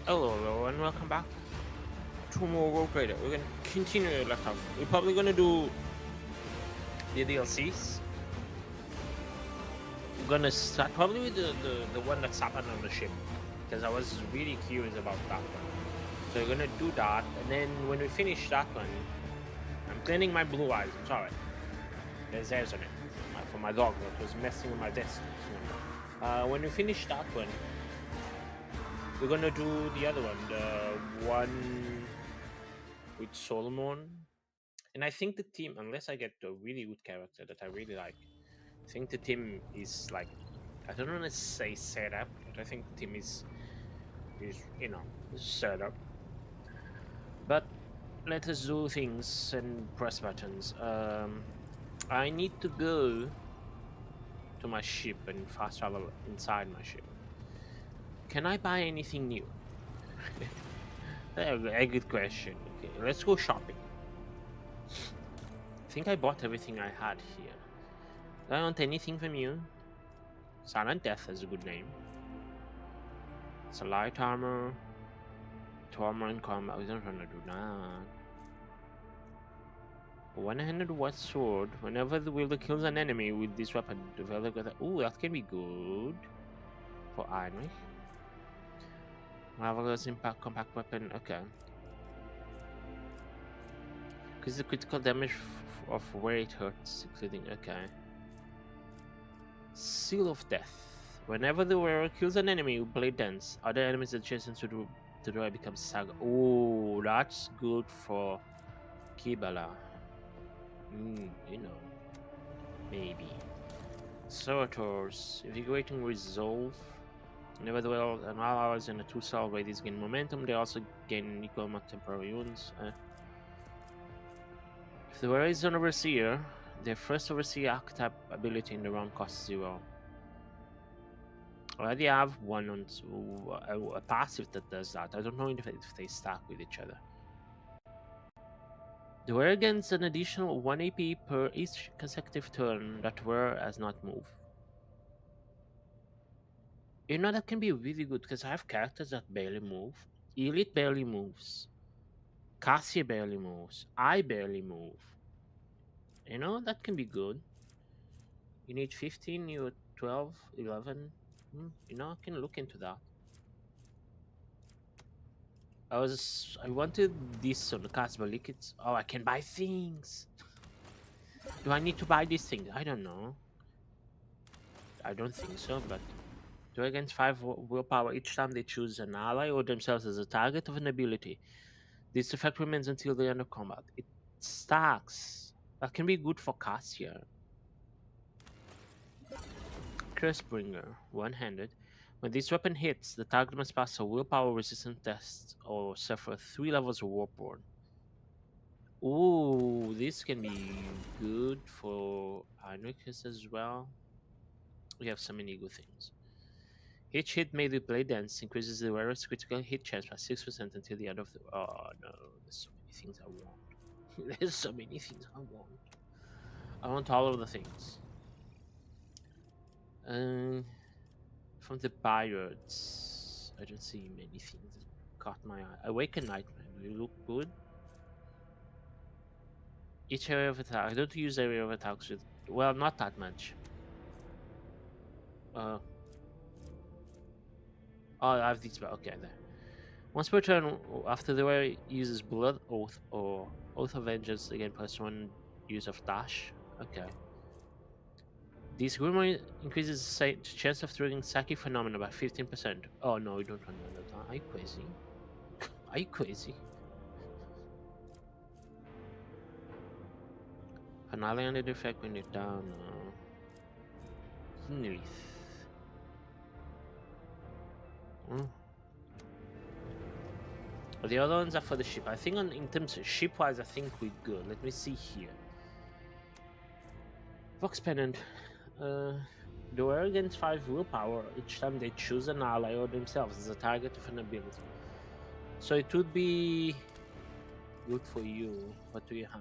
Hello and welcome back to more World Raider. We're gonna continue where we left off. We're probably gonna do the DLCs. We're gonna start probably with the one that's happened on the ship, because I was really curious about that one. So we're gonna do that, and then when we finish that one, I'm cleaning my blue eyes. I'm sorry. There's hairs on it for my dog that was messing with my desk. When we finish that one, we're gonna do the other one, the one with Solomon. And I think the team, unless I get a really good character that I really like, I think the team is like, I don't want to say set up, but I think the team is set up. But let us do things and press buttons. I need to go to my ship and fast travel inside my ship. Can I buy anything new? A good question. Okay, let's go shopping. I think I bought everything I had here. Do I want anything from you? Silent Death is a good name. It's a light armor. To armor in combat. We don't want to do that. A one-handed white sword. Whenever the wielder kills an enemy with this weapon, develop with ooh, that can be good. For Heinrich. Marvelous impact compact weapon. Okay. Because the critical damage of where it hurts, including. Okay. Seal of Death. Whenever the wearer kills an enemy with blade dance, other enemies adjacent to the door become saga. Oh, that's good for Kibala. Maybe. Certors. Invigorating Resolve. Whenever the well and all hours in a 2-cell radius gain momentum, they also gain equal amount of temporary wounds. If the wearer is an overseer, their first overseer archetype ability in the round costs 0. I already have one on a passive that does that. I don't know if they stack with each other. The wearer gains an additional 1 AP per each consecutive turn that wearer has not moved. That can be really good because I have characters that barely move. Elite barely moves. Cassia barely moves. I barely move. That can be good. You need 15, you 12, 11. I can look into that. I wanted this on the cast, but look, I can buy things. Do I need to buy these things? I don't know. I don't think so, but 2 against 5 willpower each time they choose an ally or themselves as a target of an ability. This effect remains until the end of combat. It stacks. That can be good for Cassia. Cursebringer, one-handed. When this weapon hits, the target must pass a willpower resistance test or suffer 3 levels of warpborn. Ooh, this can be good for Heinrichus as well. We have so many good things. Each hit made with Blade Dance increases the wearer's critical hit chance by 6% until the end of the. Oh no, there's so many things I want. There's so many things I want. I want all of the things. From the pirates, I don't see many things that caught my eye. Awaken Nightmare, do you look good? Each area of attack. I don't use area of attacks with. Well, not that much. Oh, I have these. Okay, there. Once per turn, after the wearer uses Blood Oath or Oath of Vengeance, again +1 use of Dash. Okay. This grimoire increases the chance of triggering psychic phenomena by 15%. Oh no, we don't want that. Are you crazy? Are you crazy? Finale under the effect when you're down. Nearly. The other ones are for the ship. I think in terms of ship-wise, I think we're good. Let me see here. Vox Pennant. The wearer gains 5 willpower each time they choose an ally or themselves as a target of an ability. So it would be good for you. What do you have?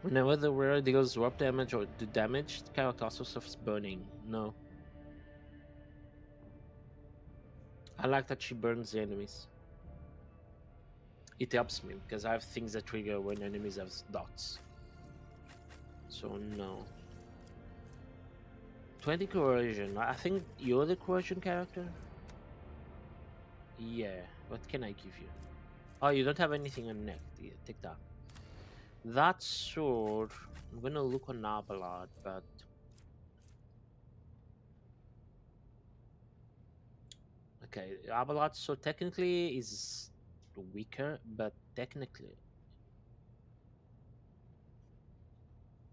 Whenever the wearer deals warp damage or the damage, the character also suffers burning. No. I like that she burns the enemies. It helps me because I have things that trigger when enemies have dots. So no. 20 coercion. I think you're the coercion character? Yeah. What can I give you? Oh, you don't have anything on neck. Yeah, take that. That sword, I'm gonna look on Abelard, but okay, Abelard so technically is weaker, but technically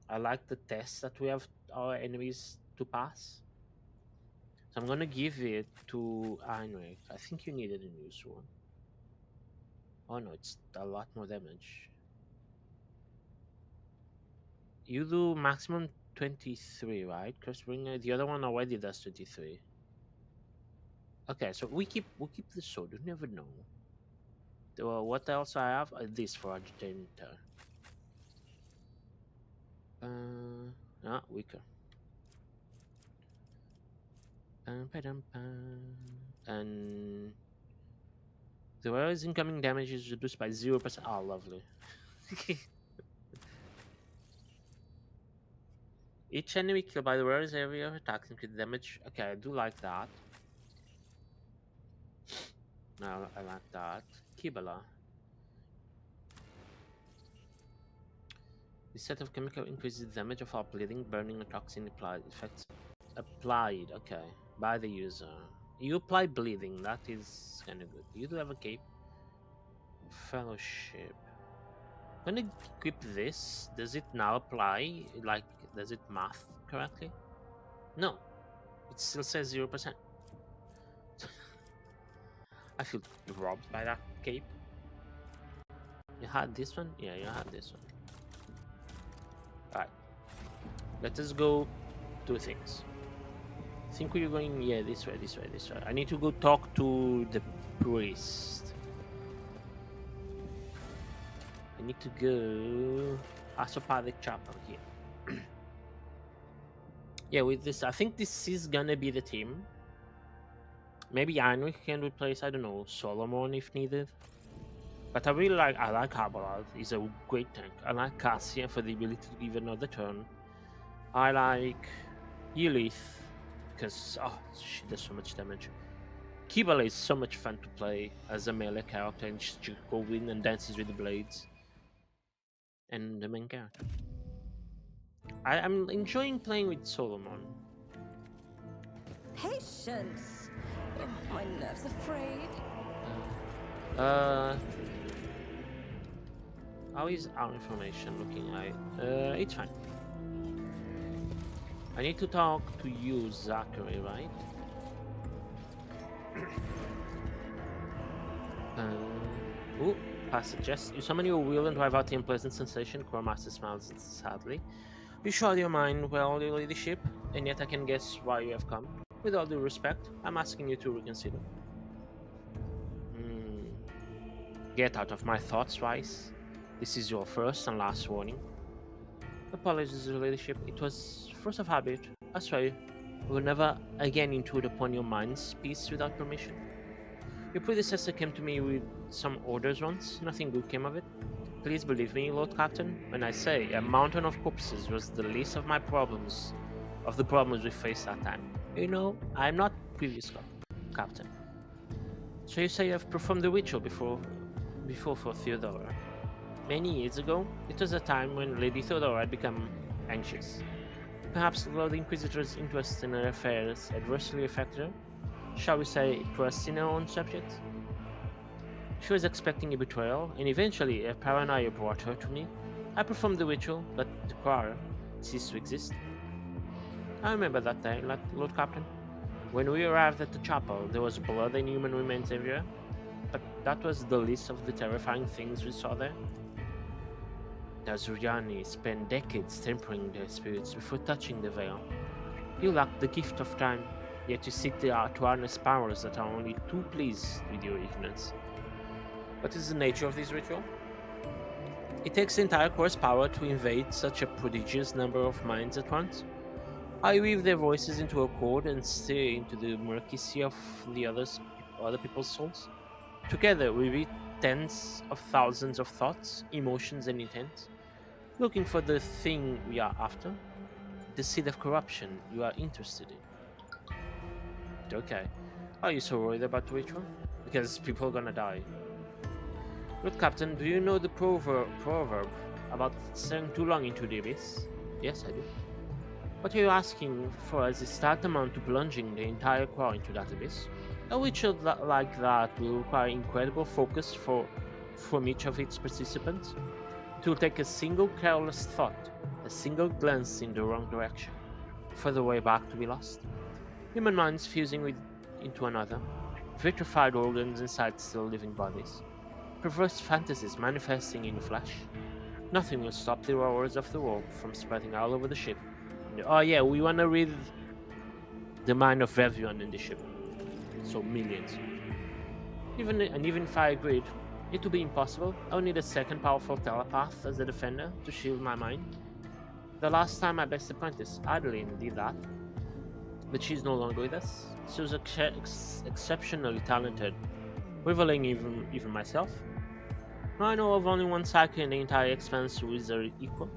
I like the test that we have our enemies to pass. So I'm gonna give it to Heinrich. I think you needed a new sword. Oh no, it's a lot more damage. You do maximum 23, right? Cursebringer. The other one already does 23. Okay, so we keep the sword. You never know. What else I have? This for Argenta. Weaker. And the wearer's incoming damage is reduced by 0%. Oh, lovely. Each enemy killed by the wearer's area of attack increases damage. Okay, I do like that. No, I like that. Kibala. This set of chemical increases the damage of all bleeding, burning, and toxin applied. Effects applied, okay, by the user. You apply bleeding, that is kind of good. You do have a cape. Fellowship. When I equip this, does it now apply? Like, does it math correctly? No, it still says 0%. I feel robbed by that cape. You had this one? Yeah, you had this one. Alright. Let us go do things. I think we're going, yeah, this way. I need to go talk to the priest. I need to go Asopathic Chapel here. Yeah, with this, I think this is gonna be the team. Maybe Heinrich can replace, I don't know, Solomon if needed. But I like Harbalad. He's a great tank. I like Cassia for the ability to give another turn. I like Elith because she does so much damage. Kibale is so much fun to play as a melee character and just go in and dances with the blades. And the main character. I'm enjoying playing with Solomon. Patience! Oh, my nerves are frayed. How is our information looking like? It's fine. I need to talk to you, Zachary, right? Pass suggest you summon your will and drive out the unpleasant sensation. Core Master smiles sadly. You show your mind well, your leadership, and yet I can guess why you have come. With all due respect, I'm asking you to reconsider. Get out of my thoughts, Rice. This is your first and last warning. Apologies, your leadership. It was force of habit. I swear, I will never again intrude upon your mind's peace without permission. Your predecessor came to me with some orders once. Nothing good came of it. Please believe me, Lord Captain, when I say a mountain of corpses was the least of my problems, of the problems we faced that time. You know, I'm not previous Captain. So you say you have performed the ritual before for Theodora. Many years ago, it was a time when Lady Theodora had become anxious. Perhaps the Inquisitor's interest in her affairs adversely affected her, shall we say, trust in her own subjects. She was expecting a betrayal, and eventually a paranoia brought her to me. I performed the ritual, but the choir ceased to exist. I remember that day, Lord Captain. When we arrived at the chapel, there was blood and human remains everywhere, but that was the least of the terrifying things we saw there. The Azuriani spent decades tempering their spirits before touching the veil. You lack the gift of time, yet you seek to harness powers that are only too pleased with your ignorance. What is the nature of this ritual? It takes the entire course power to invade such a prodigious number of minds at once. I weave their voices into a chord and stare into the murky sea of other people's souls. Together, we read tens of thousands of thoughts, emotions, and intents, looking for the thing we are after, the seed of corruption you are interested in. Okay. Are you so worried about the ritual? Because people are gonna die. Lord Captain, do you know the proverb about staring too long into the abyss? Yes, I do. What are you asking for is tantamount to plunging the entire choir into that abyss? A ritual like that will require incredible focus from each of its participants. It will take a single careless thought, a single glance in the wrong direction, for the way back to be lost. Human minds fusing into another, vitrified organs inside still living bodies, perverse fantasies manifesting in the flesh. Nothing will stop the roars of the world from spreading all over the ship. Oh yeah, we want to read the mind of everyone in the ship. So millions. Even if I agreed, it would be impossible. I would need a second powerful telepath as a defender to shield my mind. The last time my best apprentice, Adeline, did that, but she's no longer with us. She was exceptionally talented, rivaling even myself. Now I know of only one psyche in the entire expanse who is her equal,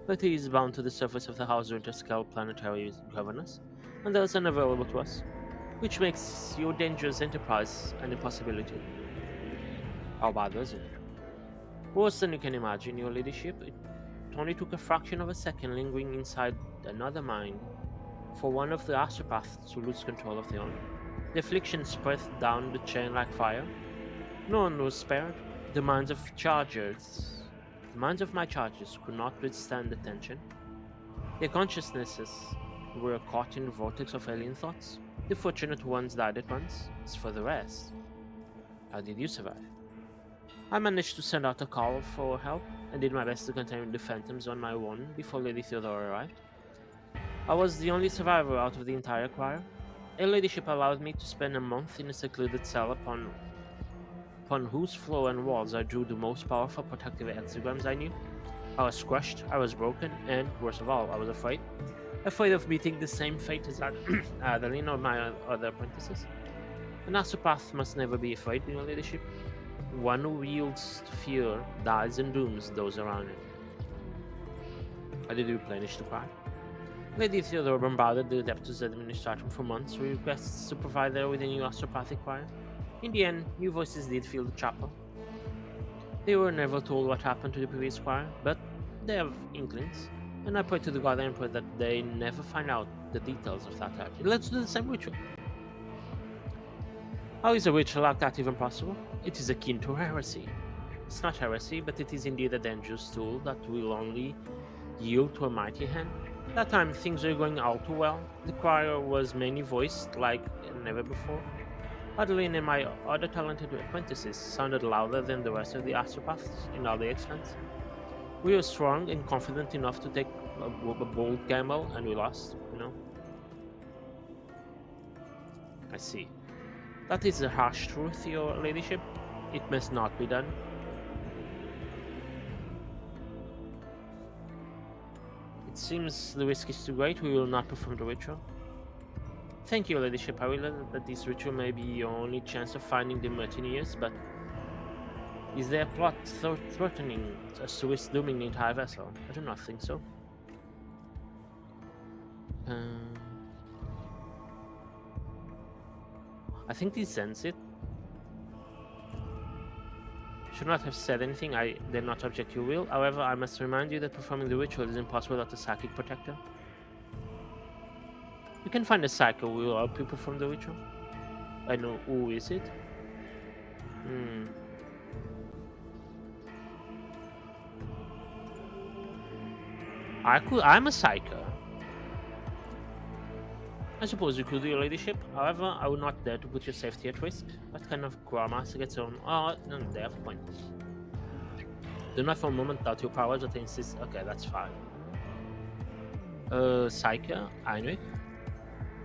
but he is bound to the surface of the house or interscale planetary governance, and thus unavailable to us, which makes your dangerous enterprise an impossibility. How bad was it? Worse than you can imagine, your ladyship. It only took a fraction of a second lingering inside another mind for one of the astropaths to lose control of their own. The affliction spread down the chain like fire. No one was spared. The minds of my chargers could not withstand the tension. Their consciousnesses were caught in the vortex of alien thoughts. The fortunate ones died at once. As for the rest, how did you survive? I managed to send out a call for help and did my best to contain the phantoms on my own before Lady Theodora arrived. I was the only survivor out of the entire choir. Her ladyship allowed me to spend a month in a secluded cell upon whose floor and walls I drew the most powerful protective hexagrams I knew. I was crushed, I was broken, and, worst of all, I was afraid. Afraid of meeting the same fate as Adeline or my other apprentices. An astropath must never be afraid, your ladyship. One who yields to fear dies and dooms those around him. How did you replenish the choir? Lady Theodore bombarded the Adeptus Administratum for months with requests to provide her with a new astropathic choir. In the end, new voices did fill the chapel. They were never told what happened to the previous choir, but they have inklings, and I pray to the God Emperor that they never find out the details of that tragedy. Let's do the same ritual. How is a ritual like that even possible? It is akin to heresy. It's not heresy, but it is indeed a dangerous tool that will only yield to a mighty hand. That time things were going all too well. The choir was many voiced like never before. Adeline and my other talented apprentices sounded louder than the rest of the astropaths in all the expanse. We were strong and confident enough to take a bold gamble, and we lost, I see. That is the harsh truth, your ladyship. It must not be done. It seems the risk is too great. We will not perform the ritual. Thank you, ladyship. I realize that this ritual may be your only chance of finding the mutineers, but is there a plot threatening us to risk dooming the entire vessel? I do not think so. I think this ends it. Should not have said anything. I did not object your will. However, I must remind you that performing the ritual is impossible without a psychic protector. You can find a psycho who will help you perform the ritual. I know. Who is it? I'm a psycho. I suppose you could do your ladyship. However, I would not dare to put your safety at risk. What kind of grandmaster gets on? Oh, no, they have a point. Do not for a moment doubt your powers that insist. Okay, that's fine. Psycho, Heinrich.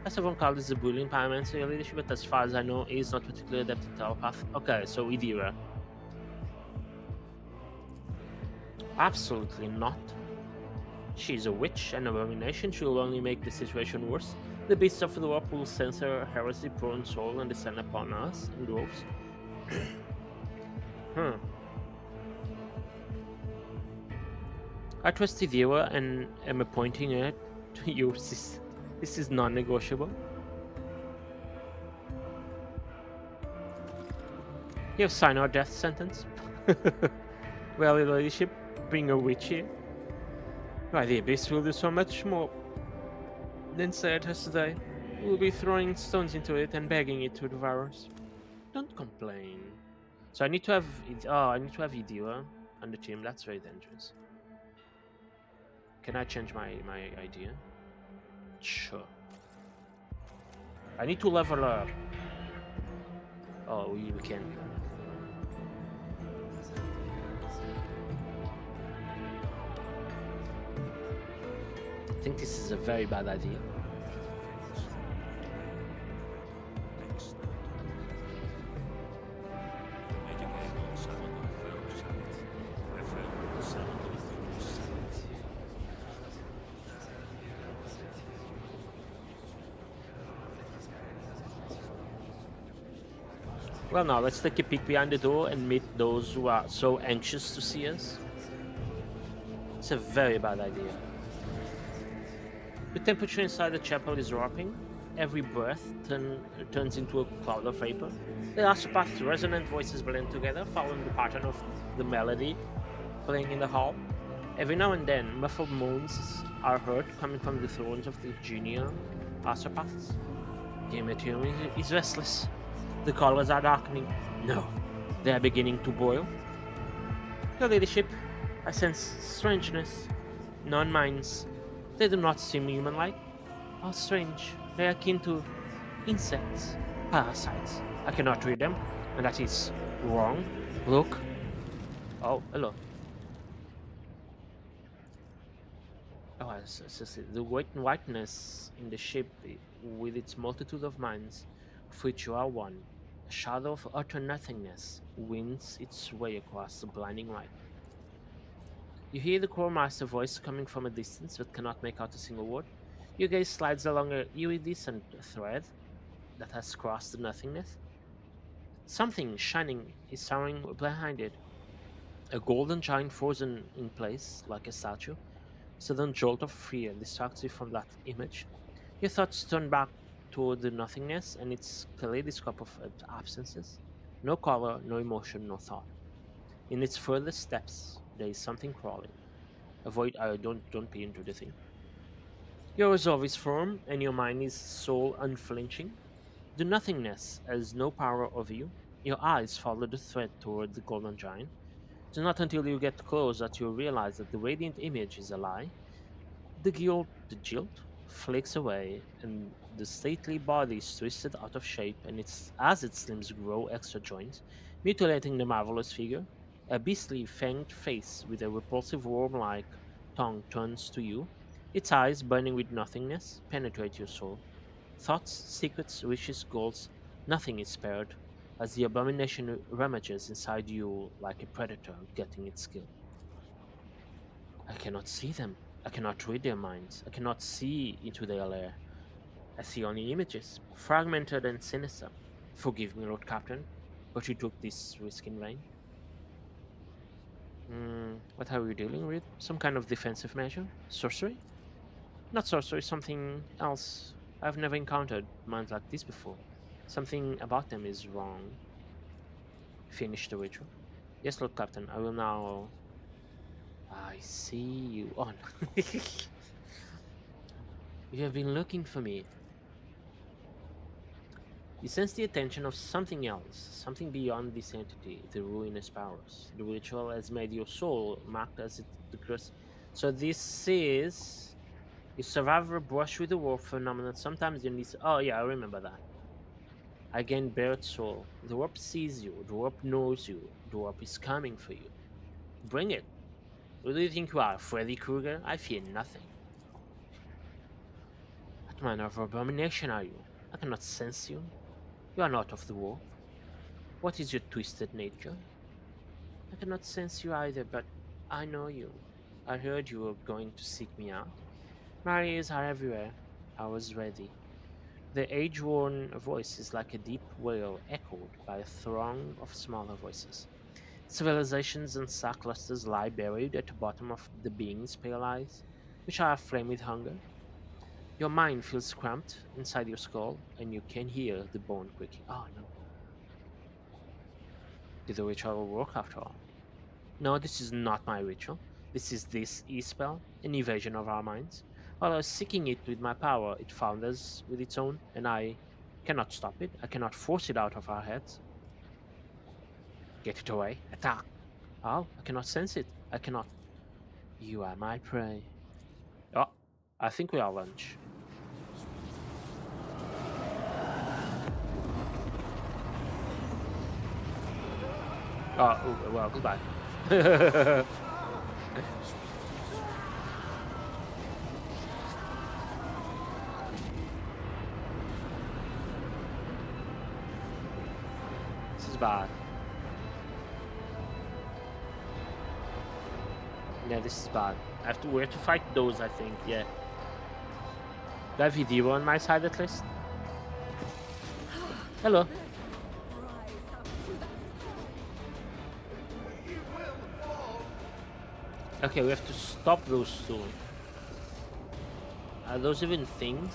As everyone called is a brilliant pyromancer, your leadership, but as far as I know, he is not particularly adept in telepath. Okay, so Idira. Absolutely not. She's a witch and abomination. She will only make the situation worse. The beasts of the warp will sense her heresy-prone soul and descend upon us in droves. I trust the viewer and am appointing her to you. This is non-negotiable. You have signed our death sentence. Well, your ladyship, bring a witch here. Why, the abyss will do so much more than say it has today. We'll be throwing stones into it and begging it to devour us. Don't complain. So I need to have Idira on the team. That's very dangerous. Can I change my idea? Sure. I need to level her up. Oh, we can. I think this is a very bad idea. Well, now let's take a peek behind the door and meet those who are so anxious to see us. It's a very bad idea. The temperature inside the chapel is dropping. Every breath turns into a cloud of vapor. The astropath's resonant voices blend together, following the pattern of the melody playing in the hall. Every now and then, muffled moans are heard coming from the thrones of the junior astropaths. The material is restless. The colors are darkening. No, they are beginning to boil. Your ladyship, I sense strangeness. Non-minds. They do not seem human-like. How strange. They are akin to insects, parasites. I cannot read them, and that is wrong. Look. Oh, hello. Oh, the whiteness in the ship, with its multitude of minds, of which you are one, a shadow of utter nothingness, winds its way across the blinding light. You hear the Quartermaster voice coming from a distance, but cannot make out a single word. Your gaze slides along a iridescent thread that has crossed the nothingness. Something shining is soaring behind it. A golden giant frozen in place, like a statue. A sudden jolt of fear distracts you from that image. Your thoughts turn back toward the nothingness and its kaleidoscope of absences. No color, no emotion, no thought. In its furthest steps, there is something crawling. Avoid. Don't peer into the thing. Your resolve is firm, and your mind is soul unflinching. The nothingness has no power over you. Your eyes follow the thread toward the golden giant. It is not until you get close that you realize that the radiant image is a lie. The jilt flakes away, and the stately body is twisted out of shape, and as its limbs grow extra joints, mutilating the marvelous figure. A beastly fanged face with a repulsive worm-like tongue turns to you. Its eyes, burning with nothingness, penetrate your soul. Thoughts, secrets, wishes, goals, nothing is spared, as the abomination ramages inside you like a predator getting its kill. I cannot see them. I cannot read their minds. I cannot see into their lair. I see only images, fragmented and sinister. Forgive me, Lord Captain, but you took this risk in vain. What are we dealing with? Some kind of defensive measure? Sorcery? Not sorcery, something else. I've never encountered minds like this before. Something about them is wrong. Finish the ritual. Yes, Lord Captain. I will now. I see you. Oh, no. You have been looking for me. You sense the attention of something else, something beyond this entity, the ruinous powers. The ritual has made your soul marked as the curse. So this is you survivor brush with the warp phenomenon. Sometimes you need. Oh yeah, I remember that. I gain buried soul. The warp sees you. The warp knows you. The warp is coming for you. Bring it. Who do you think you are, Freddy Krueger? I fear nothing. What manner of abomination are you? I cannot sense you. You are not of the warp. What is your twisted nature? I cannot sense you either, but I know you. I heard you were going to seek me out. My ears are everywhere. I was ready. The age-worn voice is like a deep wail echoed by a throng of smaller voices. Civilizations and star clusters lie buried at the bottom of the being's pale eyes, which are aflame with hunger. Your mind feels cramped inside your skull, and you can hear the bone creaking. Oh no. Did the ritual work after all? No, this is not my ritual. This e-spell, an evasion of our minds. While I was seeking it with my power, it found us with its own, and I cannot stop it. I cannot force it out of our heads. Get it away. Attack. Oh, I cannot sense it. I cannot. You are my prey. Oh, I think we are lunch. Oh, well, goodbye. This is bad. Yeah, this is bad. We have to fight those, I think, yeah. Do I have Hideo on my side at least? Hello. Okay, we have to stop those two. Are those even things?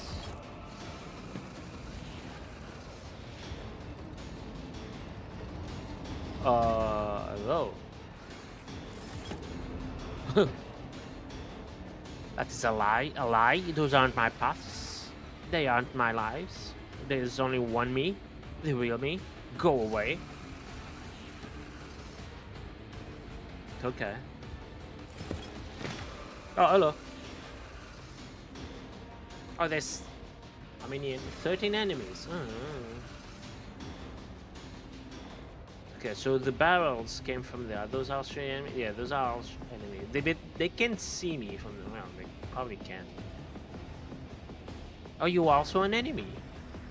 Hello. That is a lie. A lie? Those aren't my paths. They aren't my lives. There's only one me. The real me. Go away. Okay. Oh, hello. Oh, there's... how many? 13 enemies. Oh. Okay, so the barrels came from there. Those are Australian enemies? Yeah, those are enemies. They can see me from the ground. They probably can. Are you also an enemy?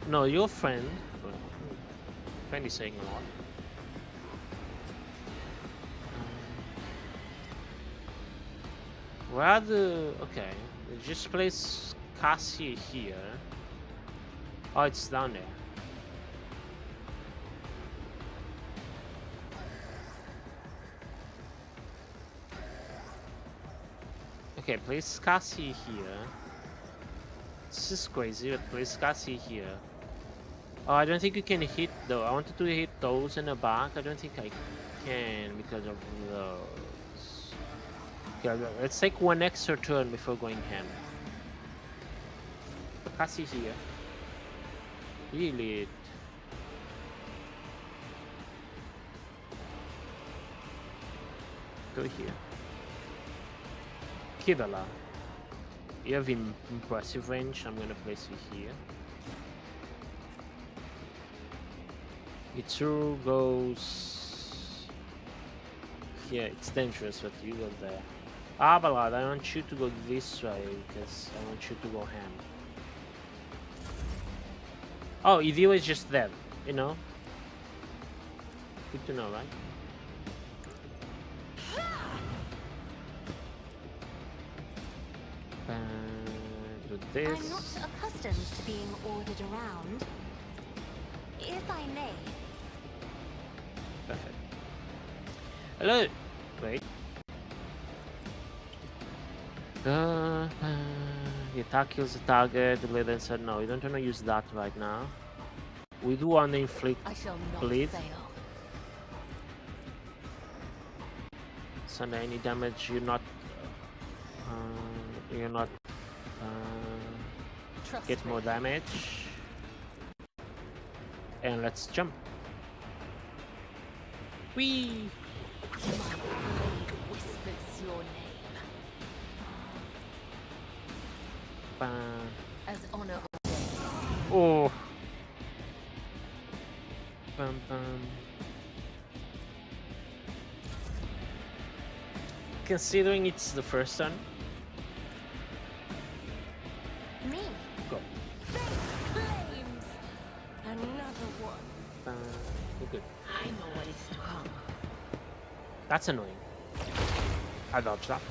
No, you're a friend. Friend is saying a lot. Where are the... okay, just place Cassie here. Oh, it's down there. Okay, place Cassie here. This is crazy, but place Cassie here. Oh, I don't think you can hit though. I wanted to hit those in the back. I don't think I can because of those. Okay, let's take one extra turn before going ham. Cassie here. Heal it. Go here. Kibala. You have impressive range. I'm gonna place you here. Itsuru goes here. It's dangerous, but you go there. Abalad, I want you to go this way because I want you to go ham. Oh, Ideo is just dead, you know? Good to know, right? Do this. I'm not accustomed to being ordered around. If I may. Perfect. Hello. Wait. The attack kills the target. The blade said no. We don't want to use that right now. We do want to inflict I shall not bleed. fail. It's under any damage. You're not. Trust Get me. more damage. And let's jump. Whee! My blade whispers your name. Bam. As honor. Oh. Bam bam. Considering it's the first turn, Me. go. Flames! Another one. We're good. I know what is to come. That's annoying. I dodged that.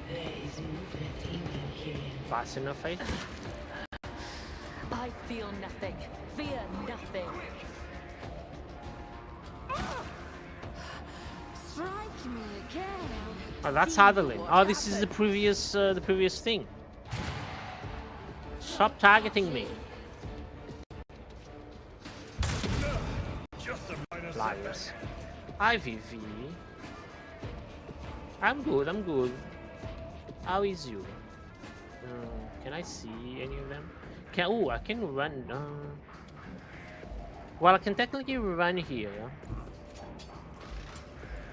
There is movement even here. Fast enough, Faith? I feel nothing. Fear nothing. Strike me again. Oh, that's See Hadeline. what Oh, this is the happens. previous thing. Stop targeting me. Liars. Hi, Vivi. I'm good, I'm good. How is you? Can I see any of them? Oh, I can run. Well, I can technically run here.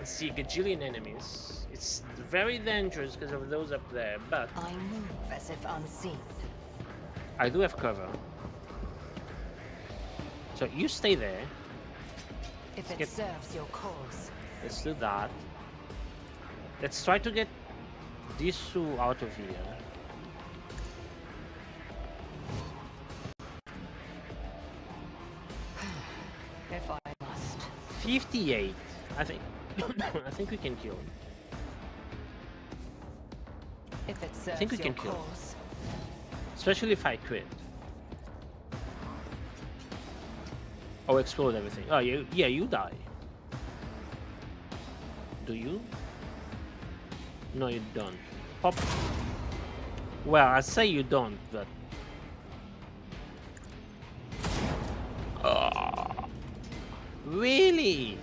I see a gajillion enemies. It's very dangerous because of those up there, but I move as if unseen. I do have cover. So you stay there. If it Get- serves your cause. Let's do that. Let's try to get these two out of here. If I must. 58. I think I think we can kill. If it serves think we your can kill. cause. Especially if I quit. Oh, explode everything. Oh, yeah, you die. Do you? No, you don't. Pop. Well, I say you don't, but. Really?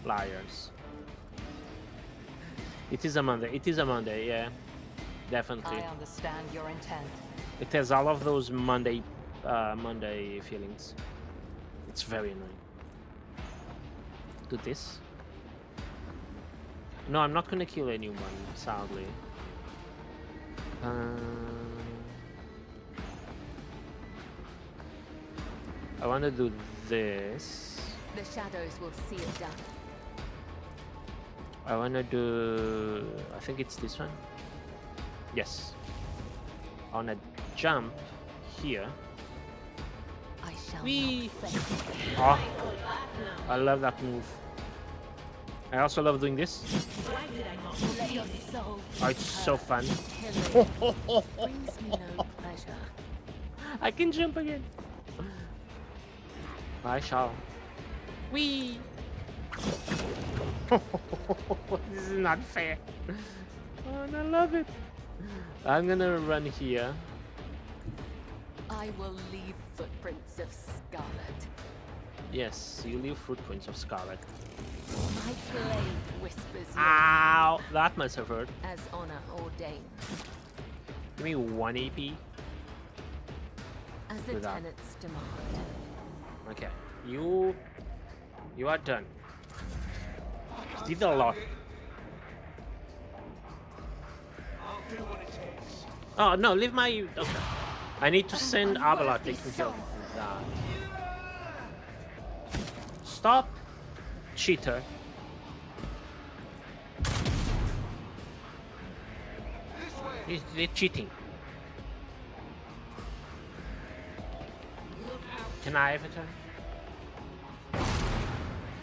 Liars. It is a Monday. It is a Monday, yeah. Definitely. I understand your intent. It has all of those Monday feelings. It's very annoying. Do this. No, I'm not gonna kill anyone, sadly. I wanna do this. The shadows will see it done. I wanna do... I think it's this one. Yes. I wanna jump here. I shall Whee! not fail. Oh, I love that move. I also love doing this. Let your soul Oh, it's so fun. killing brings me no pleasure. I can jump again. I shall. Whee! This is not fair. Oh, and I love it. I'm gonna run here. I will leave footprints of scarlet. Yes, you leave footprints of Scarlet. My blade whispers your Ow! That must have hurt. as honor ordained. Give me 1 AP. As the Do that. tenets demand. Okay. You are done. You did a lot. Oh no, leave my... Okay. I need to send Abela taking care of that. Stop, cheater. They're cheating. Can I have a turn?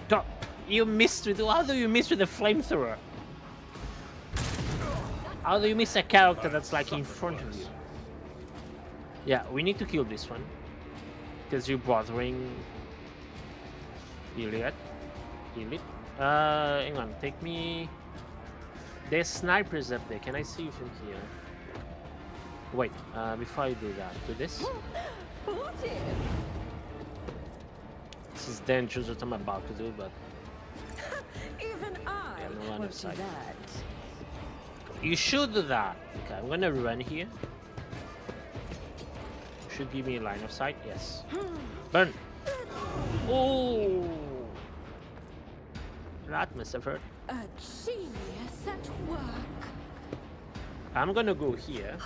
Stop! You missed with... How do you miss with a flamethrower? How do you miss a character that's like in front of you? Yeah, we need to kill this one. Because you're bothering... Iliad. Hang on, take me... There's snipers up there. Can I see you from here? Wait, before I do that, do this. This is dangerous what I'm about to do, but Even I Yeah, no line of won't do sight. that. you should do that. Okay, I'm gonna run here. Should give me a line of sight. Yes. Burn. Oh, that must have hurt. A genius at work. I'm gonna go here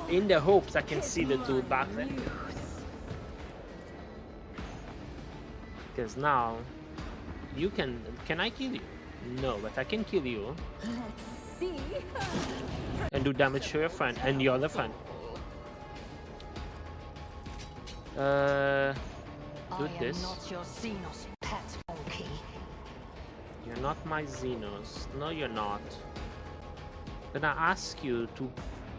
in the hopes I can Kiss see the dude my back there. youth. Because now you can I kill you? No, but I can kill you Let's see. and do damage to your friend and the other friend. Do I this. am not your Xenos pet monkey. You're not my Xenos. No, you're not. Gonna ask you to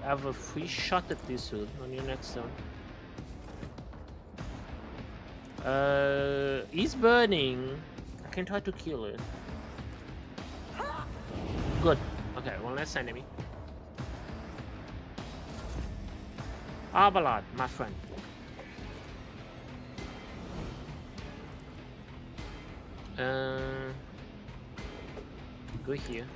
have a free shot at this dude on your next turn. He's burning. I can try to kill it. Good. Okay, one less enemy. Abalad, my friend. Go here.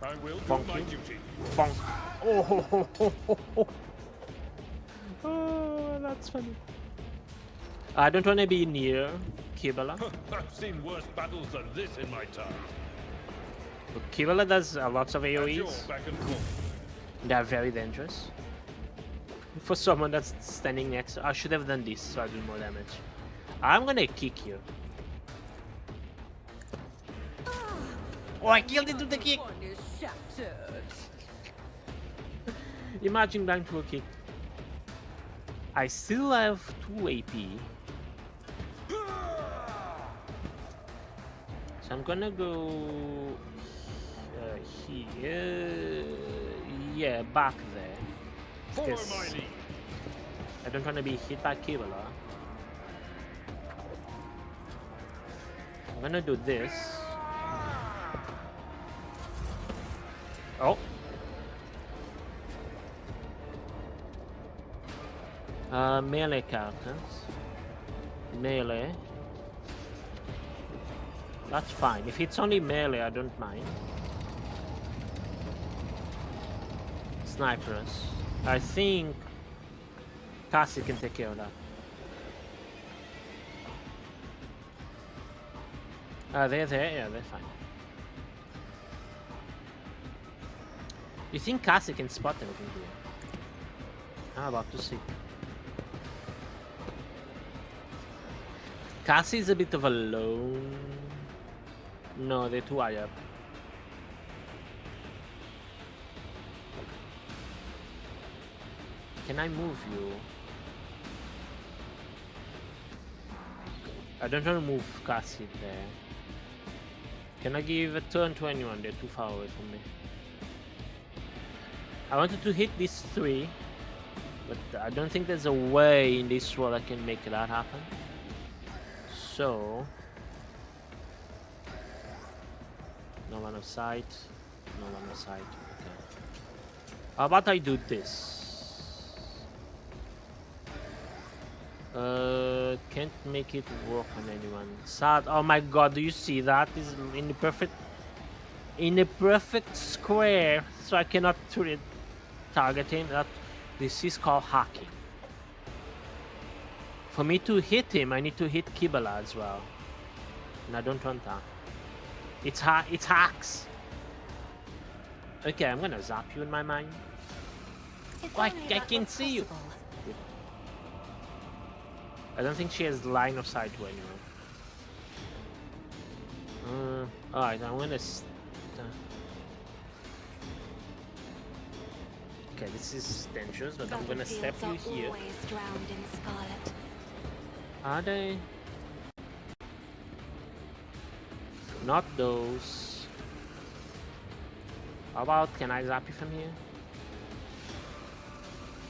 I will do Bonk my you. duty. Bonk. Oh, ho, ho, ho, ho, ho. Oh, that's funny. I don't want to be near Kibala. I've seen worse battles than this in my time. But Kibala does lots of At your AoEs. back and forth. They are very dangerous. For someone that's standing next, I should have done this so I do more damage. I'm gonna kick you. Oh, I killed it with the kick! One is shattered. Imagine dying to a kick. I still have 2 AP. So I'm gonna go here. Yeah, back there. Follow Yes. my lead. I don't want to be hit by Kibala. I'm gonna do this. Oh. Melee characters. Melee. That's fine. If it's only melee, I don't mind. Snipers. I think Cassie can take care of that. They're there? Yeah, they're fine. You think Cassie can spot anything here? I'm about to see. Cassie is a bit of a lone. No, they're too high up. Can I move you? I don't want to move Cassie there. Can I give a turn to anyone? They're too far away from me. I wanted to hit these 3, but I don't think there's a way in this world I can make that happen. So, no line of sight, no line of sight. Okay. How about I do this? Can't make it work on anyone. Sad. Oh my god, do you see that? Is in the perfect square, so I cannot target him. This is called hacking. For me to hit him, I need to hit Kibala as well. And I don't want that. It's hacks. Okay, I'm gonna zap you in my mind. If Oh, I only that can were see you. possible. I don't think she has line of sight to anyone. Alright, I'm gonna... Okay, this is dangerous, but I'm gonna step you Battlefields are here. always drowned in scarlet. Are they? Not those. How about, can I zap you from here?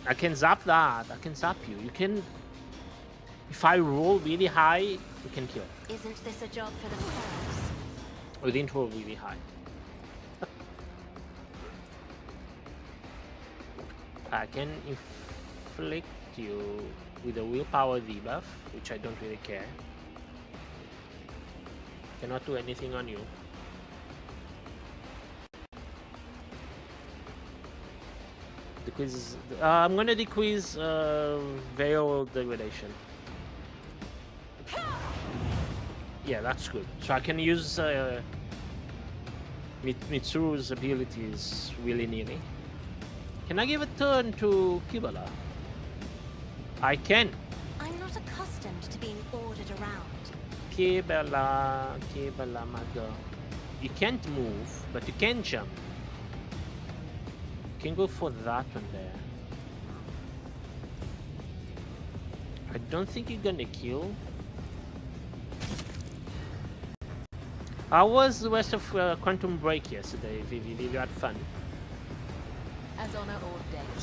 I can zap that. I can zap you. You can... If I roll really high, you can kill. Isn't this a job for the sparrows? We didn't roll really high. I can inflict you with a willpower debuff, which I don't really care. Cannot do anything on you. Decrease. I'm gonna decrease veil degradation. Yeah, that's good. So I can use Mitsuru's abilities willy-nilly. Can I give a turn to Kibala? I can. I'm not accustomed to being ordered around. Kibala, my girl. You can't move, but you can jump. You can go for that one there. I don't think you're gonna kill. How was the rest of Quantum Break yesterday, Vivi? Did you had fun? As honor ordained.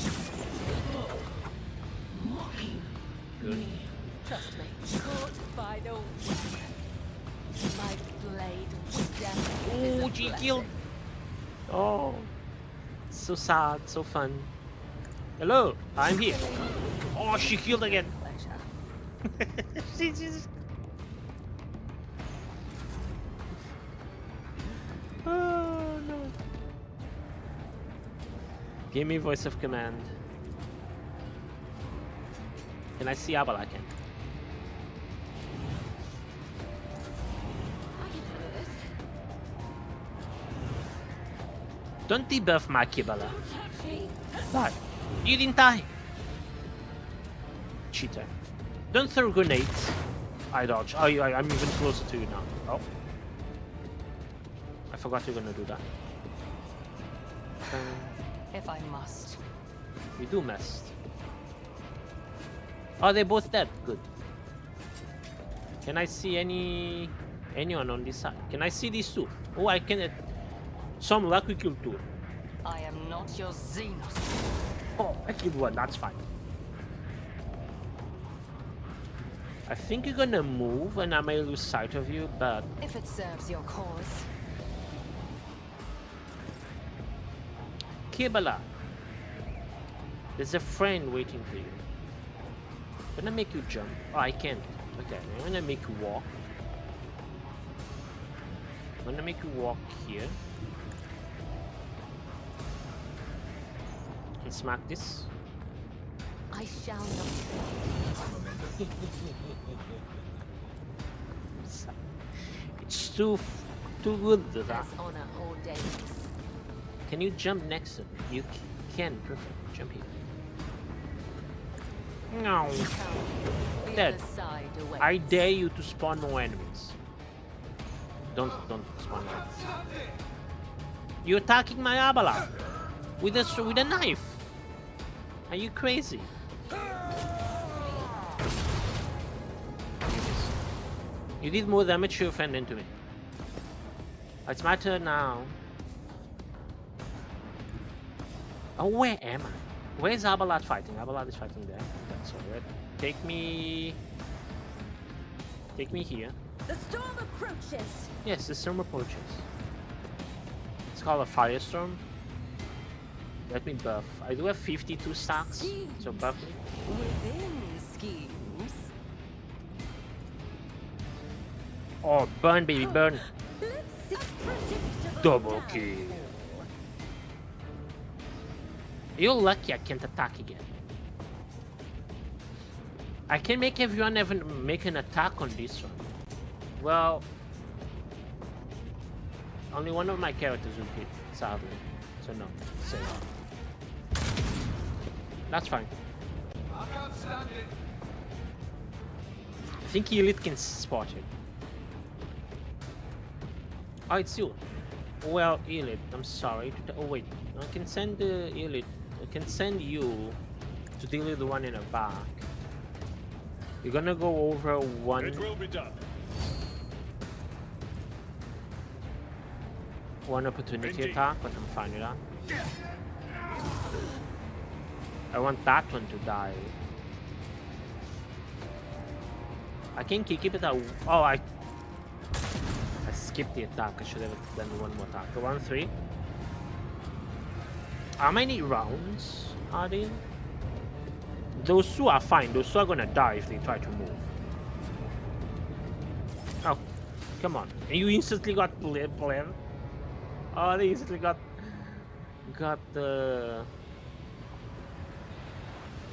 Good. Trust me. Caught by the whip. My blade was death. Oh, she killed. Oh, so sad, so fun. Hello, I'm here. Oh, she killed again. Pleasure. She just. Oh no. Give me voice of command. Can I see Abalakan? I can handle this. Don't debuff my Kibala. She Die. You didn't die. Cheater. Don't throw grenades. I dodge. Oh, I'm even closer to you now. Oh. I forgot you're gonna do that. if I must. We do messed. Oh, they're both dead. Good. Can I see anyone on this side? Can I see these two? Oh, I can. Some luck we killed two. I am not your Xenos. Oh, I killed one. That's fine. I think you're gonna move, and I may lose sight of you, but If it serves your cause. Kibala, there's a friend waiting for you. I'm gonna make you jump. Oh, I can't. Okay, I'm gonna make you walk. I'm gonna make you walk here. And smack this. I shall not. It's too good that. As honor ordains. Can you jump next to me? You can. Perfect. Jump here. No. The Dead. other side awaits. I dare you to spawn more enemies. Don't spawn more. You're attacking my Abala with a knife. Are you crazy? You did more damage to your friend than to me. It's my turn now. Oh, where am I? Where's Abalat fighting? Abalat is fighting there. That's alright. Take me here. The storm approaches. Yes, the storm approaches. It's called a firestorm. Let me buff. I do have 52 stacks, so buff me. Within schemes. Oh, burn, baby, burn. Let's see. Predictable Double kill. You're lucky I can't attack again. I can make everyone make an attack on this one. Well, only one of my characters will hit, sadly. So no, say that's fine. I can't stand it. I think Elite can spot it. Oh, it's you. Well, Elite, I'm sorry. Oh wait, I can send the Elite. I can send you to deal with the one in the back. You're gonna go over one. It will be done. One opportunity Indeed. attack, but I'm fine with that. I want that one to die. I can kick it, but I skipped the attack. I should have done one more attack. 1-3. How many rounds? Are they? Those two are fine. Those two are gonna die if they try to move. Oh, come on. And you instantly got plan. Oh, they instantly got the.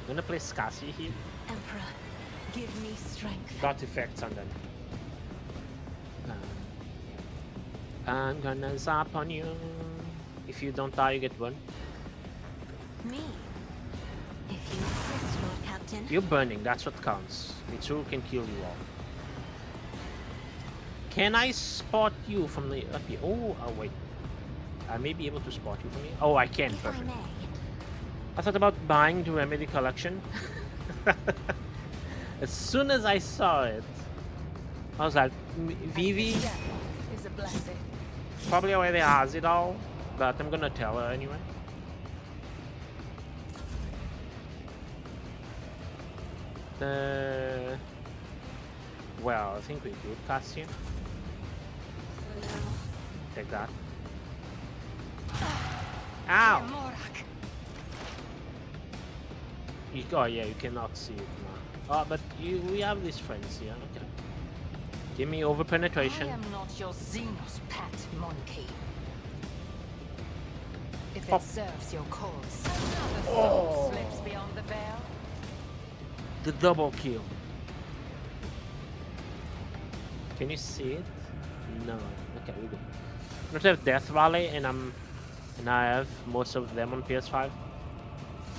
I'm gonna play Scassi here. Emperor, give me strength. Got effects on them. I'm gonna zap on you. If you don't die, you get one. Me? If you insist, Lord Captain. You're burning, that's what counts. Mitsuru can kill you all. Can I spot you from the up here? Oh, wait. I may be able to spot you from here. Oh, I can. If I Perfect. may. I thought about buying the Remedy collection. As soon as I saw it, I was like, Vivi Death is a blessing. probably already has it all, but I'm gonna tell her anyway. Well, I think we good costume. Take that. Ow! Morak. Oh yeah, you cannot see it now. Oh, but we have these friends here. Okay. Give me over I penetration. am not your Xenos pet monkey. If Pop. it serves your cause. Another soul slips beyond the veil. The double kill. Can you see it? No. Okay, we go. I don't have Death Valley, and I have most of them on PS5.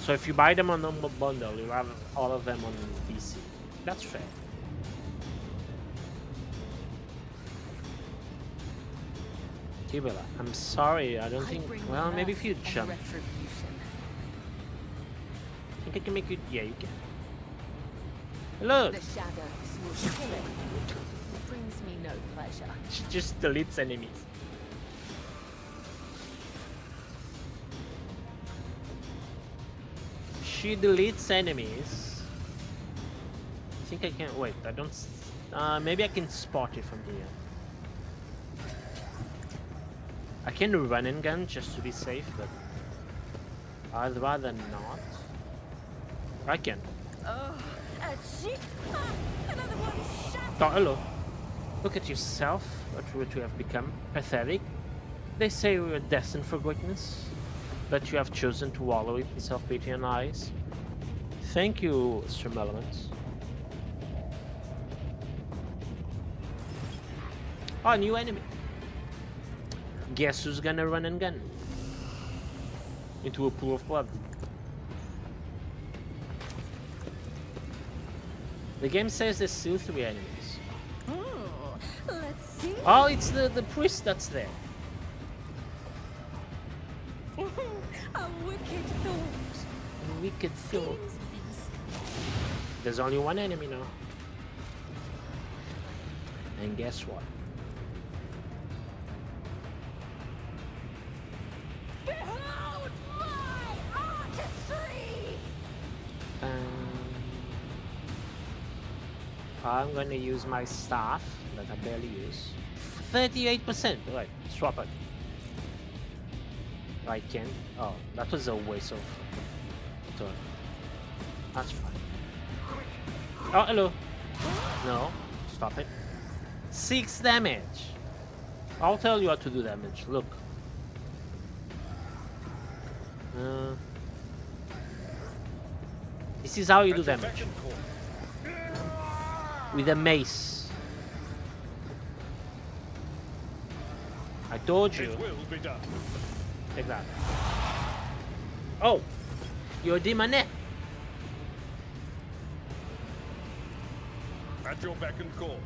So if you buy them on the bundle, you have all of them on PC. That's fair. Kibela, I'm sorry. I don't think. Well, maybe if you jump. I think I can make you. Yeah, you can. Hello. The shadows will kill it. It brings me no pleasure. She just deletes enemies. She deletes enemies. I think I can. Wait, I don't. Maybe I can spot it from here. I can run and gun just to be safe, but I'd rather not. I can. Oh, a cheek. Another one shattered. Oh, hello. Look at yourself, what you have become. Pathetic. They say we are destined for greatness, but you have chosen to wallow in self-pity and lies. Thank you, Stream Elements. Oh, new enemy. Guess who's gonna run and gun? Into a pool of blood. The game says there's still 3 enemies. Let's see. Oh, it's the priest that's there. A wicked thought. Wicked thought. Seems There's only 1 enemy now. And guess what? Behold my artistry! I'm gonna use my staff that I barely use. 38%. Right, swap it. I can. Oh, that was a waste of turn. That's fine. Oh, hello. No, stop it. 6 damage. I'll tell you how to do damage. Look. This is how you do damage. With a mace. I told you. It will be done. Like that. Oh, you're a demonette. At your beck and call.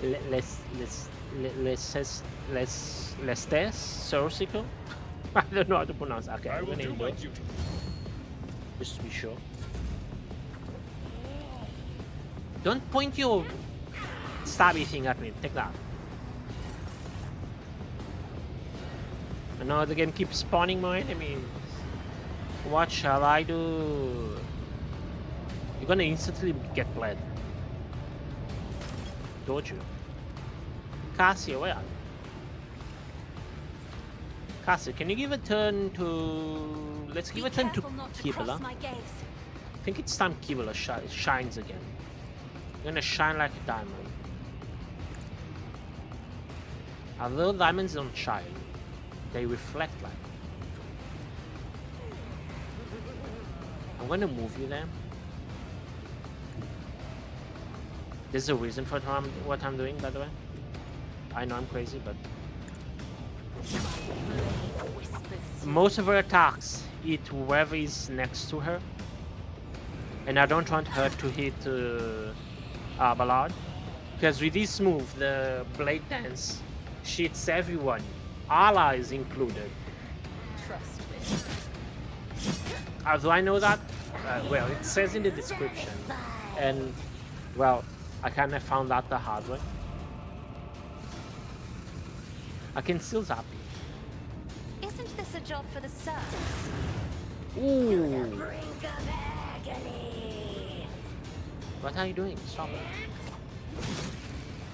Lestes Surgical. I don't know how to pronounce. Okay, I I'm will gonna do do my it duty. just to be sure. Don't point your stabby thing at me. Take that. I know the game keeps spawning more enemies. What shall I do? You're gonna instantly get bled. Told you. Cassia, where are you? Cassia, can you give a turn to let's Be give a turn to careful not to cross Kibala. my gaze. I think it's time Kibala shines again. You're gonna shine like a diamond. Although diamonds don't shine, they reflect light. I'm gonna move you there. There's a reason for what I'm doing, by the way. I know I'm crazy, but most of her attacks hit whoever is next to her, and I don't want her to hit Ballard, because with this move, the Blade Dance, she hits everyone, allies included. Trust me. How do I know that? Well, it says in the description, and well, I kind of found out the hard way. I can still zap you. Isn't this a job for the serfs? Ooh. Brink of agony. What are you doing? Stop it.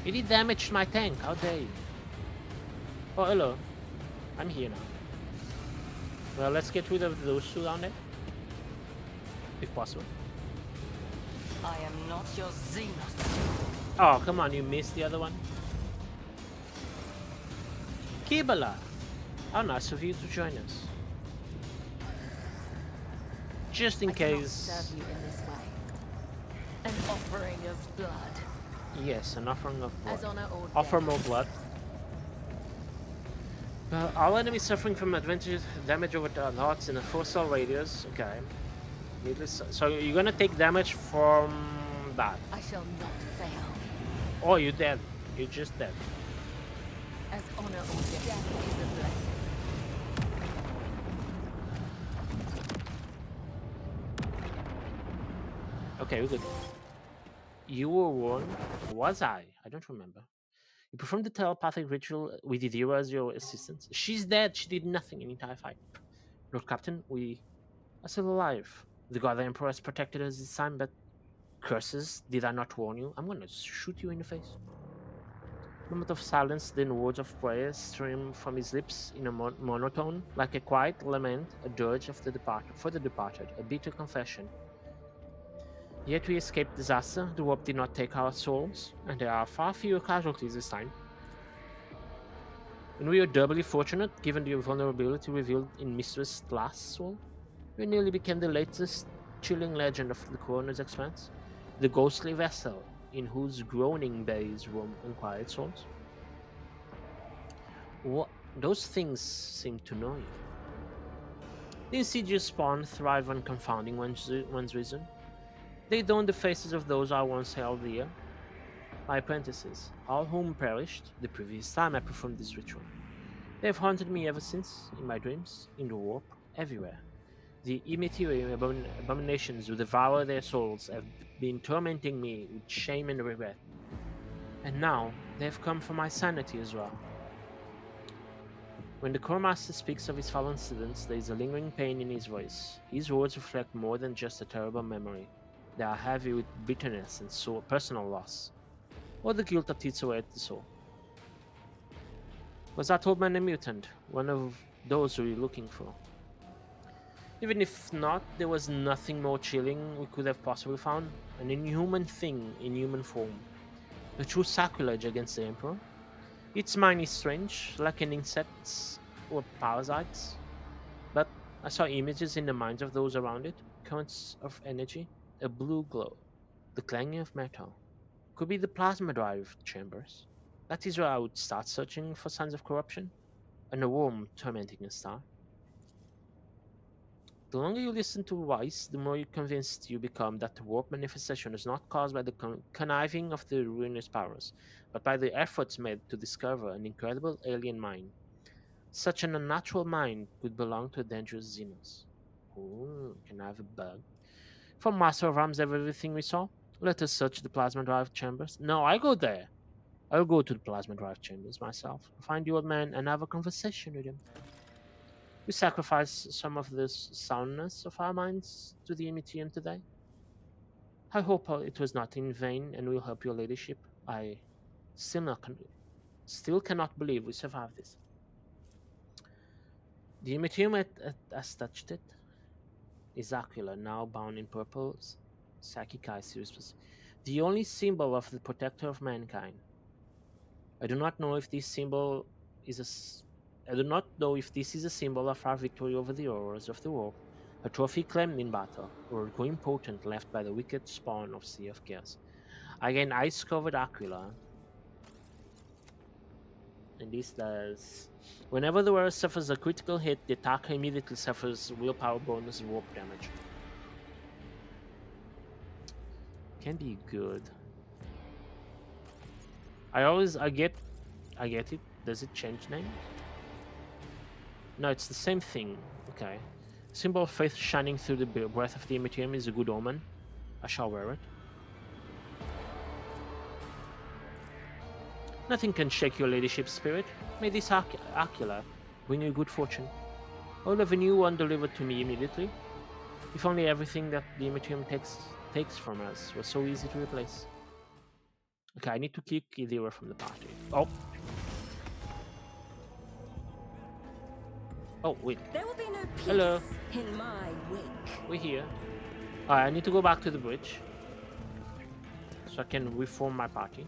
You did damage to my tank. How dare you? Oh, hello. I'm here now. Well, let's get rid of those two down there. If possible. I am not your Zenith. Oh, come on. You missed the other one. Kibala. How nice of you to join us. Just in I cannot case... serve you in this way. An offering of blood. Yes, an offering of blood. As honor or Offer death. more blood. All enemies suffering from advantage damage over the odds in a 4-cell radius. Okay. Needless. So you're gonna take damage from that. I shall not fail. Oh, you're dead. You're just dead. As honor or death is a blessing. Okay, we're good. You were warned. Was I? I don't remember. You performed the telepathic ritual with Idira as your assistant. She's dead. She did nothing in the entire fight. Lord Captain, we are still alive. The God the Emperor has protected us this time, but curses, did I not warn you? I'm gonna shoot you in the face. Moment of silence, then words of prayer stream from his lips in a monotone, like a quiet lament, a dirge of for the departed, a bitter confession. Yet we escaped disaster, the warp did not take our souls, and there are far fewer casualties this time. And we are doubly fortunate, given the vulnerability revealed in Mistress' last soul. We nearly became the latest chilling legend of the Koronus Expanse, the ghostly vessel in whose groaning bays roam unquiet souls. What? Those things seem to know you. The insidious spawn thrive on confounding one's reason. They don the faces of those I once held dear. My apprentices, all whom perished the previous time I performed this ritual. They have haunted me ever since, in my dreams, in the warp, everywhere. The immaterial abominations who devour their souls have been tormenting me with shame and regret. And now, they have come for my sanity as well. When the Core Master speaks of his fallen students, there is a lingering pain in his voice. His words reflect more than just a terrible memory. They are heavy with bitterness and personal loss, or the guilt that eats away at the soul. Was that old man a mutant? One of those we were looking for? Even if not, there was nothing more chilling we could have possibly found. An inhuman thing in human form. A true sacrilege against the Emperor. Its mind is strange, like an insect's or parasites. But I saw images in the minds of those around it, currents of energy, a blue glow, the clanging of metal. Could be the plasma drive chambers. That is where I would start searching for signs of corruption, and a worm tormenting a star. The longer you listen to Weiss, the more convinced you become that the warp manifestation is not caused by the conniving of the ruinous powers, but by the efforts made to discover an incredible alien mind. Such an unnatural mind could belong to a dangerous Xenos. Ooh, can I have a bug? From Master of Arms everything we saw? Let us search the plasma drive chambers. No, I go there. I'll go to the plasma drive chambers myself, find the old man, and have a conversation with him. We sacrifice some of the soundness of our minds to the Emeteum today. I hope it was not in vain and will help your ladyship. I still cannot believe we survived this. The Emeteum has touched it. is Aquila, now bound in purple Sakikai series. The only symbol of the protector of mankind. I do not know if this symbol is I do not know if this is a symbol of our victory over the horrors of the war, a trophy claimed in battle, or a growing potent left by the wicked spawn of Sea of Chaos. Again, ice-covered Aquila. And this does... Whenever the wearer suffers a critical hit, the attacker immediately suffers willpower bonus warp damage. Can be good. I get it. Does it change name? No, it's the same thing. Okay. Symbol of faith shining through the breath of the Imitium is a good omen. I shall wear it. Nothing can shake your ladyship's spirit. May this Aquila bring you good fortune. I'll have a new one delivered to me immediately. If only everything that the Imitium takes from us was so easy to replace. Okay, I need to kick Idira from the party. Oh. Oh, wait. There will be no peace Hello. in my wake. We're here. Alright, I need to go back to the bridge. So I can reform my party.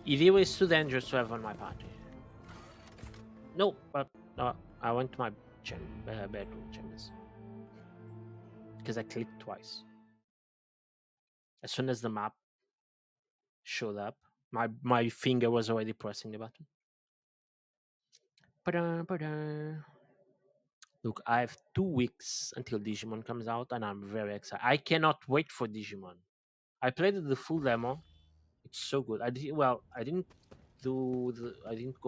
Idira is too dangerous to have on my party. No, but I went to my bedroom chambers. Because I clicked twice. As soon as the map showed up, my finger was already pressing the button. Look, I have 2 weeks until Digimon comes out, and I'm very excited. I cannot wait for Digimon. I played the full demo. It's so good. I didn't go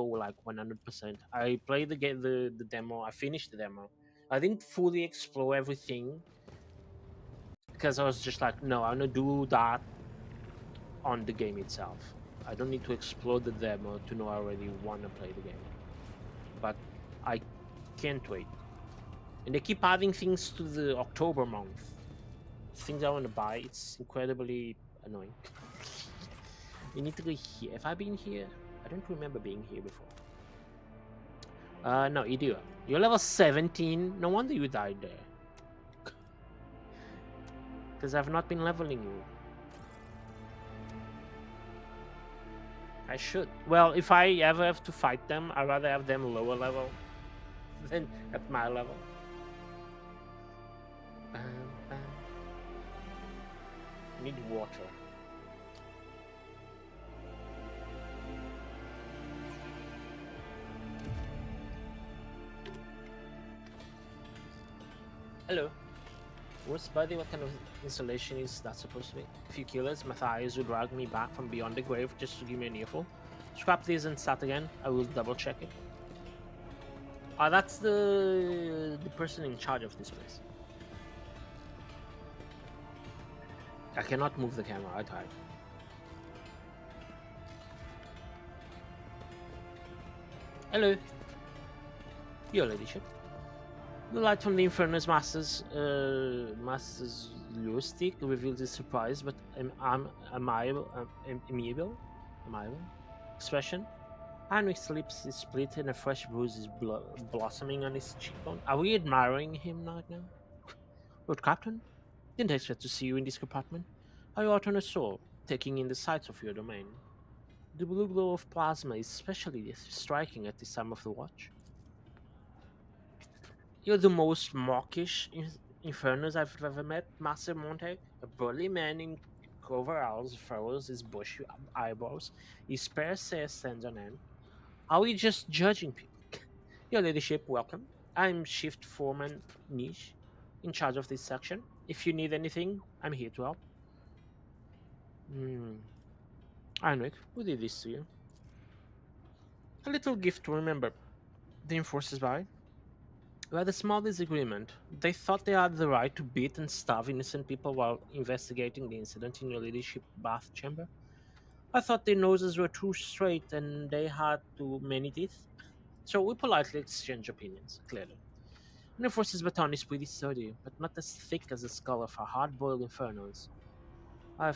like 100%. I played the demo. I finished the demo. I didn't fully explore everything because I was just like, no, I'm gonna do that on the game itself. I don't need to explore the demo to know I already want to play the game. But I can't wait. And they keep adding things to the October month. Things I want to buy. It's incredibly annoying. We need to go here. Have I been here? I don't remember being here before. No, Idira. You're level 17. No wonder you died there. Because I've not been leveling you. I should. Well, if I ever have to fight them, I'd rather have them lower level than at my level. Need water. Hello. What's buddy? What kind of installation is that supposed to be? If you kill us, Matthias will drag me back from beyond the grave just to give me an earful. Scrap this and start again. I will double check it. That's the person in charge of this place. I cannot move the camera, I tried. Hello. Your ladyship. The light from the Infernus Master's lure stick reveals his surprise, but amiable expression. Heinrich's lips is split and a fresh bruise is blossoming on his cheekbone. Are we admiring him right now? Lord Captain? Didn't expect to see you in this compartment. Are you out on a soul, taking in the sights of your domain? The blue glow of plasma is especially striking at this time of the watch. You're the most mawkish Infernus I've ever met, Master Monte. A burly man in coveralls furrows his bushy eyebrows. His spare hair stands on end. Are we just judging people? Your ladyship, welcome. I'm Shift Foreman Niche, in charge of this section. If you need anything, I'm here to help. Heinrich, who did this to you? A little gift to remember the enforcers by. We had a small disagreement. They thought they had the right to beat and starve innocent people while investigating the incident in your ladyship bath chamber. I thought their noses were too straight and they had too many teeth. So we politely exchanged opinions, clearly. An enforcer's baton is pretty sturdy, but not as thick as the skull of a hard-boiled infernos. I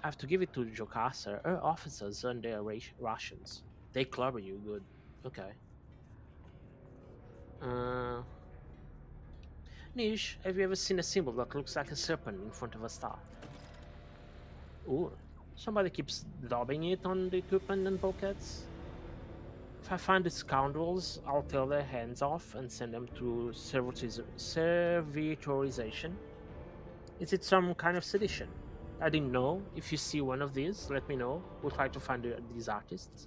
have to give it to Jocasta. Her officers earn their rations. They clobber you good. Okay. Niche, have you ever seen a symbol that looks like a serpent in front of a star? Ooh, somebody keeps daubing it on the equipment and bulkheads. If I find the scoundrels, I'll tear their hands off and send them to servitorization. Is it some kind of sedition? I didn't know. If you see one of these, let me know. We'll try to find these artists.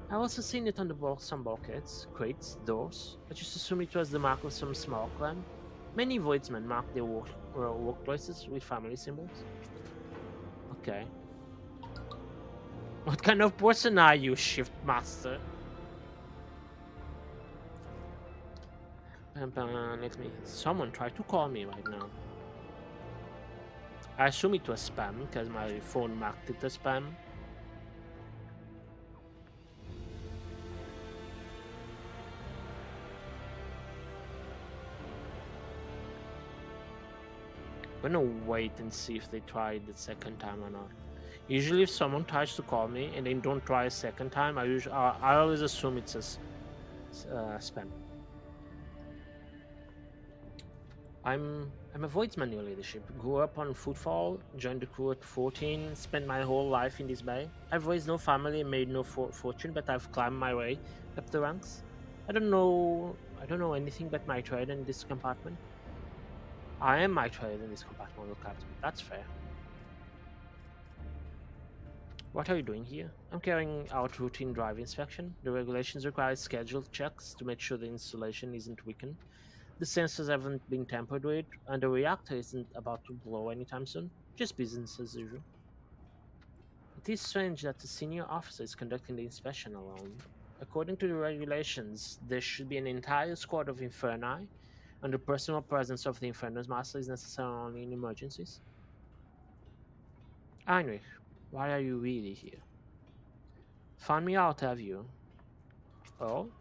I also seen it on the some bulkheads, crates, doors. I just assumed it was the mark of some small clan. Many voidsmen mark their workplaces with family symbols. Okay. What kind of person are you, Shift Master? Let me. Someone tried to call me right now. I assume it was spam because my phone marked it as spam. I'm gonna wait and see if they tried the second time or not. Usually, if someone tries to call me and they don't try a second time, I always assume it's a spam. I'm a voidsman, your leadership. Grew up on Footfall, joined the crew at 14, spent my whole life in this bay. I've raised no family and made no fortune, but I've climbed my way up the ranks. I don't know anything but my trade in this compartment. I am my trade in this compartment, Captain. That's fair. What are you doing here? I'm carrying out routine drive inspection. The regulations require scheduled checks to make sure the installation isn't weakened. The sensors haven't been tampered with, and the reactor isn't about to blow anytime soon. Just business as usual. It is strange that the senior officer is conducting the inspection alone. According to the regulations, there should be an entire squad of Inferni, and the personal presence of the Inferno's master is necessary only in emergencies. Heinrich, why are you really here? Found me out, have you? Oh?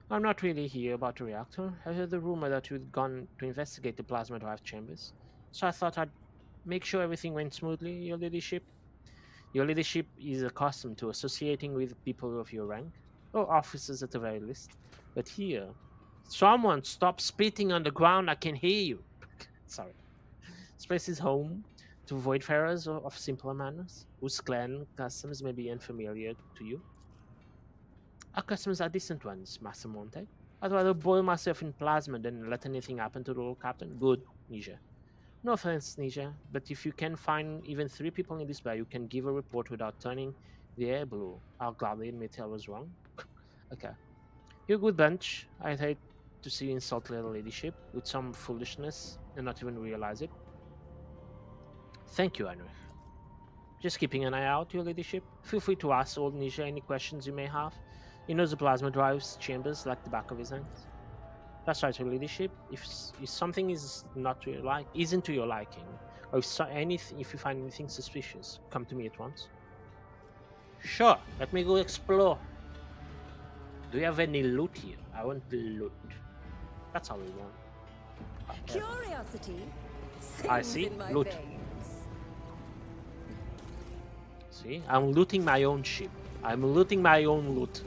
I'm not really here about the reactor. I heard the rumor that you'd gone to investigate the plasma drive chambers, so I thought I'd make sure everything went smoothly, your leadership. Your leadership is accustomed to associating with people of your rank, or officers at the very least. But here, someone stop spitting on the ground, I can hear you. Sorry. This place is home to voidfarers of simpler manners, whose clan customs may be unfamiliar to you. Our customers are decent ones, Master Monte. I'd rather boil myself in plasma than let anything happen to the old captain. Good, Nisha. No offense, Nisha, but if you can find even 3 people in this bay who can give a report without turning the air blue, I'll gladly admit I was wrong. Okay. You're a good bunch. I'd hate to see you insult little ladyship with some foolishness and not even realize it. Thank you, Heinrich. Just keeping an eye out, your ladyship. Feel free to ask old Nisha any questions you may have. He knows the plasma drives chambers like the back of his hand. That's right, your ladyship. If something is not to your isn't to your liking, or if you find anything suspicious, come to me at once. Sure, let me go explore. Do you have any loot here? I want the loot. That's all we want. Curiosity. I sings see. in my Loot. veins. See, I'm looting my own ship. I'm looting my own loot.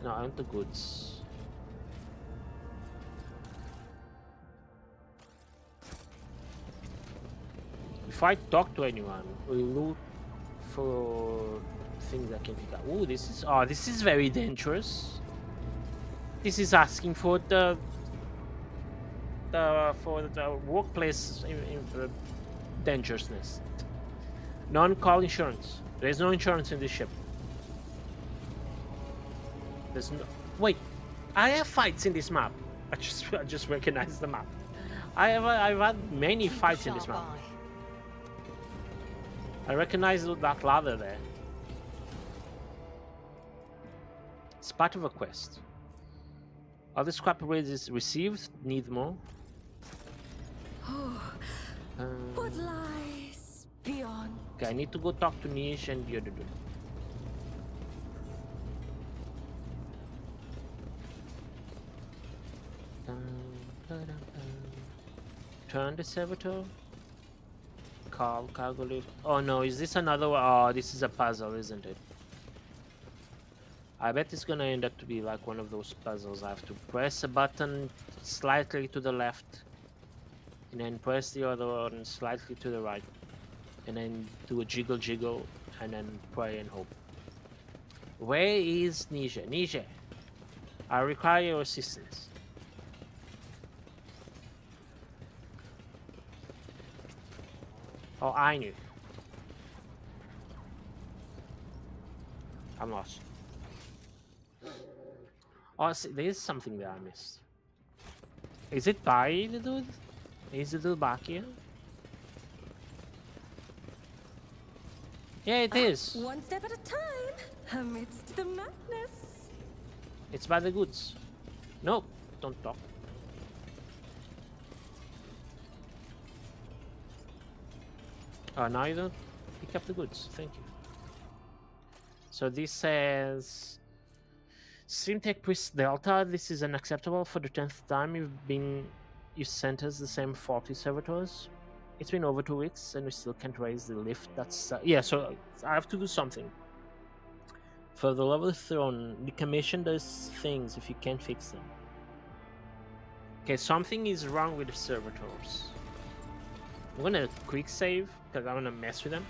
No, I want the goods. If I talk to anyone, we loot for things I can pick up. Ooh, this is very dangerous. This is asking for the workplace dangerousness. Non-call insurance. There is no insurance in this ship. There's no. Wait, I have fights in this map. I just recognized the map. I've had many fights in this map. I recognize that ladder there. It's part of a quest. Other scrap raises received. Need more. What lies beyond? Okay, I need to go talk to Nish and the other dude. Turn the servitor. Call cargo lift. Oh no, is this another one? Oh, this is a puzzle, isn't it? I bet it's gonna end up to be like one of those puzzles. I have to press a button slightly to the left, and then press the other one slightly to the right, and then do a jiggle, and then pray and hope. Where is Nije? Nije, I require your assistance. Oh, I knew. I'm lost. Oh, see, there's something that I missed. Is it by the dude? Is the dude back here? Yeah, it is. One step at a time, amidst the madness. It's by the goods. Nope, don't talk. Oh, now you don't pick up the goods. Thank you. So this says Simtech Priest Delta, this is unacceptable. For the 10th time you sent us the same 40 servitors. It's been over 2 weeks and we still can't raise the lift. That's yeah, so I have to do something. For the love of the throne, the commission does things if you can't fix them. Okay, something is wrong with the servitors. I'm gonna quick save because I wanna mess with them.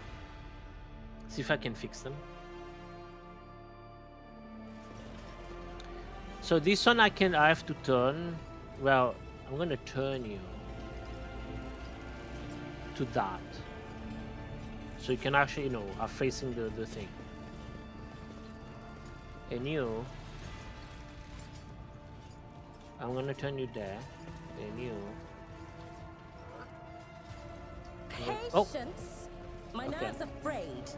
See if I can fix them. So this one I have to turn. Well, I'm gonna turn you to that. So you can actually, are facing the thing. And you, I'm gonna turn you there. And you. Patience. My Okay. nerves are frayed.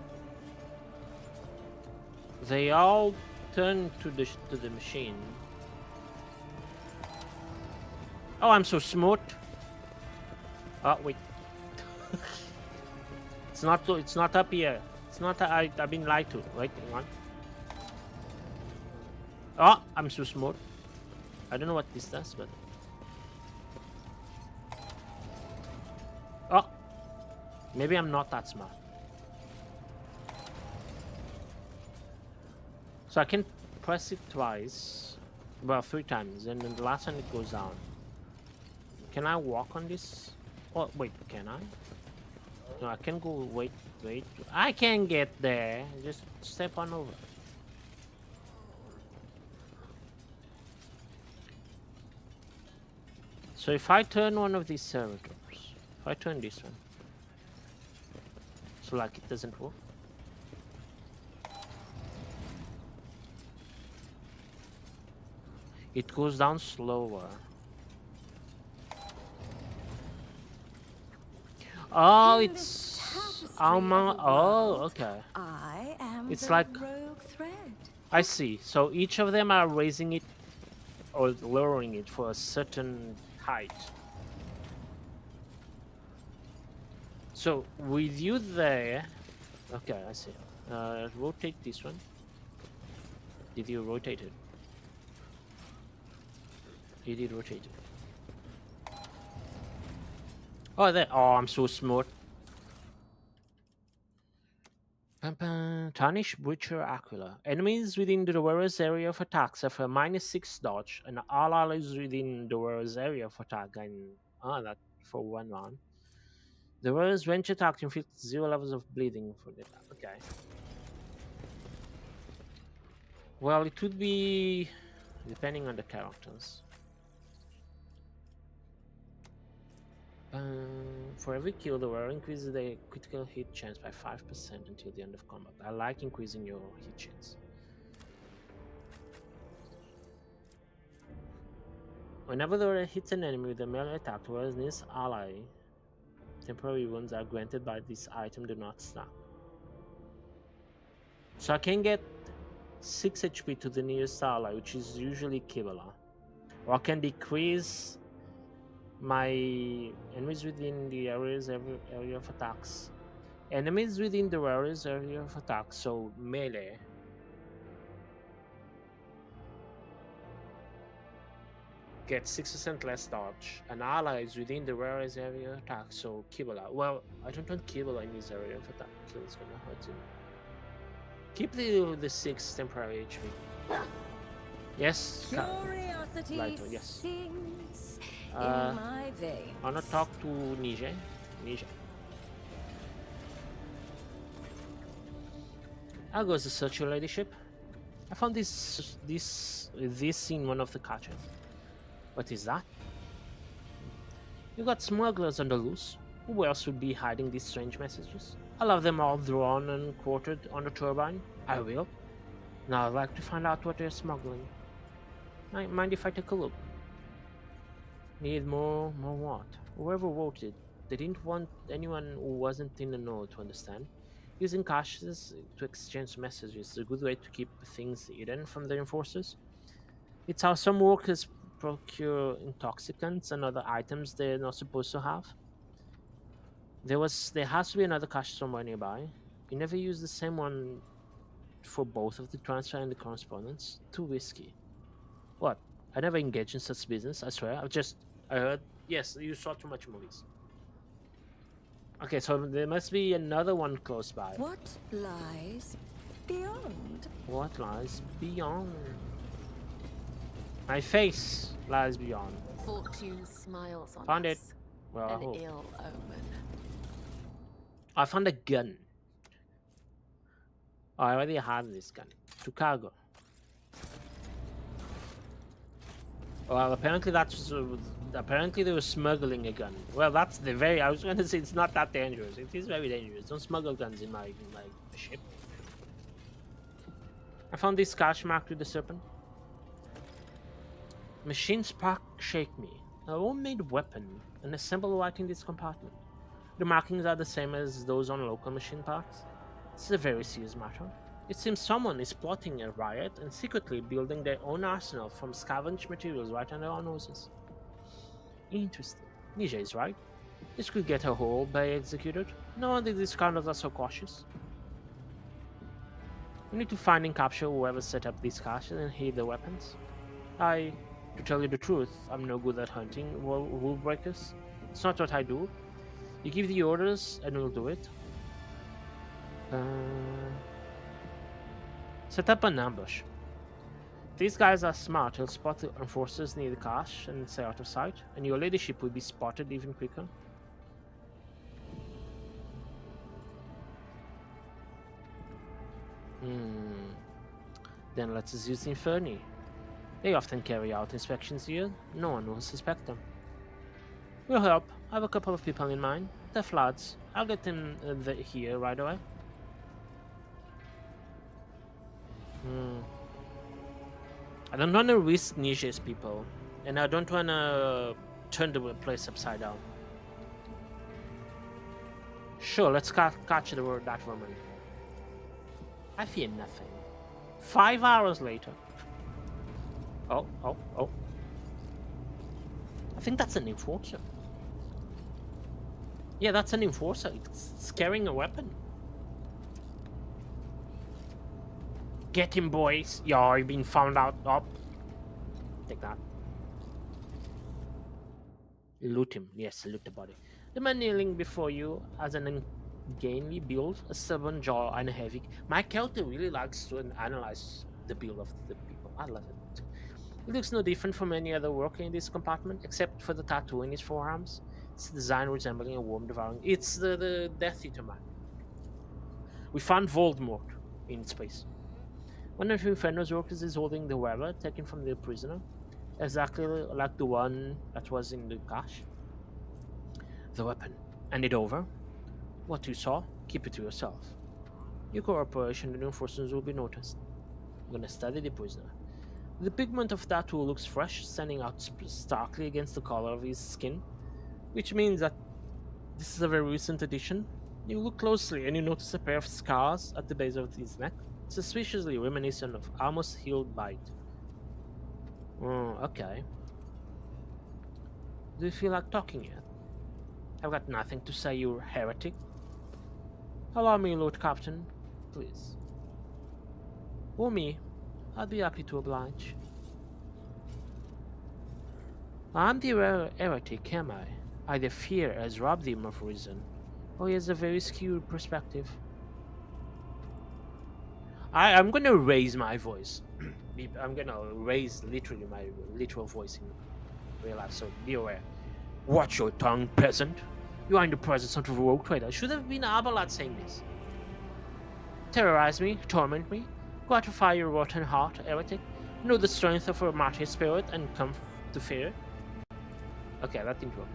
They all turn to the machine. Oh, I'm so smart. Oh wait, it's not up here. It's not. I've been lied to. Wait, hang on. Oh, I'm so smart. I don't know what this does, but oh, maybe I'm not that smart. So I can press it twice, well, 3 times, and then the last one it goes down. Can I walk on this? Oh, wait, can I? No, I can go, wait. I can get there. Just step on over. So if I turn one of these servitors, if I turn this one, so like it doesn't work. It goes down slower. Oh, In it's this tapestry Alma. of a Oh, world, okay. I am It's the like rogue thread. I see. So each of them are raising it or lowering it for a certain height. So with you there, okay, I see. Rotate this one. Did you rotate it? You did rotate it. Oh, there. Oh, I'm so smart. Tarnish Butcher Aquila. Enemies within the wearer's area of attack suffer a -6 dodge, and all allies within the wearer's area of attack gain that for 1 round. The wearer's range attack inflicts 0 levels of bleeding for the attack. Okay. Well, it would be depending on the characters. For every kill, the wearer increases the critical hit chance by 5% until the end of combat. I like increasing your hit chance. Whenever the wearer hits an enemy with a melee attack, the wearer's nearest ally, temporary wounds are granted by this item do not stack. So I can get 6 HP to the nearest ally, which is usually Kibala. Or I can decrease my enemies within the area of attacks. Enemies within the wearer's area of attack, so melee. Get 6% less dodge. And allies within the wearer's area of attack, so Kibala. Well, I don't want Kibala in his area of attack. Kill is gonna hurt him. Keep the 6 temporary HP. Yes. Curiosity Right, yes. sings in Uh, my veins. I wanna talk to Nije. Nije. I'll go to search your ladyship. I found this in one of the caches. What is that? You got smugglers on the loose. Who else would be hiding these strange messages? I'll have them all drawn and quartered on the turbine. I will. Now I'd like to find out what they're smuggling. Mind if I take a look? Need more what? Whoever wrote it, they didn't want anyone who wasn't in the know to understand. Using caches to exchange messages is a good way to keep things hidden from the enforcers. It's how some workers procure intoxicants and other items they're not supposed to have. There has to be another cache somewhere nearby. You never use the same one for both of the transfer and the correspondence. Too risky. What? I never engaged in such business, I swear. I heard. Yes, you saw too much movies. Okay, so there must be another one close by. What lies beyond? What lies beyond? My face lies beyond. Fortune smiles on Found us. it. Well, I An hope. ill omen. I found a gun. I already had this gun. To cargo. Well, apparently apparently they were smuggling a gun. Well, that's the very. I was going to say it's not that dangerous. It is very dangerous. Don't smuggle guns in my ship. I found this cache marked with the serpent. Machine spark shake me. A homemade weapon and assembled right in this compartment. The markings are the same as those on local machine parts. This is a very serious matter. It seems someone is plotting a riot and secretly building their own arsenal from scavenged materials right under our noses. Interesting. Nije is right. This could get her whole bay executed. No wonder these scoundrels are so cautious. We need to find and capture whoever set up these caches and hid the weapons. To tell you the truth, I'm no good at hunting rule breakers. It's not what I do. You give the orders and we'll do it. Set up an ambush. These guys are smart. He'll spot the enforcers near the cache and stay out of sight, and your ladyship will be spotted even quicker. Then let's use the Inferni. They often carry out inspections here. No one will suspect them. We'll help. I have a couple of people in mind. They're floods. I'll get them here right away. I don't want to risk Nije's people, and I don't want to turn the place upside down. Sure, let's catch that woman. I fear nothing. 5 hours later. Oh. I think that's an enforcer. Yeah, that's an enforcer. It's carrying a weapon. Get him, boys. You're being found out. Up. Take that. Loot him. Yes, loot the body. The man kneeling before you has an ungainly build, a stubborn jaw, and a heavy. My character really likes to analyze the build of the people. I love it. He looks no different from any other worker in this compartment, except for the tattoo in his forearms. It's design resembling a worm devouring. It's the Death Eater man. We found Voldemort in space. One of Inferno's workers is holding the weapon taken from the prisoner, exactly like the one that was in the cache. The weapon. Hand it over. What you saw, keep it to yourself. Your cooperation with the enforcers will be noticed. I'm gonna study the prisoner. The pigment of tattoo looks fresh, standing out starkly against the color of his skin, which means that this is a very recent addition. You look closely and you notice a pair of scars at the base of his neck, suspiciously reminiscent of almost healed bite. Oh, okay. Do you feel like talking yet? I've got nothing to say, you heretic. Allow me, Lord Captain, please. Or me. I'd be happy to oblige. I'm the heretic, am I? Either fear has robbed him of reason, or he has a very skewed perspective. I'm gonna raise my voice. I'm gonna raise literally my literal voice in real life, so be aware. Watch your tongue, peasant. You are in the presence of a rogue trader. Should have been Abelat saying this. Terrorize me, torment me, gratify your rotten heart, heretic. Know the strength of a martyr spirit and come to fear. Okay, that didn't work.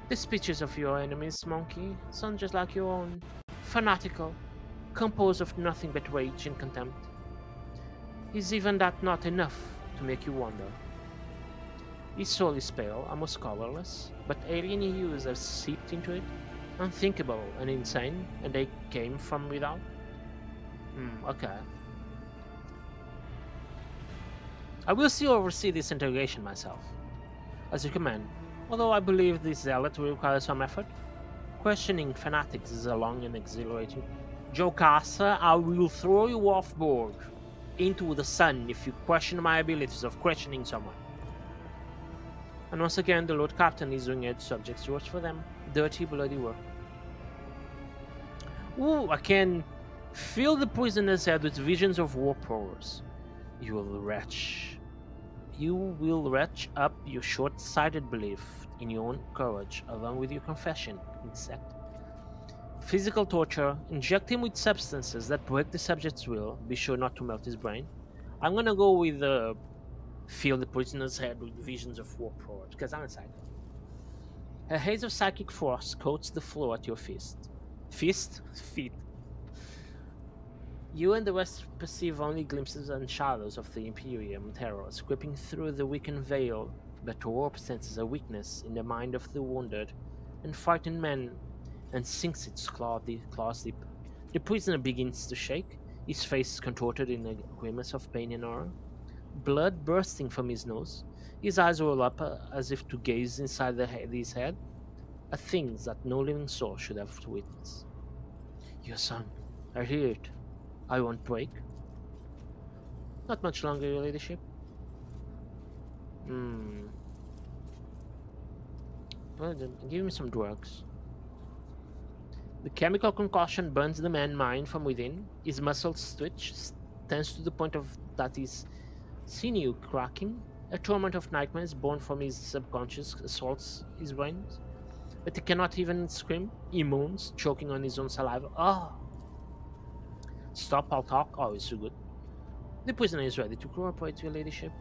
The speeches of your enemies, monkey, sound just like your own. Fanatical, composed of nothing but rage and contempt. Is even that not enough to make you wonder? His soul is pale, almost colorless, but alien hues have seeped into it, unthinkable and insane, and they came from without? Okay. I will still oversee this interrogation myself, as you command, although I believe this zealot will require some effort. Questioning fanatics is a long and exhilarating. Jocasta, I will throw you off board into the sun if you question my abilities of questioning someone. And once again, the Lord Captain is doing its subjects to watch for them. Dirty, bloody work. Ooh, I can fill the prisoner's head with visions of warp horrors. You will retch up your short-sighted belief in your own courage, along with your confession, insect. Physical torture, inject him with substances that break the subject's will, be sure not to melt his brain. I'm gonna go with fill the prisoner's head with visions of warp horrors, because I'm a psycho. A haze of psychic frost coats the floor at your feet. Feet. You and the rest perceive only glimpses and shadows of the Imperium terrors creeping through the weakened veil, but warp senses a weakness in the mind of the wounded and frightened man and sinks its claws deep. The prisoner begins to shake, his face contorted in a grimace of pain and horror. Blood bursting from his nose, his eyes roll up as if to gaze inside his head, at things that no living soul should have to witness. Your son, I hear it. I won't break. Not much longer, your ladyship. Well, then, give me some drugs. The chemical concoction burns the man's mind from within. His muscles twitch, tense to the point of that his sinew cracking. A torment of nightmares born from his subconscious assaults his brains. But he cannot even scream. He moans, choking on his own saliva. Oh! Stop, I'll talk. Oh, it's so good. The prisoner is ready to cooperate, your ladyship.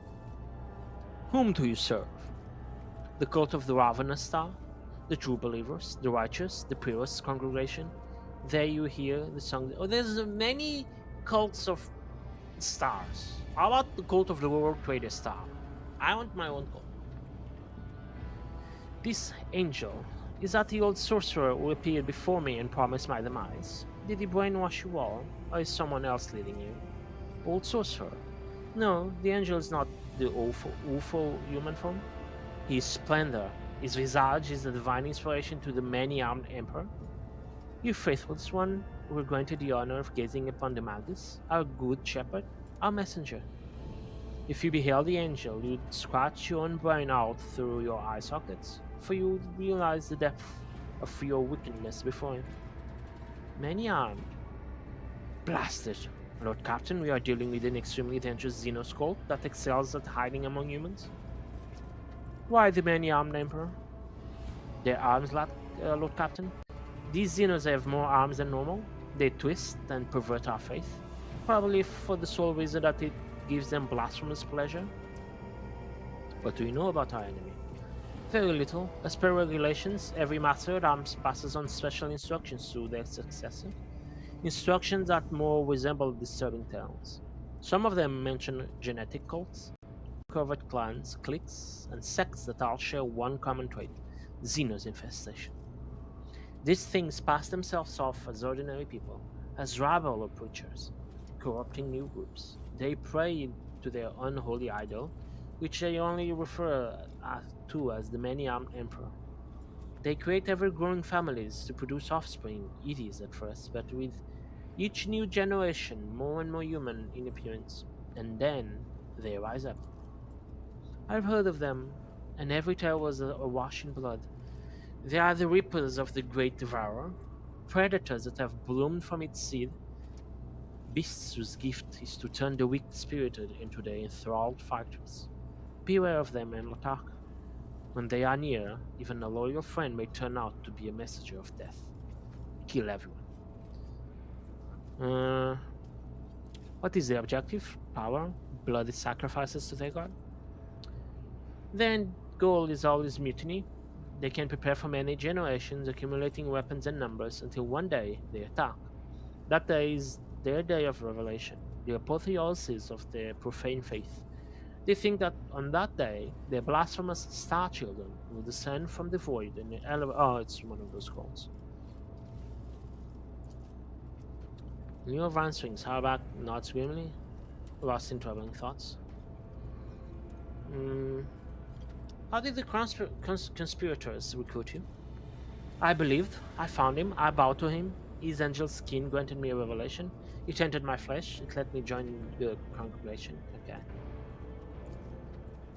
Whom do you serve? The cult of the Ravenous Star? The true believers? The righteous? The perilous congregation? There you hear the song. Oh, there's many cults of stars. How about the cult of the World Trader Star? I want my own cult. This angel, is that the old sorcerer who appeared before me and promised my demise? Did he brainwash you all, or is someone else leading you? Old sorcerer? No, the angel is not the awful human form. His splendor, his visage is the divine inspiration to the many-armed emperor. You faithless one were granted the honor of gazing upon the Magus, our good shepherd, our messenger. If you beheld the angel, you'd scratch your own brain out through your eye sockets, for you would realize the depth of your wickedness before him. Many-armed. Blasted! Lord Captain, we are dealing with an extremely dangerous Xenos cult that excels at hiding among humans. Why the many-armed Emperor? Their arms, Lord Captain? These Xenos have more arms than normal. They twist and pervert our faith, probably for the sole reason that it gives them blasphemous pleasure. What do you know about our enemy? Very little. As per regulations, every master at arms passes on special instructions to their successor. Instructions that more resemble disturbing tales. Some of them mention genetic cults, covert clans, cliques, and sects that all share one common trait: Xenos infestation. These things pass themselves off as ordinary people, as rabble or preachers, corrupting new groups. They pray to their unholy idol, which they only refer to as the many-armed emperor. They create ever-growing families to produce offspring, idiots at first, but with each new generation more and more human in appearance, and then they rise up. I've heard of them, and every tale was awash in blood. They are the reapers of the great devourer, predators that have bloomed from its seed. Beasts whose gift is to turn the weak-spirited into their enthralled fighters. Beware of them and attack. When they are near, even a loyal friend may turn out to be a messenger of death. Kill everyone. What is the objective? Power? Bloody sacrifices to their god? Their goal is always mutiny. They can prepare for many generations, accumulating weapons and numbers until one day they attack. That day is their day of revelation, the apotheosis of their profane faith. They think that on that day, their blasphemous star children will descend from the void and elevate. Oh, it's one of those calls. New advancings, how about nods grimly? Lost in troubling thoughts. How did the conspirators recruit you? I believed. I found him. I bowed to him. His angel skin granted me a revelation. It entered my flesh. It let me join the congregation. Okay.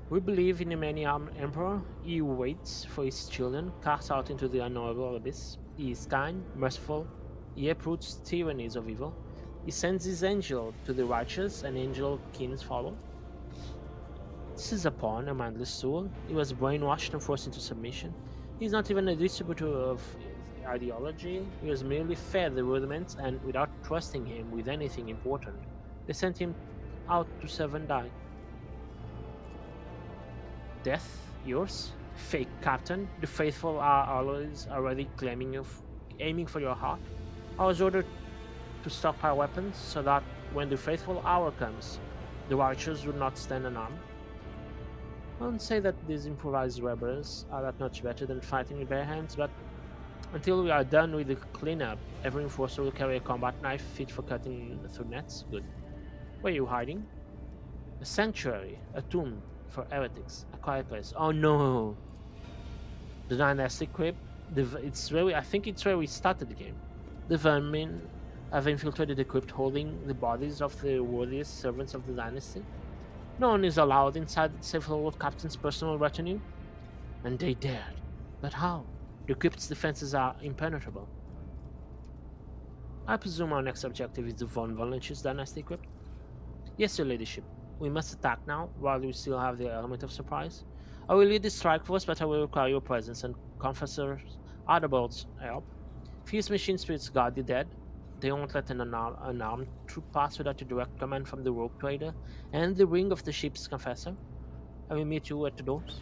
We believe in a many-armed emperor. He waits for his children, cast out into the unknowable abyss. He is kind, merciful. He uproots tyrannies of evil. He sends his angel to the righteous, and angel kings follow. This is a pawn, a mindless tool. He was brainwashed and forced into submission. He's not even a distributor of ideology. He was merely fed the rudiments, and without trusting him with anything important, they sent him out to serve and die. Death, yours? Fake captain. The faithful are always already aiming for your heart. I was ordered to stockpile weapons so that when the faithful hour comes, the righteous would not stand unarmed. I won't say that these improvised rebels are that much better than fighting with bare hands, but until we are done with the cleanup, every enforcer will carry a combat knife fit for cutting through nets. Good. Where are you hiding? A sanctuary, a tomb for heretics, a quiet place. Oh no! The dynastic crypt. I think it's where we started the game. The vermin have infiltrated the crypt, holding the bodies of the worthiest servants of the dynasty. No one is allowed inside save for the old captain's personal retinue. And they dared. But how? The crypt's defenses are impenetrable. I presume our next objective is the Von Valentius dynasty crypt? Yes, your ladyship. We must attack now, while we still have the element of surprise. I will lead the strike force, but I will require your presence and Confessor Adalbert's help. Fierce machine spirits guard the dead. They won't let an unarmed troop pass without a direct command from the rogue trader and the ring of the ship's confessor. I will meet you at the doors.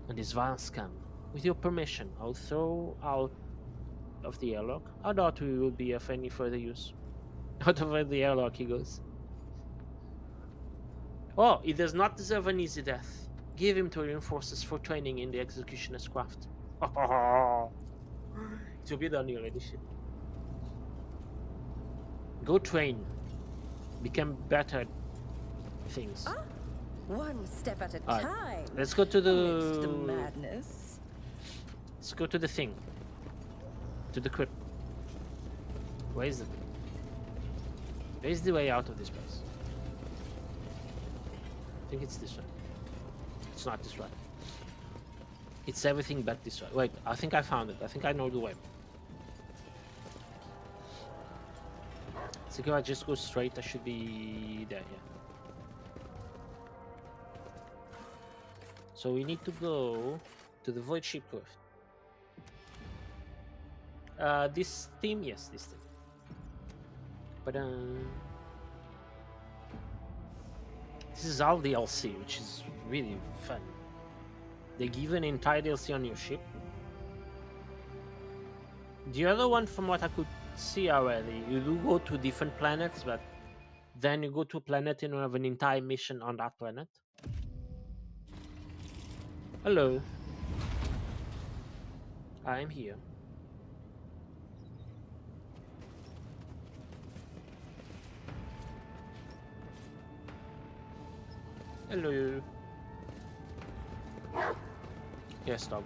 And this vile scum. With your permission, I'll throw out of the airlock. I doubt we will be of any further use. Out of the airlock he goes. Oh, he does not deserve an easy death. Give him to reinforcements for training in the executioner's craft. It will be done, your ladyship. Go train. Become better at things. One step at a Alright, time. let's go to Amidst the the... madness. Let's go to the thing. To the crypt. Where is it? Where is the way out of this place? I think it's this way. It's not this way. It's everything but this way. Wait, I think I found it. I think I know the way. So if I just go straight, I should be there, yeah. So we need to go to the voidship craft. This team? Yes, this team. But this is all DLC, which is really fun. They give an entire DLC on your ship. The other one, from what I could see already, you do go to different planets, but then you go to a planet and you have an entire mission on that planet. Hello. I'm here. Hello. Yes, dog.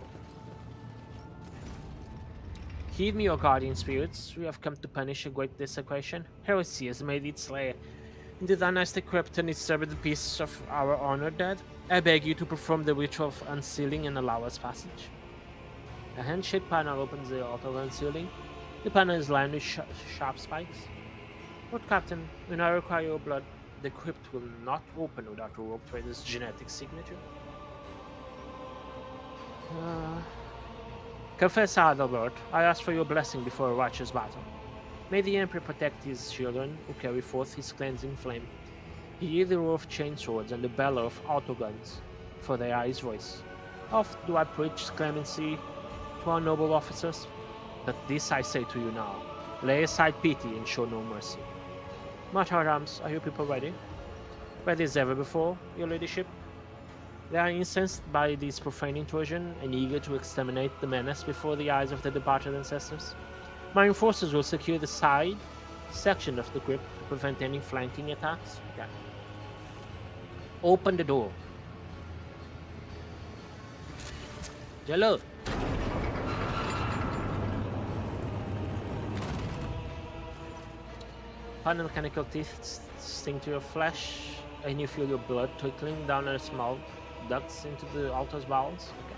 Heed me, your guardian spirits. We have come to punish a great desecration. Heresy has made its lair in the dynastic crypt and disturbed the peace of our honored dead. I beg you to perform the ritual of unsealing and allow us passage. A hand-shaped panel opens the altar of unsealing. The panel is lined with sharp spikes. But Captain, when I require your blood, the crypt will not open without a rogue trader's genetic signature. Confess, Adalbert, I ask for your blessing before a righteous battle. May the Emperor protect his children who carry forth his cleansing flame. Hear the roar of chainswords and the bellow of autoguns, for they are his voice. Oft do I preach clemency to our noble officers, but this I say to you now, lay aside pity and show no mercy. Mart-Arms, are your people ready? Ready as ever before, your ladyship? They are incensed by this profane intrusion and eager to exterminate the menace before the eyes of their departed ancestors. My enforcers will secure the side section of the crypt to prevent any flanking attacks. Okay. Open the door. Jello. Upon the mechanical teeth sting to your flesh, and you feel your blood trickling down a small ducts into the altar's bowels. Okay.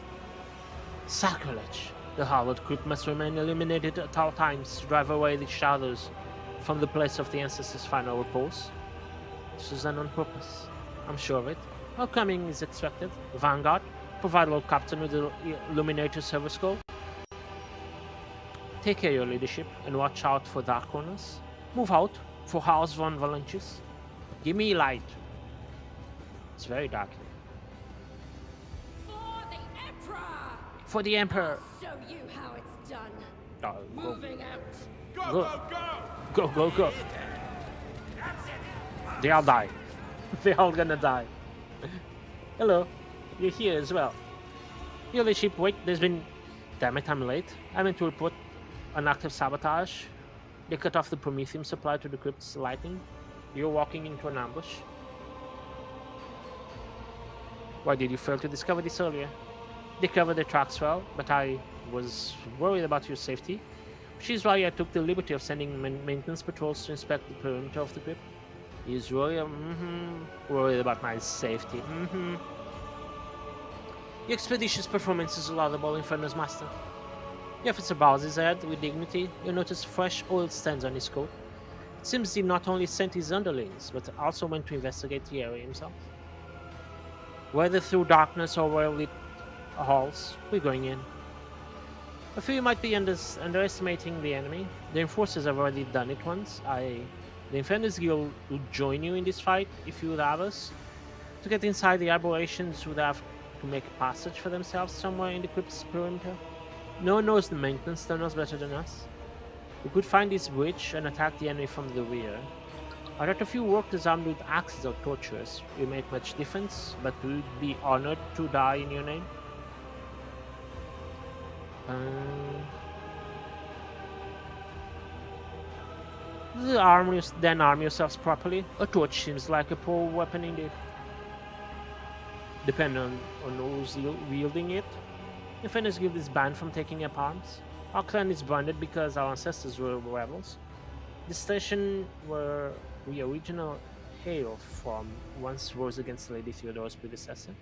Sacrilege! The hallowed crypt must remain illuminated at all times to drive away the shadows from the place of the ancestors' final repose. This is done on purpose. I'm sure of it. Our coming is expected. Vanguard, provide Lord Captain with the illuminator service call. Take care, your ladyship, and watch out for dark corners. Move out for House von Valentis. Give me light. It's very dark here. For the Emperor! For the Emperor! Show you how it's done. Oh, go, Moving out. Go, Go. go, go! go, go, go. They all die. They're all gonna die. Hello. You're here as well. Your ladyship, wait, there's been... Damn it, I'm late. I meant to report an active sabotage. They cut off the promethium supply to the crypt's lighting. You're walking into an ambush. Why did you fail to discover this earlier? They covered the tracks well, but I was worried about your safety, which is why I took the liberty of sending maintenance patrols to inspect the perimeter of the crypt. He's really worried about my safety. Your expeditious performance is laudable, Inferno's master. The officer bows his head with dignity. You notice fresh oil stains on his coat. It seems he not only sent his underlings, but also went to investigate the area himself. Whether through darkness or well-lit halls, we're going in. I fear you might be underestimating the enemy. The enforcers have already done it once. The Infernus Guild will join you in this fight if you would have us. To get inside, the aberrations would have to make a passage for themselves somewhere in the crypt's perimeter. No one knows the maintenance tunnels better than us. We could find this bridge and attack the enemy from the rear. I doubt a few workers armed with axes or torches will make much difference, but we would be honored to die in your name. Then arm yourselves properly. A torch seems like a poor weapon indeed. Depending on who's wielding it. Infernus Guild is banned from taking up arms. Our clan is branded because our ancestors were rebels. The station where we originally hail from once rose against Lady Theodore's predecessor.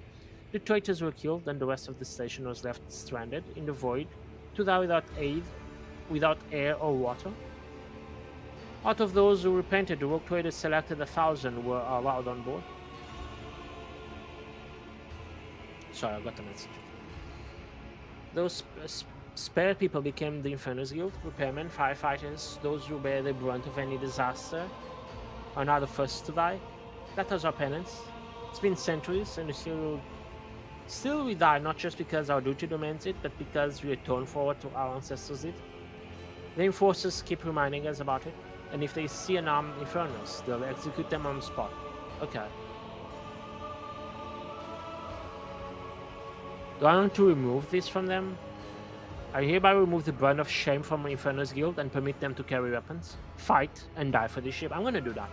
The traitors were killed and the rest of the station was left stranded in the void to die without aid, without air or water. Out of those who repented, the rogue traders selected 1,000 were allowed on board. Sorry, I got the message. Those spared people became the Infernus Guild, repairmen, firefighters, those who bear the brunt of any disaster are now the first to die. That was our penance. It's been centuries and still we die not just because our duty demands it, but because we atone for what our ancestors did. The enforcers keep reminding us about it, and if they see an armed Infernus, they'll execute them on the spot. Okay. Do I want to remove this from them? I hereby remove the burden of shame from Infernus Guild and permit them to carry weapons, fight, and die for this ship. I'm gonna do that.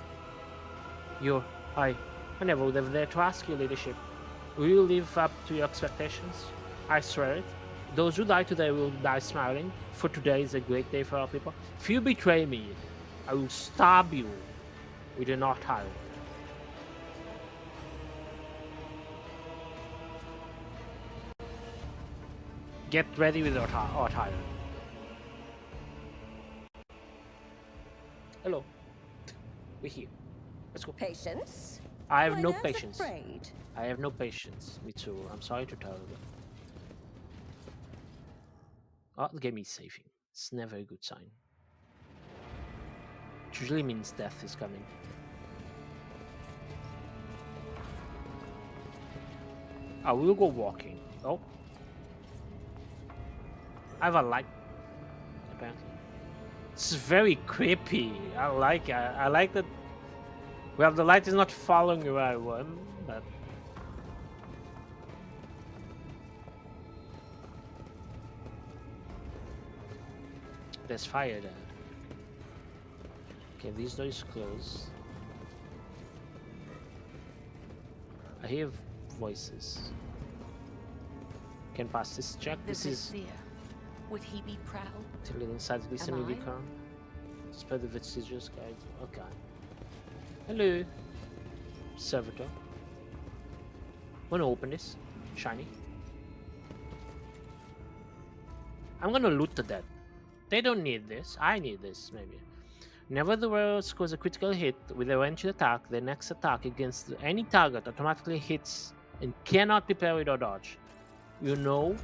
I never would have dared to ask you, leadership. Will you live up to your expectations? I swear it. Those who die today will die smiling, for today is a great day for our people. If you betray me, I will stab you with an hot iron. Get ready with our iron. Hello. We're here. Let's go. Patience? I have My no nerves patience. afraid. I have no patience. Me too. I'm sorry to tell you. Oh, the game is saving. It's never a good sign. It usually means death is coming. I will go walking. Oh. I have a light. Apparently. It's very creepy. I like it. I like that. Well, the light is not following where I want, but there's fire there. Okay, this door is closed. I hear voices. Can pass this check. The This is Vizier. Would he be proud? till inside this Am I? car. Spread the vestigious guide. Okay. Hello. Servitor. Wanna open this? Shiny. I'm gonna loot the dead. They don't need this. I need this, maybe. Whenever the warrior scores a critical hit with a ranged attack, the next attack against any target automatically hits and cannot be parried or dodged. You know?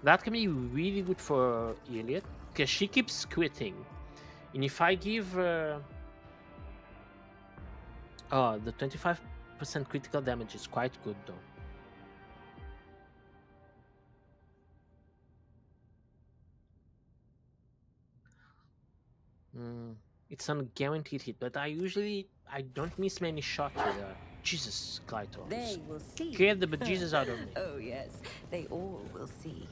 That can be really good for Elliot, because she keeps quitting. And if I give her... Oh, the 25% critical damage is quite good though. It's not a guaranteed hit, but I don't miss many shots with her. Jesus, Clytor. They will see. Scared the bejesus out of me. Oh yes, they all will see.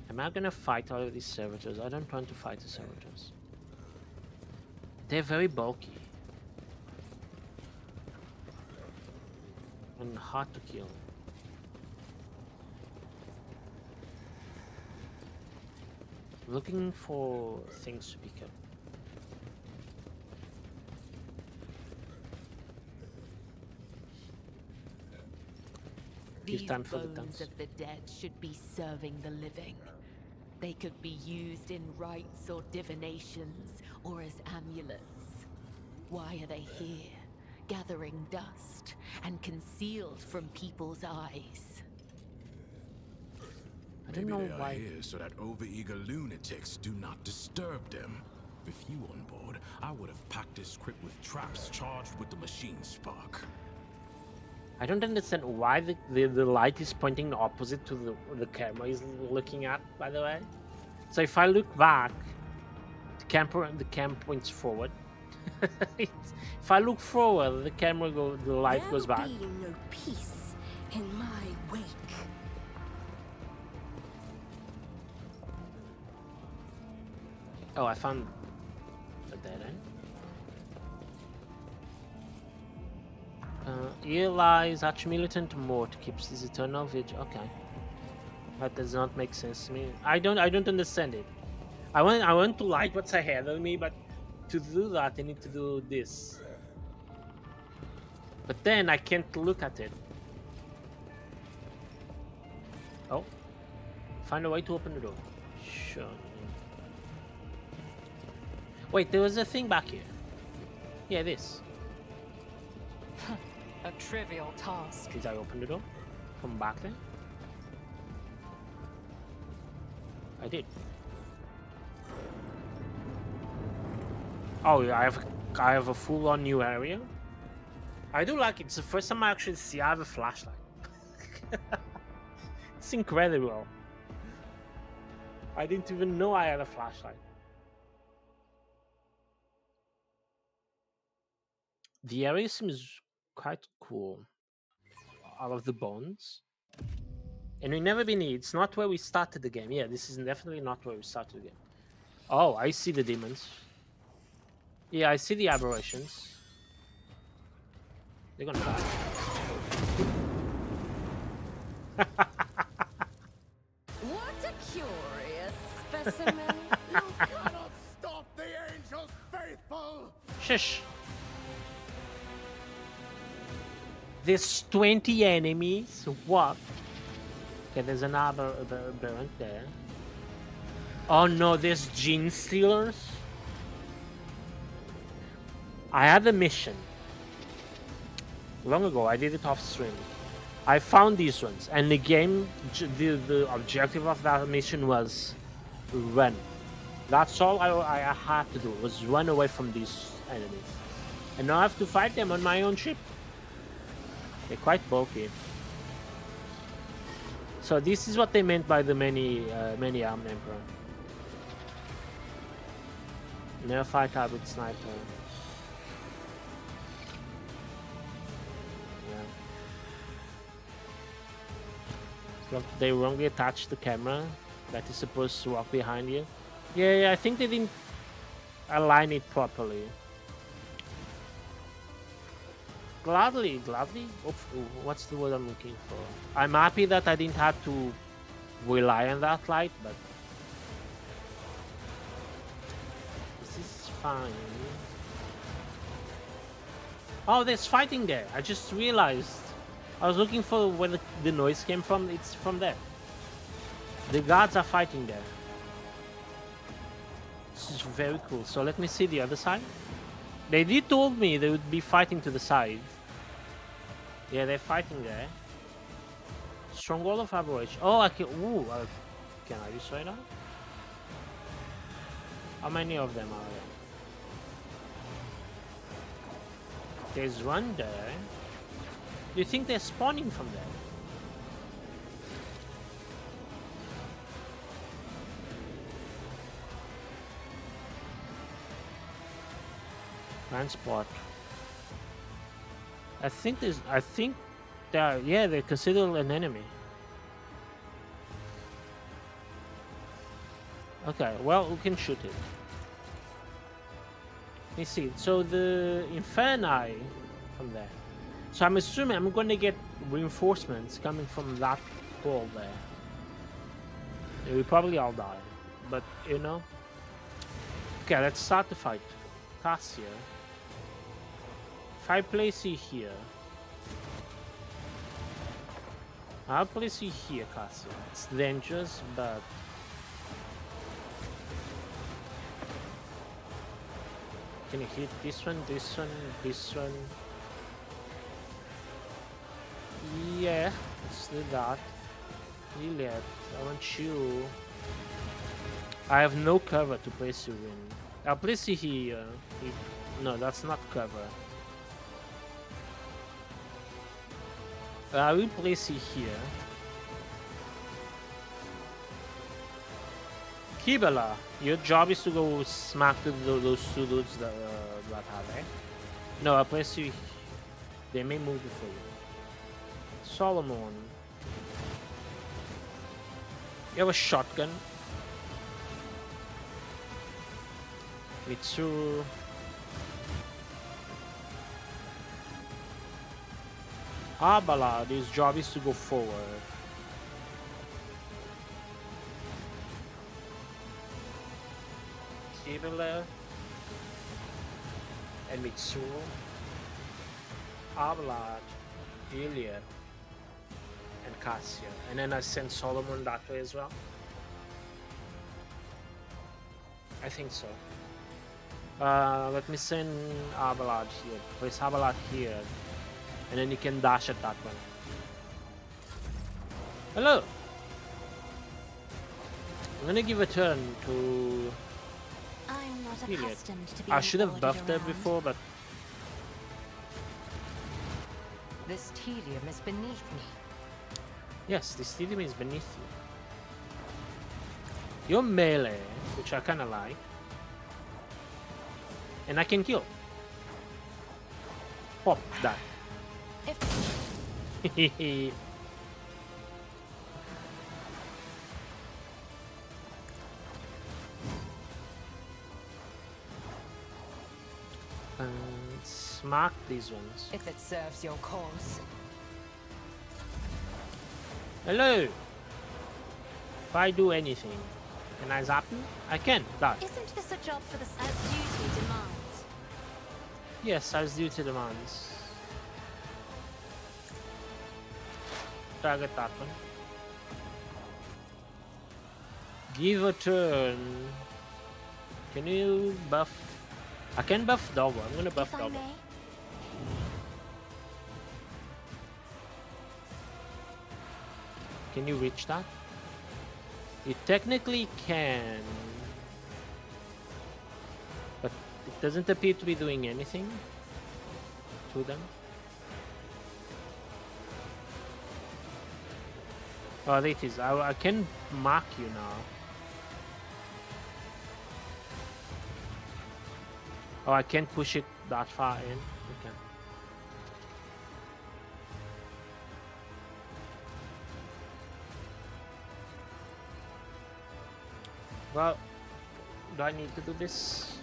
Am I gonna fight all of these servitors? I don't want to fight the servitors. They're very bulky. And hard to kill. Looking for things to pick up. Give These time for the bones dance. of the dead should be serving the living. They could be used in rites or divinations, or as amulets. Why are they here, gathering dust and concealed from people's eyes? I don't Maybe know they are why. here so that overeager lunatics do not disturb them. With you on board, I would have packed this crypt with traps charged with the machine spark. I don't understand why the light is pointing opposite to the camera is looking at, by the way. So if I look back, the cam points forward. If I look forward, the light goes back. There'll be no peace in my wake. Oh, I found a dead end. Here lies Arch-Militant Mort keeps his eternal vigil. Okay, that does not make sense to me. I don't understand it. I want to light what's ahead of me, but to do that I need to do this. But then I can't look at it. Oh, find a way to open the door. Sure. Wait, there was a thing back here. Yeah, this. A trivial task. Did I open the door from back there? I did. Oh, yeah, I have a full-on new area. I do like it. It's the first time I actually see I have a flashlight. It's incredible. I didn't even know I had a flashlight. The area seems quite cool. All of the bones. And we never been here. It's not where we started the game. Yeah, this is definitely not where we started the game. Oh, I see the demons. Yeah, I see the aberrations. They're gonna die. What a curious specimen. You cannot stop the angels faithful! Shush. There's 20 enemies. What? Okay, there's an aberrant there. Oh no, there's gene stealers. I had a mission long ago. I did it off stream. I found these ones, and the game, the objective of that mission was run. That's all I had to do, was run away from these enemies. And now I have to fight them on my own ship. They're quite bulky. So this is what they meant by the many armed emperor. Never fight out with sniper. Look, they wrongly attached the camera that is supposed to walk behind you. Yeah, I think they didn't align it properly. Gladly? Oh, what's the word I'm looking for? I'm happy that I didn't have to rely on that light, but this is fine. Oh, there's fighting there. I just realized. I was looking for where the noise came from. It's from there. The guards are fighting there. This is very cool. So let me see the other side. They did told me they would be fighting to the side. Yeah, they're fighting there. Stronghold of Aberration. Oh, I can. Ooh, can I use right now? How many of them are there? There's one there. Do you think they're spawning from there? Transport. I think they're, yeah, they're considered an enemy. Okay, well, we can shoot it. Let me see. So the Inferni from there. So I'm assuming I'm going to get reinforcements coming from that hole there. We probably all die, but you know. Okay, let's start the fight. Cassia. If I place you here, I'll place you here, Cassia. It's dangerous, but can you hit this one, this one, this one? Yeah, let's do that. Juliet, I want you. I have no cover to place you in. I'll place you here. No, that's not cover. I will place you here. Kibala, your job is to go smack those two dudes that have it. No, I'll place you. They may move before you. Solomon. You have a shotgun. Mitsuru. Abala, his job is to go forward. Kibala and Mitsuru. Abala, Iliad, and Cassia. And then I send Solomon that way as well. I think so. Let me send Abelard here. Place Abelard here. And then you can dash at that one. Hello! I'm gonna give a turn to I'm not Iliad. accustomed to being I should have ordered buffed her around. before, but This tedium is beneath me. yes, this stadium is beneath you. You're melee, which I kinda like. And I can kill. Pop that. If And smack these ones. If it serves your cause. Hello! If I do anything, can I zap you? I can, that. isn't this a job for the as duty demands? Yes, as duty demands. Target that one. Give a turn. Can you buff? I can buff double. I'm gonna buff If I double. may. Can you reach that? You technically can, but it doesn't appear to be doing anything to them. Oh, there it is. I can mark you now. Oh, I can't push it that far in. Okay. Well, do I need to do this?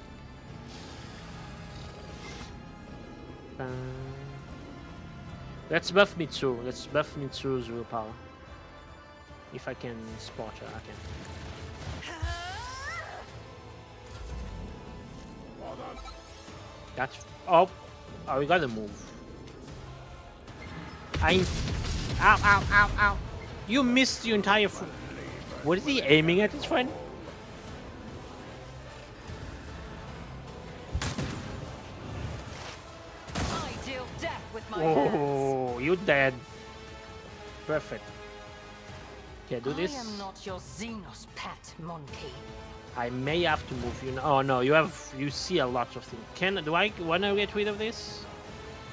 Let's buff Mitsu. Let's buff Mitsu's willpower. If I can spot her, I can. That's... Oh, we gotta move. Ow, ow, ow, ow. You missed your entire... What is he aiming at his friend? I deal death with my hands. Oh, you dead. Perfect. Okay, do this. I am not your Xenos pet, monkey. I may have to move you. Oh no, you see a lot of things. Do I wanna get rid of this?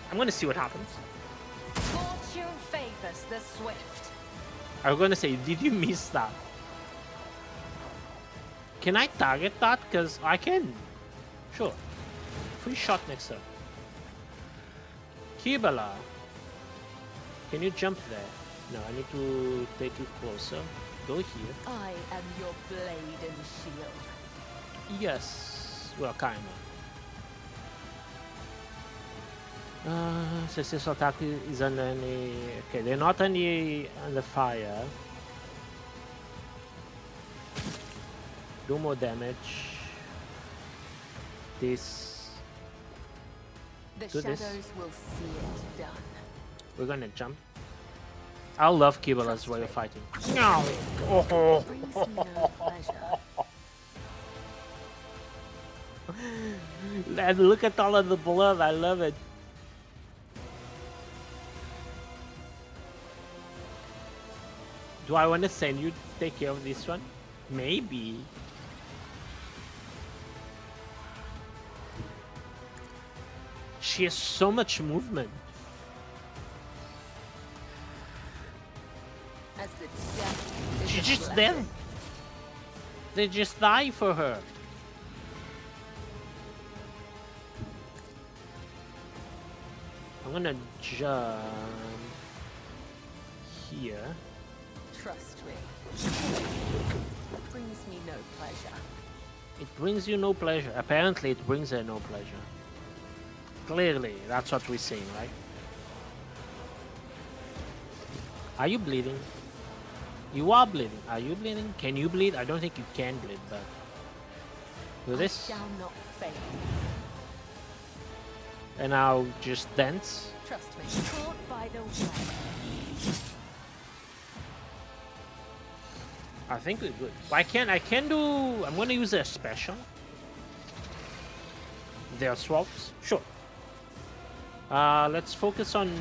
I'm gonna see what happens. Fortune favors the swift. I'm gonna say, did you miss that? Can I target that? Cause I can. Sure. Free shot next turn. Kibala. Can you jump there? No, I need to take you closer. Go here. I am your blade and shield. Yes. Well, kinda. Since this attack is under any... Okay, they're not under fire. Do more damage. This... The Do shadows this. will see it done. We're gonna jump. I love Kibala's way of fighting. No! Oh. Brings me no pleasure. And look at all of the blood, I love it. Do I want to send you to take care of this one? Maybe. She has so much movement. As the death is She's a just blessing. dead. They just die for her. I'm gonna jump here. Trust me. It brings me no pleasure. It brings you no pleasure. Apparently, it brings her no pleasure. Clearly, that's what we're saying, right? Are you bleeding? You are bleeding. Are you bleeding? Can you bleed? I don't think you can bleed, but... Do this, I shall not fail. and I'll just dance. Trust me. Caught by the web. I think we're good. I can do... I'm gonna use a special. Their swaps? Sure. Let's focus on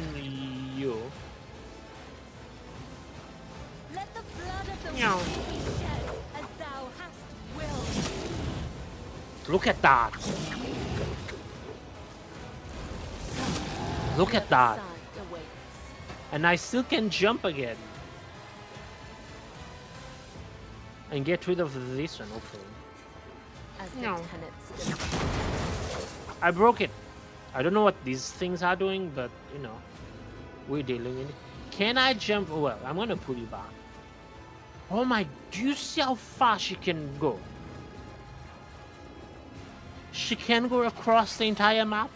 you. Let the blood of the Meow. wicked be shed as thou hast willed. Look at that. Look at that. Side awaits. And I still can jump again. And get rid of this one, hopefully. As the No. tenets demand. I broke it. I don't know what these things are doing, but, you know, we're dealing with it. Can I jump? Oh, well, I'm gonna pull you back. Oh my, do you see how fast she can go? She can go across the entire map.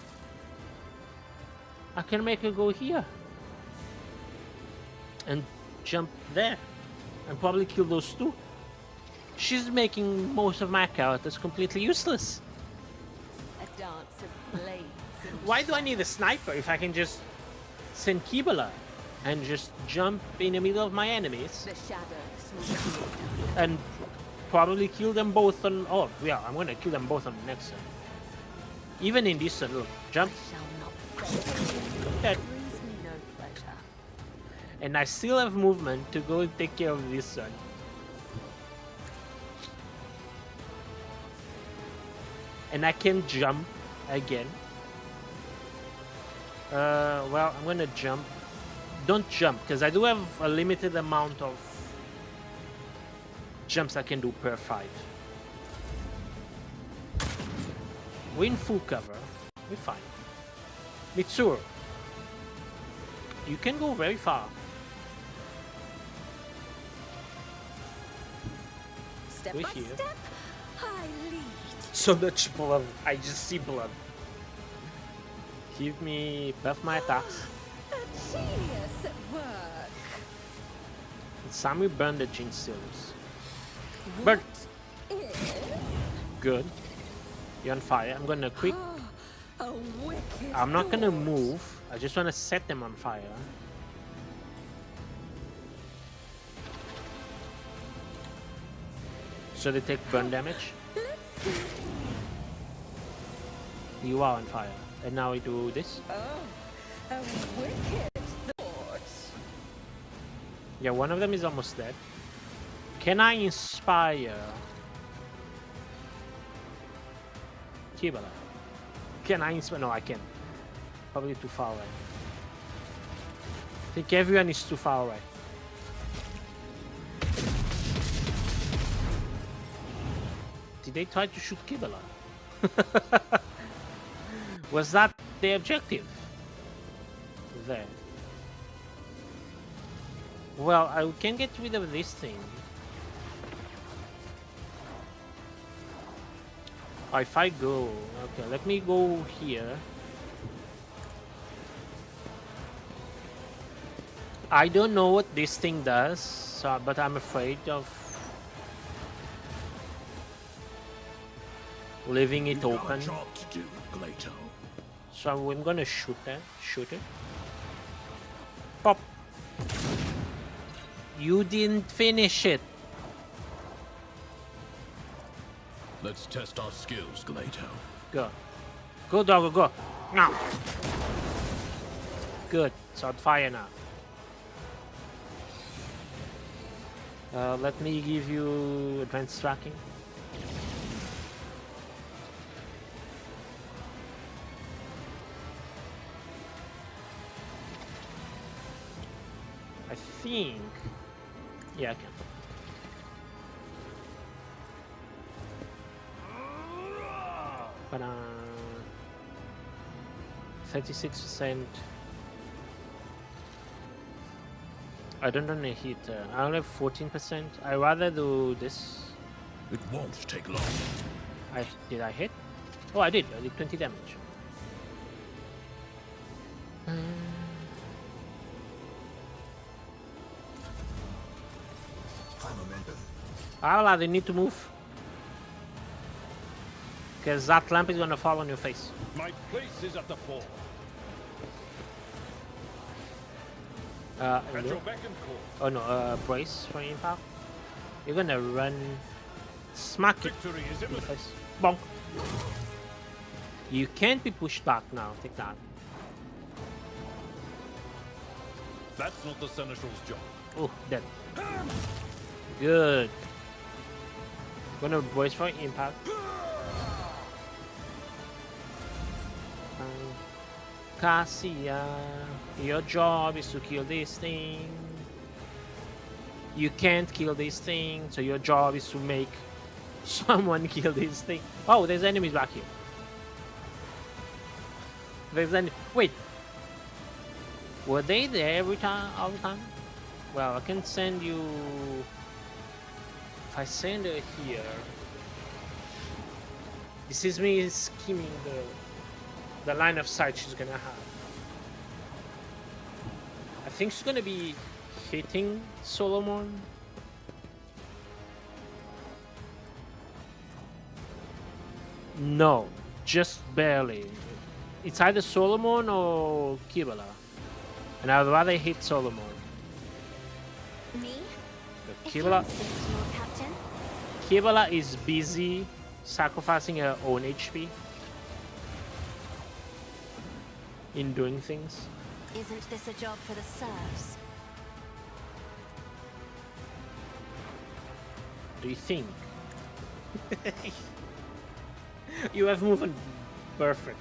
I can make her go here. And jump there. And probably kill those two. She's making most of my characters completely useless. A dance of blades and Why do I need a sniper if I can just send Kibala and just jump in the middle of my enemies the shadows will see it done. and probably kill them both on. Oh, yeah, I'm gonna kill them both on the next turn. Even in this turn, look, jump. Shall not fail. That. Brings me no pleasure. And I still have movement to go and take care of this turn. And I can jump again. Well, I'm gonna jump. Don't jump, because I do have a limited amount of jumps I can do per fight. We're in full cover. We're fine. Mitsuru, you can go very far. Step We're by here. step, I lead. So much blood. I just see blood. Give me buff my attacks. A genius at work. It's time we burn the gene stealers. Burn. Good. You're on fire. I'm gonna quick. A wicked I'm not gonna thought. move. I just wanna set them on fire. So they take burn damage. Let's see. You are on fire. And now we do this. Oh, a wicked thought. Yeah, one of them is almost dead. Can I inspire Kibala? Can I inspire? No, I can't. Probably too far away. I think everyone is too far away. Did they try to shoot Kibala? Was that the objective? There. Well, I can get rid of this thing. Oh, if I go... Okay, let me go here. I don't know what this thing does, so, but I'm afraid of leaving it You've got open. a job to do, Glato. So I'm gonna shoot that. Shoot it. Pop. You didn't finish it. Let's test our skills, Glato. Go. Go, doggo, go. Now. Good. It's on fire now. Let me give you advanced tracking. I think... Yeah, I can. But 36%. I don't want to hit. I only have 14%. I rather do this. It won't take long. Did I hit? Oh, I did. I did 20 damage. Ah, they need to move. Because that lamp is gonna fall on your face. My place is at the fore. At Hello? your beck and call. Oh no, brace for impact. You're gonna run, smack it Victory is in the imminent. face. Bonk. You can't be pushed back now. Take that. That's not the Seneschal's job. Oh, dead. Good. Gonna brace for impact. Cassia, your job is to kill this thing. You can't kill this thing, so your job is to make someone kill this thing. Oh, there's enemies back here. There's wait. Were they there every time, all the time? Well, I can send you. If I send her here, this is me scheming the line of sight she's gonna have. I think she's gonna be hitting Solomon. No, just barely. It's either Solomon or Kibala. And I'd rather hit Solomon. Me? But If you Kibala, insist, Lord Captain. Kibala is busy sacrificing her own HP in doing things. Isn't this a job for the serfs? Do you think? You have movement perfect.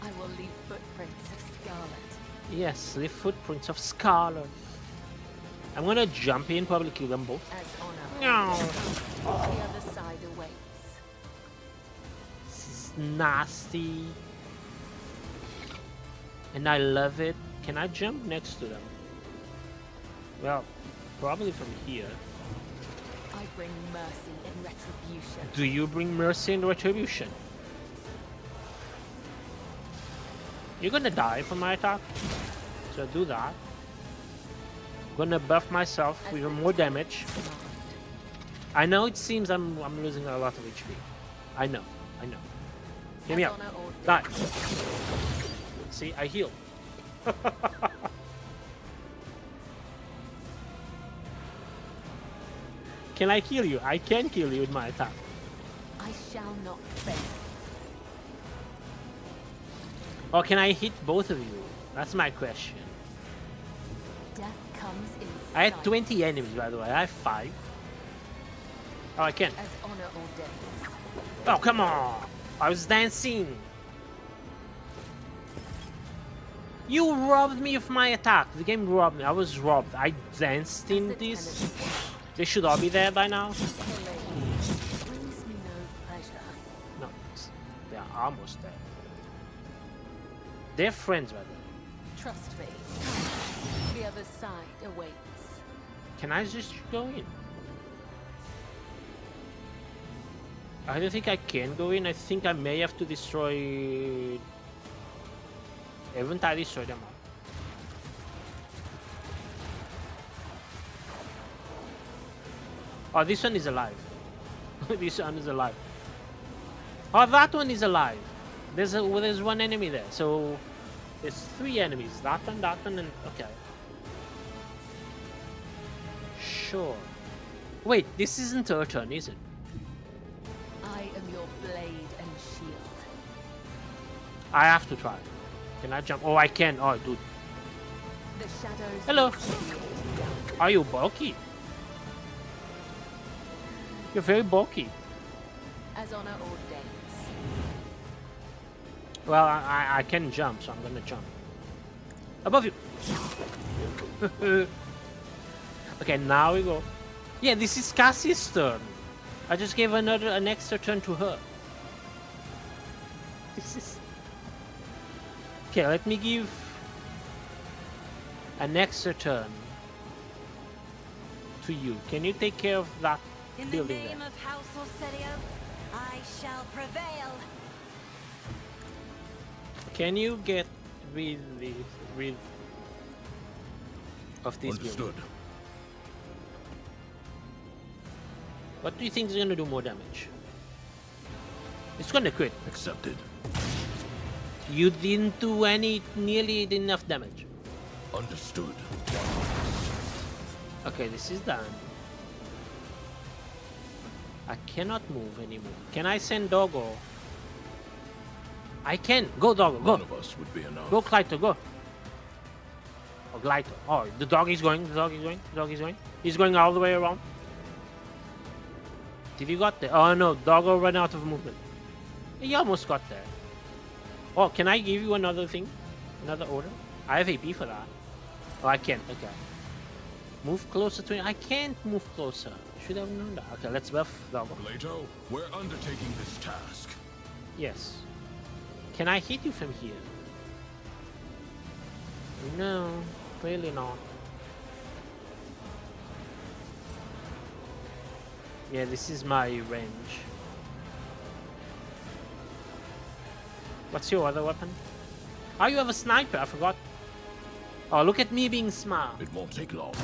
I will leave footprints of scarlet. Yes, the footprints of Scarlet. I'm gonna jump in, probably kill them both. As honor. No. The other side awaits. This is nasty. And I love it. Can I jump next to them? Well, probably from here. I bring mercy and retribution. Do you bring mercy and retribution? You're gonna die from my attack. So do that. Gonna buff myself with more damage. I know it seems I'm losing a lot of HP. I know. Hear me out. Die. See, I heal. Can I kill you? I can kill you with my attack. I shall not fail. Or can I hit both of you? That's my question. Death comes in I had sight. 20 enemies, by the way. I have 5. Oh, I can. As honor ordains. Oh, come on! I was dancing! You robbed me of my attack. The game robbed me. I was robbed. I danced in this. They should all be there by now. Brings me no pleasure. No, they're almost there. They're friends, by the way. Trust me. The other side awaits. Can I just go in? I don't think I can go in. I think I may have to destroy... Haven't I destroyed them all? Oh, this one is alive. This one is alive. Oh, that one is alive. There's one enemy there. So there's 3 enemies. That one, and okay. Sure. Wait, this isn't her turn, is it? I am your blade and shield. I have to try. Can I jump? Oh, I can. Oh, dude. The shadows. Hello. Are you bulky? You're very bulky. As honor ordains. Well, I can jump, so I'm gonna jump. Above you. Okay, now we go. Yeah, this is Cassie's turn. I just gave an extra turn to her. This is... Okay, let me give an extra turn to you. Can you take care of that In the building name there? of House Orselio, I shall prevail. Can you get rid of this building? Understood. What do you think is gonna do more damage? It's gonna crit. Accepted. You didn't do nearly enough damage. Understood. Okay, this is done. I cannot move anymore. Can I send Doggo? I can. Go, Doggo, go. One of us would be enough. Go, Clyto, go. Oh, Glyto. Oh, the dog is going. The dog is going. The dog is going. He's going all the way around. Did you got there? Oh no, Doggo ran out of movement. He almost got there. Oh, can I give you another thing? Another order? I have AP for that. Oh, I can't. Okay. Move closer to him. I can't move closer. Should have known that. Okay, let's buff Doggo. Plato, we're undertaking this task. Yes. Can I hit you from here? No, really not. Yeah, this is my range. What's your other weapon? Oh, you have a sniper. I forgot. Oh, look at me being smart. It won't take long.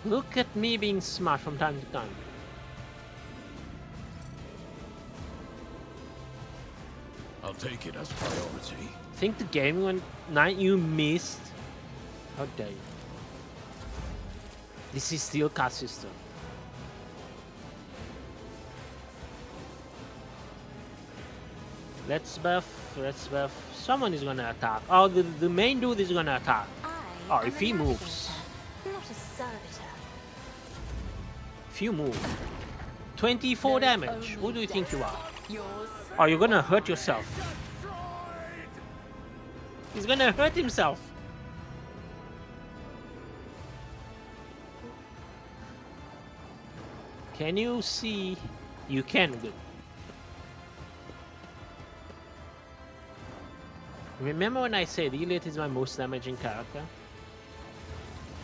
Look at me being smart from time to time. I'll take it as priority. Think the game when night you missed. How dare you? This is still cast system. Let's buff. Someone is gonna attack. Oh, the main dude is gonna attack. Oh, if he moves. Not a servitor. If you move. 24 There's damage. Who only do you think you are? Yours. Oh, you're gonna hurt yourself. He's gonna hurt himself. Can you see? You can. Good. Remember when I said Elite is my most damaging character?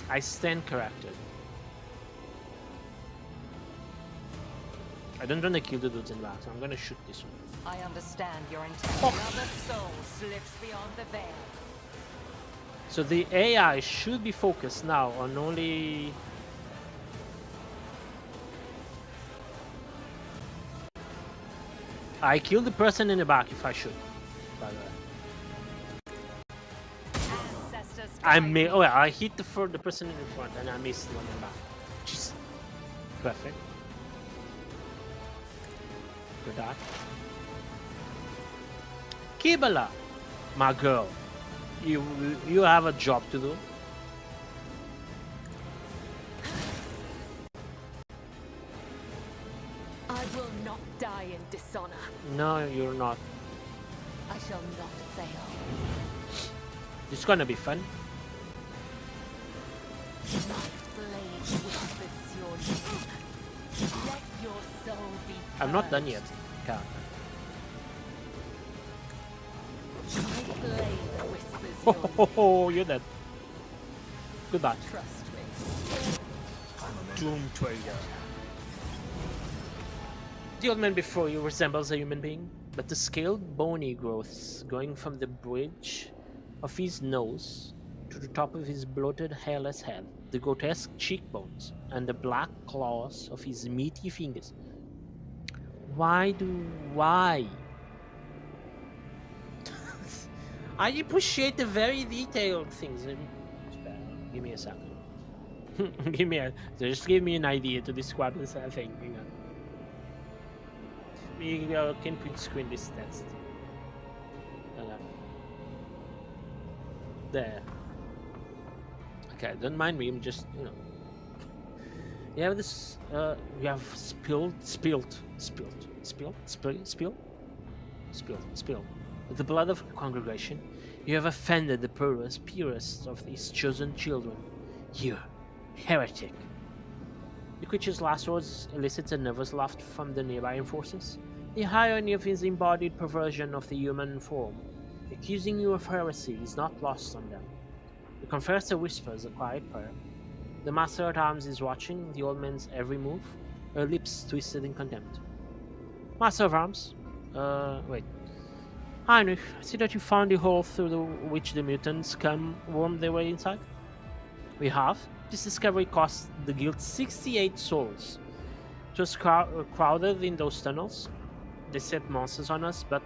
I stand corrected. I don't want to kill the dudes in back, so I'm gonna shoot this one. I understand your intent. Oh. Another soul slips beyond the veil. So the AI should be focused now on only... I killed the person in the back if I should, by the way. I hit the person in the front and I missed one in the back. Jeez. Perfect. Good that. Kibala, my girl, you have a job to do. I will not die in dishonor. No, you're not. I shall not fail. It's gonna be fun. My blade whispers your name. Let your soul be I'm not done purged. yet. Okay. My blade whispers Ho, your ho, ho, ho, you're dead. Goodbye. name. Trust me. Doom Trader. The old man before you resembles a human being, but the scaled bony growths going from the bridge of his nose to the top of his bloated, hairless head, the grotesque cheekbones, and the black claws of his meaty fingers. Why? I appreciate the very detailed things. Give me a second. Just give me an idea to describe this thing. Hang on. We can print screen this test. There. Okay, don't mind me. I'm just, You have this. You have spilled. With the blood of the congregation, you have offended the purest of these chosen children. You, heretic. The creature's last words elicits a nervous laugh from the nearby enforcers. The irony of his embodied perversion of the human form, accusing you of heresy, is not lost on them. The confessor whispers a quiet prayer. The master at arms is watching the old man's every move, her lips twisted in contempt. Master of arms, wait. Heinrich, I see that you found the hole through which the mutants can worm their way inside. We have. This discovery cost the guild 68 souls. It was crowded in those tunnels. They set monsters on us, but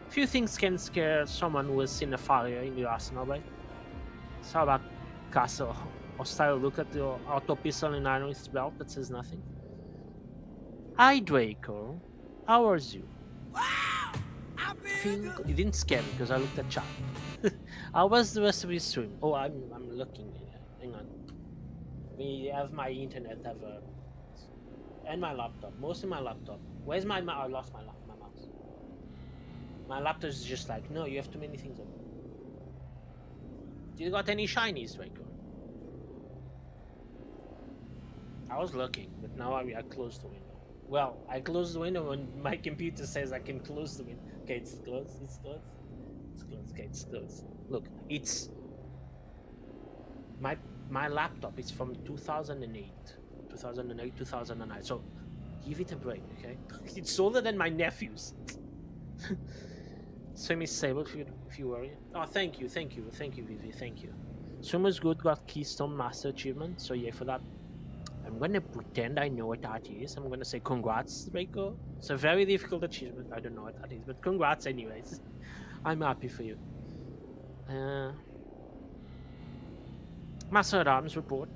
few things can scare someone who has seen a fire in the arsenal, right? Saw that castle. Hostile look at the auto pistol in Heinrich's belt that says nothing. Hi, Draco. How are you? Wow! It didn't scare me because I looked at chat. How was the rest of your stream? Oh, I'm looking. Hang on. We have my internet and my laptop. Mostly my laptop. Where's my mouse? I lost my mouse. My laptop is just like, no, you have too many things open. Do you got any shinies, Draco? I was looking, but now I closed the window. Well, I closed the window when my computer says I can close the window. Okay, it's closed. Okay, it's closed. Look, it's my laptop is from 2008, 2009. So give it a break, okay? It's older than my nephew's. Semi-stable if you worry. Oh, thank you, Vivi, thank you. Swimmer's Good got Keystone Master Achievement, so yeah, for that, I'm gonna pretend I know what that is. I'm gonna say congrats, Reiko. It's a very difficult achievement. I don't know what that is, but congrats anyways. I'm happy for you. Master at Arms report.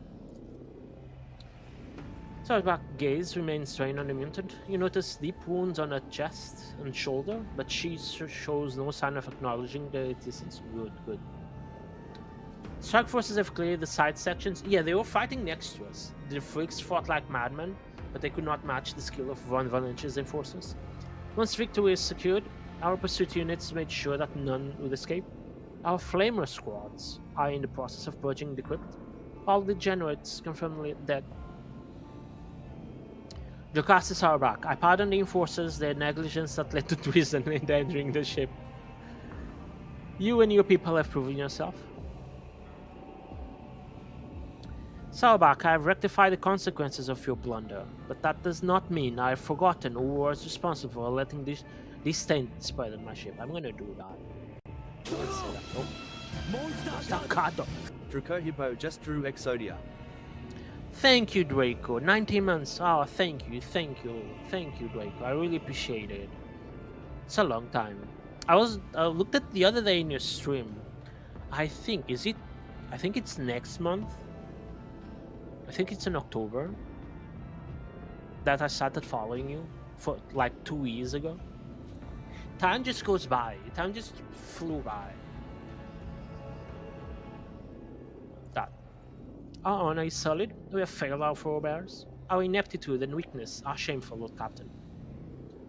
Sarback gaze remains strained on the mutant. You notice deep wounds on her chest and shoulder, but she shows no sign of acknowledging the existence. Good, good. Strike forces have cleared the side sections. Yeah, they were fighting next to us. The freaks fought like madmen, but they could not match the skill of Von Valence's enforcers. Once victory is secured, our pursuit units made sure that none would escape. Our flamer squads are in the process of purging the crypt. All degenerates confirmed dead. Jocastis are back. I pardon the enforcers, their negligence that led to treason in endangering the ship. You and your people have proven yourself. Salbak, I have rectified the consequences of your blunder, but that does not mean I have forgotten who was responsible for letting this stain spread on my ship. I'm gonna do that. Let's say that. Oh. Staccato. Draco Hippo just drew Exodia. Thank you, Draco. 19 months. Oh, thank you, Draco. I really appreciate it. It's a long time. I looked at the other day in your stream. I think it's next month. I think it's in October that I started following you for like 2 years ago. Time just goes by. Time just flew by. That. Our honor is solid. We have failed our forebears. Our ineptitude and weakness are shameful, Lord Captain.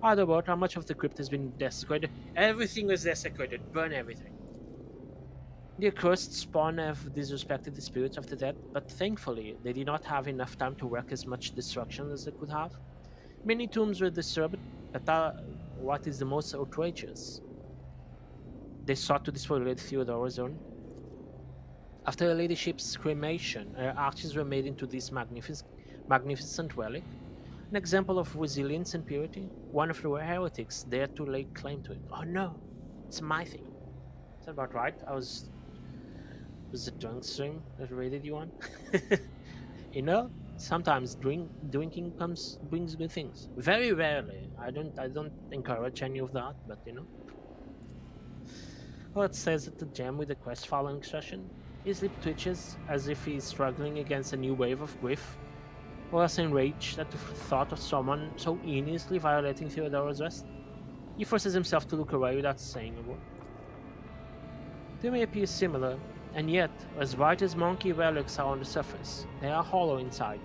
About how much of the crypt has been desecrated? Everything was desecrated. Burn everything. The accursed spawn have disrespected the spirits of the dead, but thankfully they did not have enough time to work as much destruction as they could have. Many tombs were disturbed, but what is the most outrageous? They sought to destroy Lady Theodora's own. After her ladyship's cremation, her ashes were made into this magnificent relic, an example of resilience and purity. One of the heretics dared to lay claim to it. Oh no, it's my thing. Is that about right? Was the drunk stream that raided you on? You know, sometimes drinking brings good things. Very rarely. I don't encourage any of that, but you know. Well, it says at the gem with the quest following session. His lip twitches as if he is struggling against a new wave of grief, or as enraged at the thought of someone so heinously violating Theodora's rest. He forces himself to look away without saying a word. They may appear similar, and yet, as bright as monkey relics are on the surface, they are hollow inside.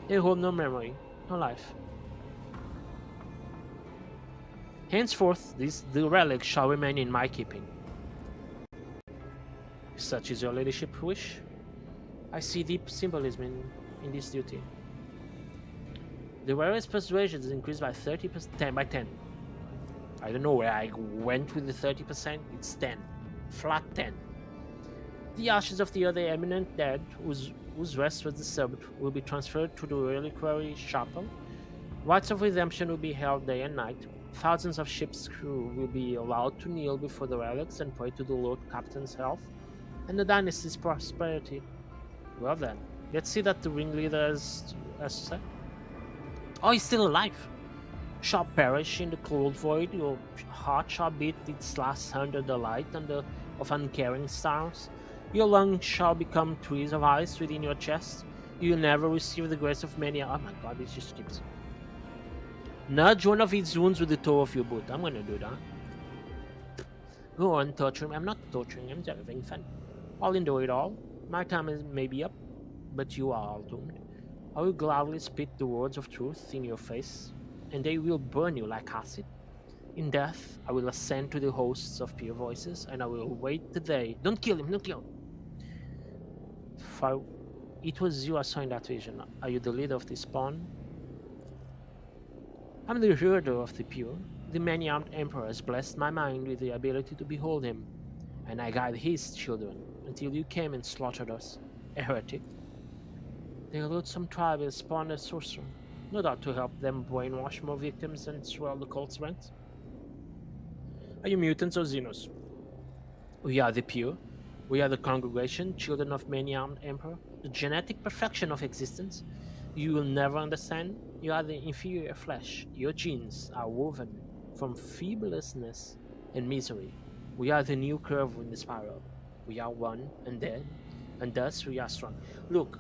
They hold no memory, no life. Henceforth, the relic shall remain in my keeping. If such is your ladyship's wish, I see deep symbolism in this duty. The wearer's persuasion is increased by 30%, by 10. I don't know where I went with the 30%, it's 10. Flat 10. The ashes of the other eminent dead, whose rest was disturbed, will be transferred to the reliquary chapel. Rites of redemption will be held day and night. Thousands of ship's crew will be allowed to kneel before the relics and pray to the Lord Captain's health and the dynasty's prosperity. Well then, let's see that the ringleader has said. Oh, he's still alive. Shall perish in the cold void, your heart shall beat its last under the light of uncaring stars. Your lungs shall become trees of ice within your chest. You will never receive the grace of many. Oh my god, it just keeps. Nudge one of its wounds with the toe of your boot. I'm gonna do that. Go on, torture him. I'm not torturing him, just having fun. I'll endure it all. My time may be up, but you are all doomed. I will gladly spit the words of truth in your face, and they will burn you like acid. In death, I will ascend to the hosts of pure voices, and I will wait the day. Don't kill him, don't kill him. For it was you I saw in that vision. Are you the leader of this spawn? I'm the herder of the pure. The many-armed emperor has blessed my mind with the ability to behold him, and I guide his children until you came and slaughtered us, a heretic. They loathsome tribe has spawned a sorcerer, no doubt to help them brainwash more victims and swell the cult's ranks. Are you mutants or xenos? We are the pure. We are the congregation, children of many-armed emperor, the genetic perfection of existence. You will never understand. You are the inferior flesh. Your genes are woven from feebleness and misery. We are the new curve in the spiral. We are one and dead, and thus we are strong. Look,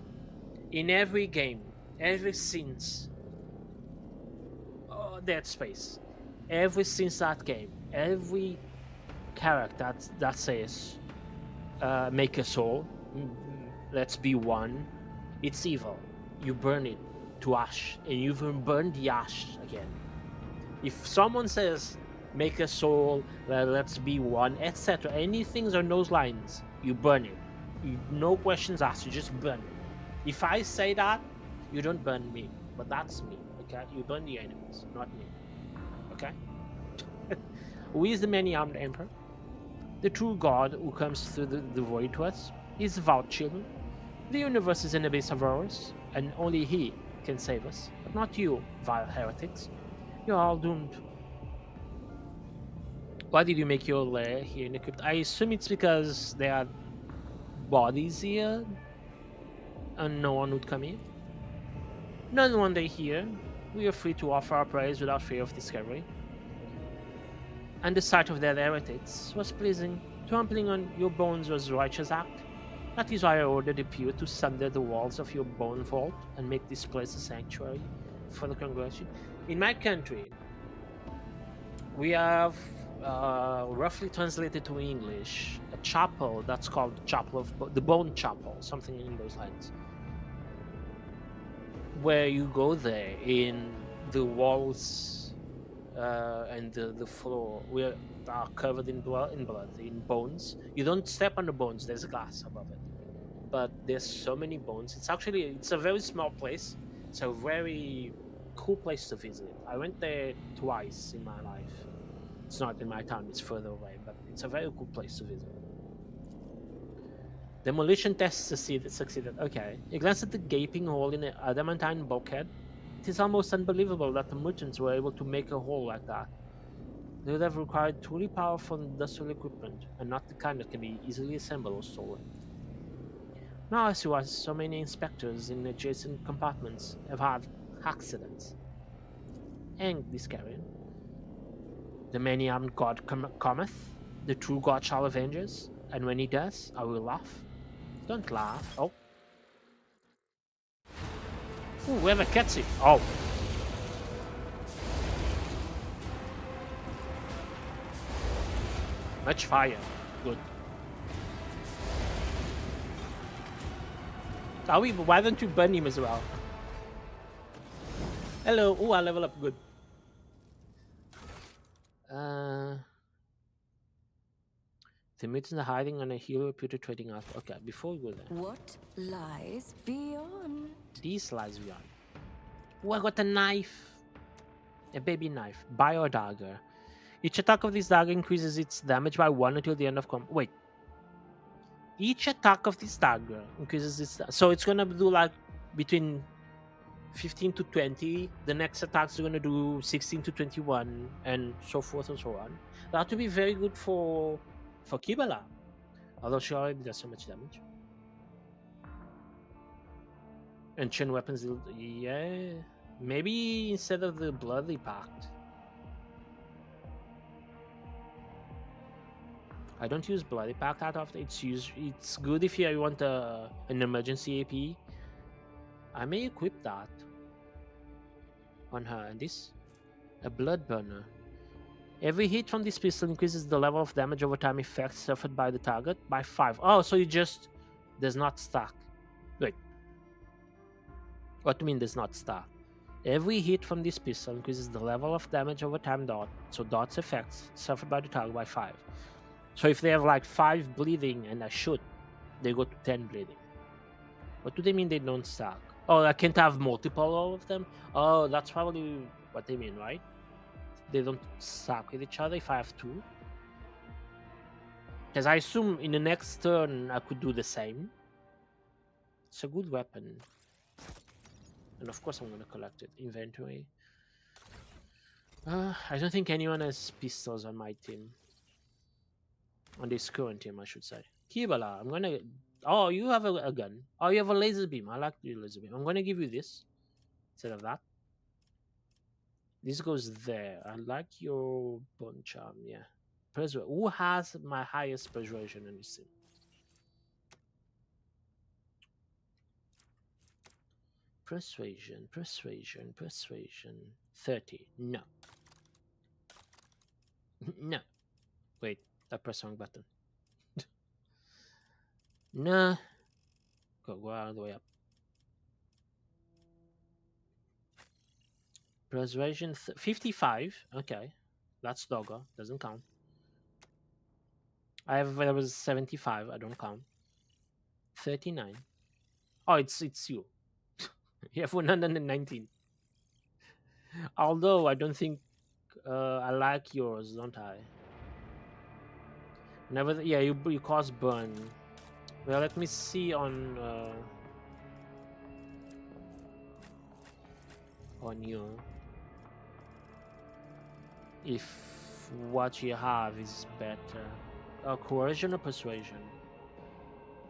in every game, ever since Dead Space, ever since that game, every character that says make a soul, let's be one, it's evil. You burn it to ash, and you even burn the ash again. If someone says make a soul, let's be one, etc., anything on those lines, you burn it. No questions asked, you just burn it. If I say that, you don't burn me, but that's me, okay? You burn the enemies, not me, okay? Who is the many-armed emperor? The true god who comes through the void to us. He's without children. The universe is an abyss of horrors, and only he can save us, but not you, vile heretics. You're all doomed. Why did you make your lair here in the crypt? I assume it's because there are bodies here and no one would come in. None one day here. We are free to offer our praise without fear of discovery. And the sight of dead heretics was pleasing. Trampling on your bones was a righteous act. That is why I ordered the pew to sunder the walls of your bone vault and make this place a sanctuary for the congregation. In my country, we have, roughly translated to English, a chapel that's called the Chapel of the Bone Chapel, something in those lines, where you go there in the walls and the floor are covered in blood, in bones. You don't step on the bones. There's glass above it, but there's so many bones. It's a very small place. It's a very cool place to visit. I went there twice in my life. It's not in my town, it's further away, but it's a very cool place to visit. Demolition test succeeded. Okay. You glance at the gaping hole in the adamantine bulkhead. It is almost unbelievable that the merchants were able to make a hole like that. They would have required truly powerful industrial equipment, and not the kind that can be easily assembled or stolen. Now I see why so many inspectors in adjacent compartments have had accidents. Hang this carrion. The many-armed god cometh, the true god shall avenge us, and when he does, I will laugh. Don't laugh. Oh. Ooh, we have a cutscene. Oh. Much fire. Good. Why don't you burn him as well? Hello. Ooh, I level up. Good. The mutants are hiding on a hill reputed trading out. Okay, before we go there. What lies beyond? These lies beyond. Oh, I got a knife. A baby knife. Bio dagger. Each attack of this dagger increases its damage by 1 until the end of combat. Wait. Each attack of this dagger increases its... So it's gonna do like between 15 to 20. The next attacks are gonna do 16 to 21. And so forth and so on. That would be very good for Kibala. Although she already does so much damage. Ancient weapons... Yeah... Maybe instead of the Bloody Pact. I don't use Bloody Pact that often. It's good if you want an emergency AP. I may equip that on her. And this, a blood burner. Every hit from this pistol increases the level of damage over time effect suffered by the target by 5. Oh, so you just does not stack. Wait. What do you mean does not stack? Every hit from this pistol increases the level of damage over time dot. So dot's effects suffered by the target by 5. So if they have like 5 bleeding and I shoot, they go to 10 bleeding. What do they mean they don't stack? Oh, I can't have multiple of them? Oh, that's probably what they mean, right? They don't stack with each other if I have 2. Because I assume in the next turn I could do the same. It's a good weapon. And of course I'm going to collect it. Inventory. I don't think anyone has pistols on my team. On this current team, I should say. Kibala, I'm gonna... Oh, you have a gun. Oh, you have a laser beam. I like the laser beam. I'm gonna give you this instead of that. This goes there. I like your bone charm, yeah. Who has my highest persuasion in this team? Persuasion, persuasion, persuasion. 30. No. No. Wait, I pressed wrong button. No. Go all the way up. Persuasion 55. Okay. That's doggo. Doesn't count. There was 75. I don't count. 39. Oh, it's you. You have 119. Although I don't think I like yours, don't I? Never. Yeah, you cause burn. Well, let me see on you if what you have is better. Coercion or persuasion?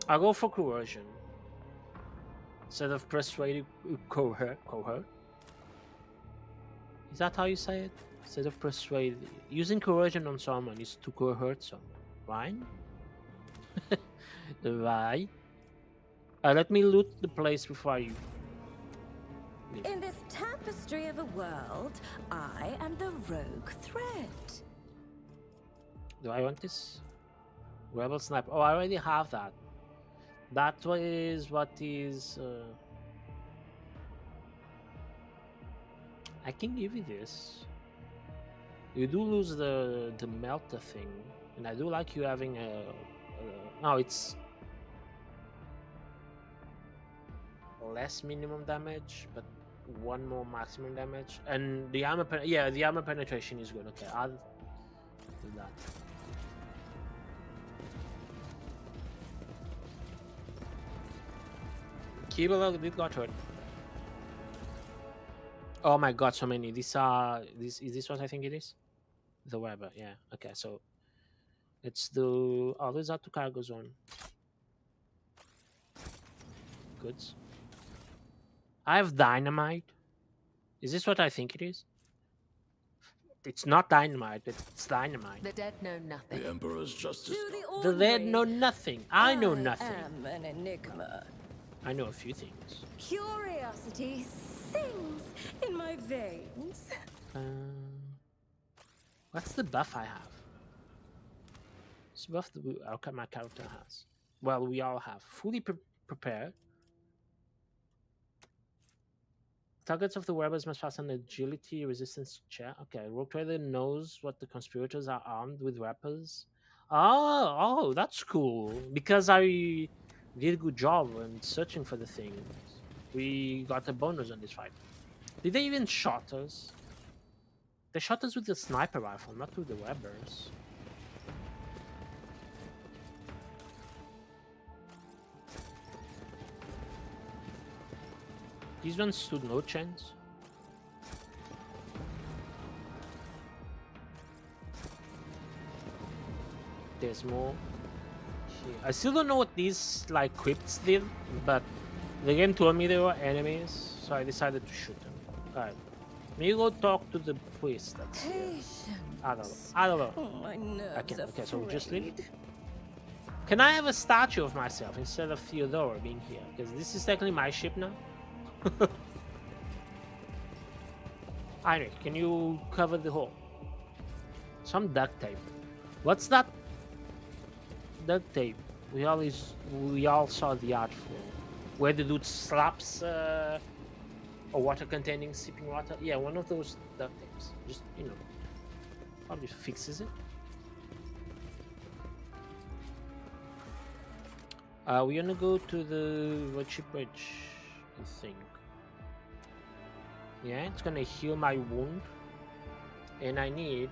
I'll go for coercion instead of persuading. Coercion. Is that how you say it? Instead of persuade, using coercion on someone is to coerce someone, right? Right. Let me loot the place before you leave. In this tapestry of a world, I am the rogue thread. Do I want this? Rebel sniper. Oh, I already have that. That is what is. I can give you this. You do lose the melter thing, and I do like you having a no, it's less minimum damage, but one more maximum damage, and the armor. The armor penetration is good. Okay, I'll do that. Kibble did got hurt. Oh my god, so many. These are is this what I think it is? The Weber, yeah. Okay, so let's do these are two cargo zone. Goods. I have dynamite. Is this what I think it is? It's not dynamite, it's dynamite. The dead know nothing. The Emperor's justice. The dead know nothing. I know nothing. I am an enigma. I know a few things. Curiosity sings in my veins. What's the buff I have? It's the buff that my character has. Well, we all have. Fully prepared. Targets of the wearers must pass an agility resistance check. Okay, Rogue Trader knows what the conspirators are armed with weapons. Oh, that's cool. Because I did a good job in searching for the things. We got a bonus on this fight. Did they even shot us? They shot us with the sniper rifle, not with the webbers. These ones stood no chance. There's more here. I still don't know what these like crypts did, but the game told me they were enemies, so I decided to shoot them. Alright. Maybe go talk to the priest that's here. I don't know. Oh, my nerves I can't. Okay, so are just leave. frayed. Can I have a statue of myself instead of Theodora being here? Because this is technically my ship now. Heinrich, can you cover the hole? Some duct tape. What's that? Duct tape. We all saw the art for where the dude slaps a water containing sipping water. Yeah, one of those duct tapes. Just probably fixes it. We're gonna go to the voidship bridge, I think. Yeah, it's gonna heal my wound, and I need.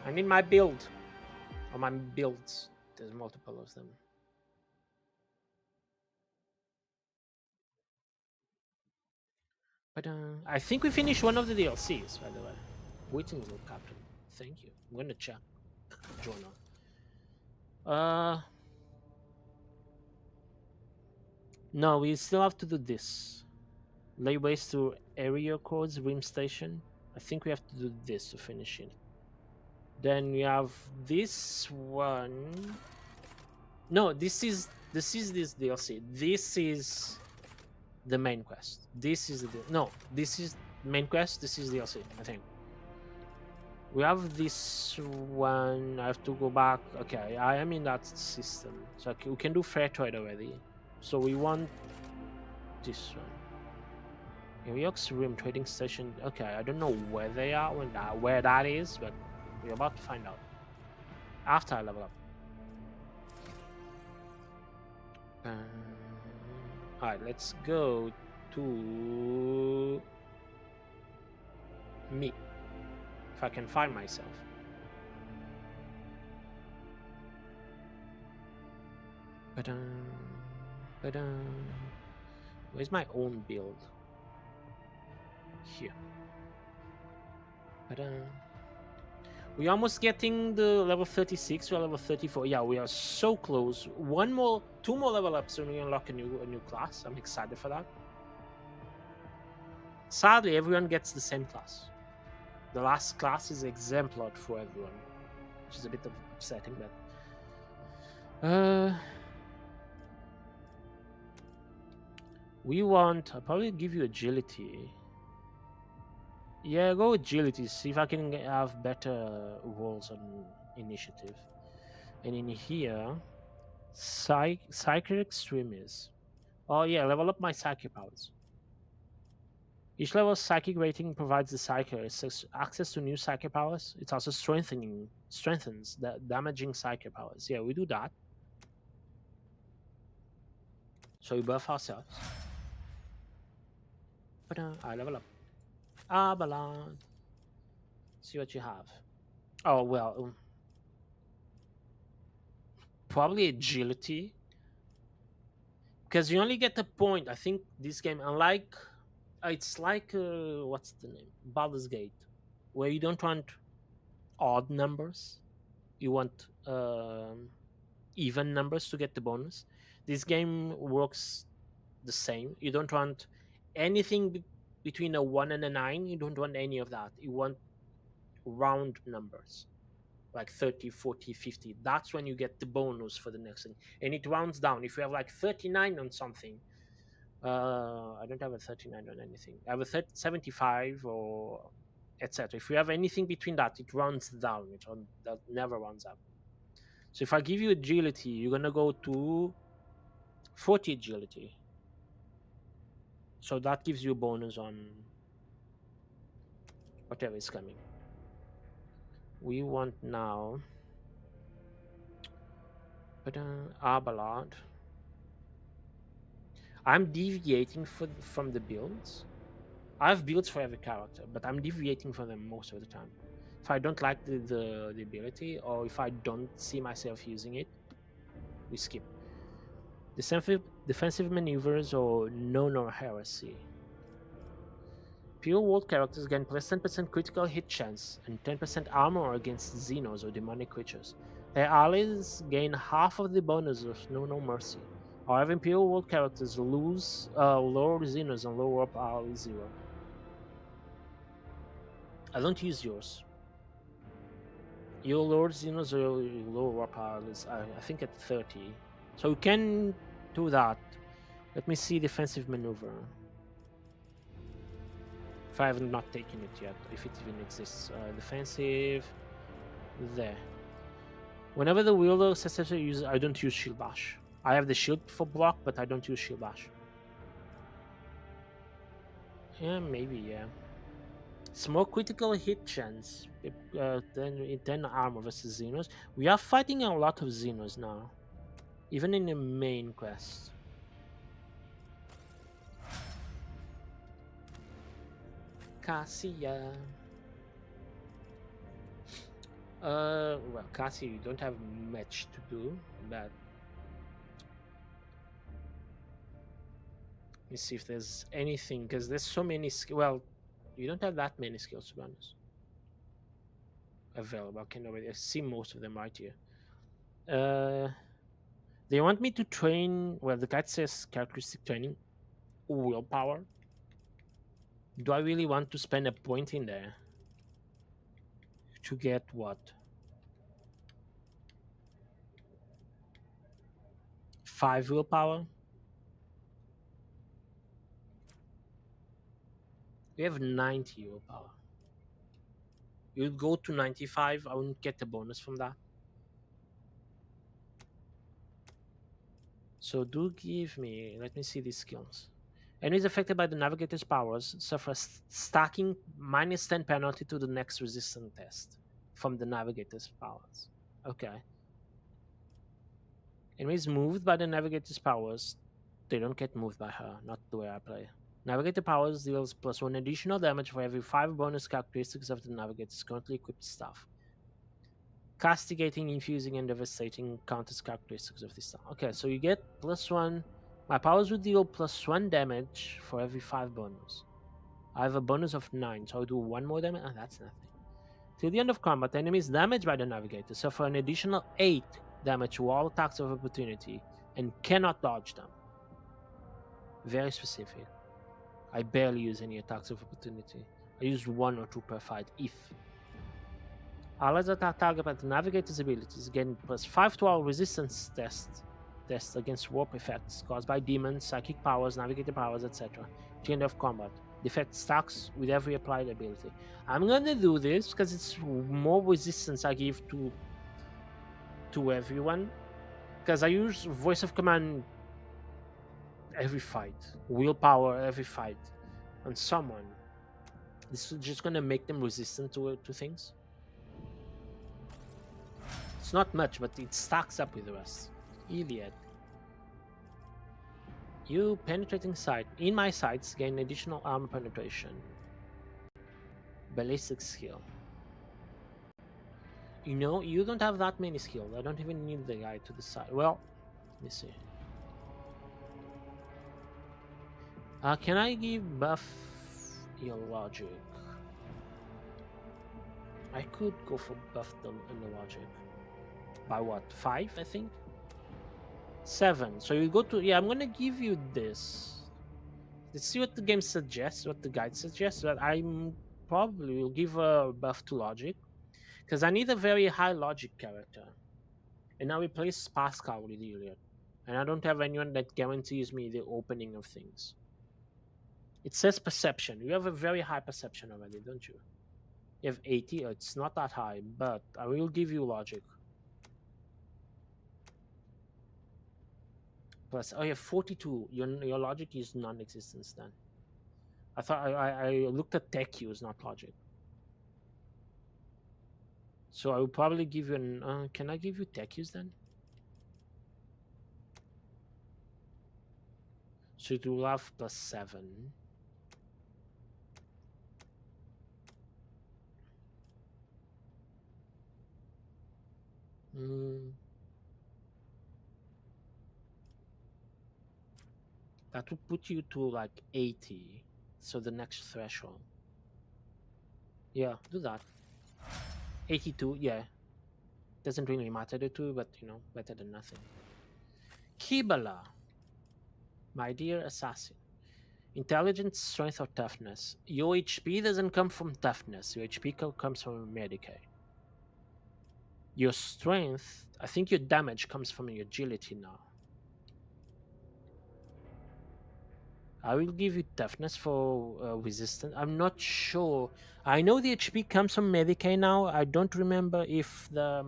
I need my build, or my builds. There's multiple of them. But I think we finished one of the DLCs, by the way. Greetings, Lord Captain. Thank you. I'm gonna check. Journal. No, we still have to do this. Lay waste to area codes, Rim Station. I think we have to do this to finish it. Then we have this one. No, this is this DLC. This is the main quest. This is no. This is main quest. This is DLC. I think. We have this one. I have to go back. Okay, I am in that system, so we can do fair trade already. So we want this one. New York's Rim Trading Station. Okay, I don't know where they are, where that is, but we're about to find out after I level up. Alright, let's go to me. If I can find myself. Where's my own build? Here. We're almost getting the level 36 or level 34. Yeah, we are so close. Two more level ups and we unlock a new class. I'm excited for that. Sadly, everyone gets the same class. The last class is exemplar for everyone, which is a bit upsetting, but we want. I'll probably give you agility. Yeah, go agility. See if I can have better rolls on initiative. And in here, psychic extremis. Oh yeah, level up my psychic powers. Each level's psychic rating provides the psychic access to new psychic powers. It also strengthens the damaging psychic powers. Yeah, we do that. So we buff ourselves. But I level up. Abalon. See what you have. Oh well. Probably agility. Because you only get a point. I think this game, unlike it's like what's the name? Baldur's Gate, where you don't want odd numbers. You want even numbers to get the bonus. This game works the same. You don't want anything between a 1 and a 9. You don't want any of that. You want round numbers like 30, 40, 50. That's when you get the bonus for the next thing, and it rounds down. If you have like 39 on something, I don't have a 39 on anything. I have a 75 or etc. If you have anything between that, it rounds down. That never rounds up. So if I give you agility, you're gonna go to 40 agility. So that gives you a bonus on whatever is coming. We want now, but Abelard. I'm deviating from the builds. I have builds for every character, but I'm deviating from them most of the time. If I don't like the ability, or if I don't see myself using it, we skip. Defensive maneuvers or known or heresy. Pure world characters gain plus 10% critical hit chance and 10% armor against Xenos or demonic creatures. Their allies gain half of the bonus of No Mercy. However, Imperial world characters lose lower Xenos and lower up ally 0. I don't use yours. Your lower Xenos or your lower up allies, I think at 30. So you can do that. Let me see defensive maneuver. If I have not taken it yet, if it even exists. Defensive. There. Whenever the wielder successfully uses, I don't use shield bash. I have the shield for block, but I don't use shield bash. Yeah, maybe, yeah. It's more critical hit chance. 10 armor versus Xenos. We are fighting a lot of Xenos now. Even in the main quest. Cassia. Well, Cassia, you don't have much to do, but let me see if there's anything, because there's so many well, you don't have that many skills, to be honest, available. I can already see most of them right here. They want me to train, well, the guide says characteristic training, willpower. Do I really want to spend a point in there to get what? 5 willpower. We have 90 willpower. You'd go to 95. I wouldn't get the bonus from that. So do give me. Let me see these skills. Enemies affected by the navigator's powers suffer stacking -10 penalty to the next resistance test from the navigator's powers. Okay. Enemies moved by the navigator's powers, they don't get moved by her, not the way I play. Navigator powers deals +1 additional damage for every 5 bonus characteristics of the navigator's currently equipped staff. Castigating, infusing, and devastating counters characteristics of this staff. Okay, so you get +1. My powers would deal +1 damage for every 5 bonus. I have a bonus of 9, so I'll do 1 more damage. Oh, that's nothing. Till the end of combat, enemies damaged by the navigator suffer an additional 8 damage to all attacks of opportunity and cannot dodge them. Very specific. I barely use any attacks of opportunity. I use 1 or 2 per fight, if. Allies that are targeted by the navigator's abilities gain +5 to all resistance tests against warp effects caused by demons, psychic powers, navigator powers, etc. At the end of combat. The effect stacks with every applied ability. I'm gonna do this because it's more resistance I give to everyone. Because I use voice of command every fight, willpower every fight on someone. This is just gonna make them resistant to things. It's not much, but it stacks up with the rest. Iliad. You penetrating sight. In my sights, gain additional armor penetration. Ballistic skill. You know, you don't have that many skills. I don't even need the guy to the side. Well, let me see. Can I give buff your logic? I could go for buff them in the logic. By what? 5, I think? 7. So you go to... Yeah, I'm gonna give you this. Let's see what the game suggests, what the guide suggests. But I'm probably will give a buff to logic. Because I need a very high logic character. And now replace Pascal with Iliad. And I don't have anyone that guarantees me the opening of things. It says perception. You have a very high perception already, don't you? You have 80. It's not that high, but I will give you logic. Plus, oh, you have 42. Your logic is non-existence then. I thought I looked at tech use, not logic. So I will probably give you an. Can I give you tech use then? So it will have +7. That would put you to like 80. So the next threshold. Yeah, do that. 82, yeah. Doesn't really matter the two, but you know, better than nothing. Kibala. My dear assassin. Intelligence, strength, or toughness. Your HP doesn't come from toughness. Your HP comes from Medicaid. Your strength, I think your damage comes from your agility now. I will give you toughness for resistance. I'm not sure. I know the HP comes from Medicaid now. I don't remember if the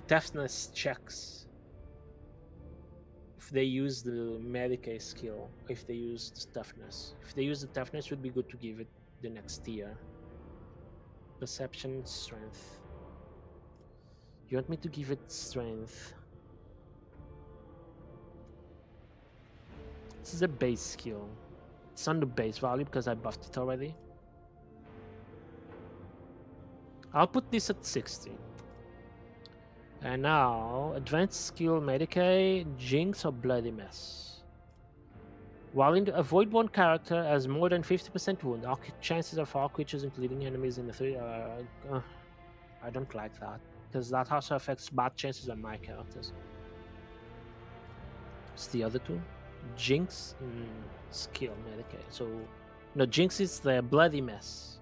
toughness checks. If they use the Medicaid skill, if they use the toughness. If they use the toughness, it would be good to give it the next tier. Perception, strength. You want me to give it strength? This is a base skill. It's on the base value because I buffed it already. I'll put this at 60. And now, advanced skill, Medicaid, Jinx, or Bloody Mess. While in a Voidborn character has more than 50% wound, chances of all creatures, including enemies in the 3... I don't like that. Because that also affects bad chances on my characters. It's the other two. Jinx and skill, Medicaid. So, no, Jinx is the Bloody Mess.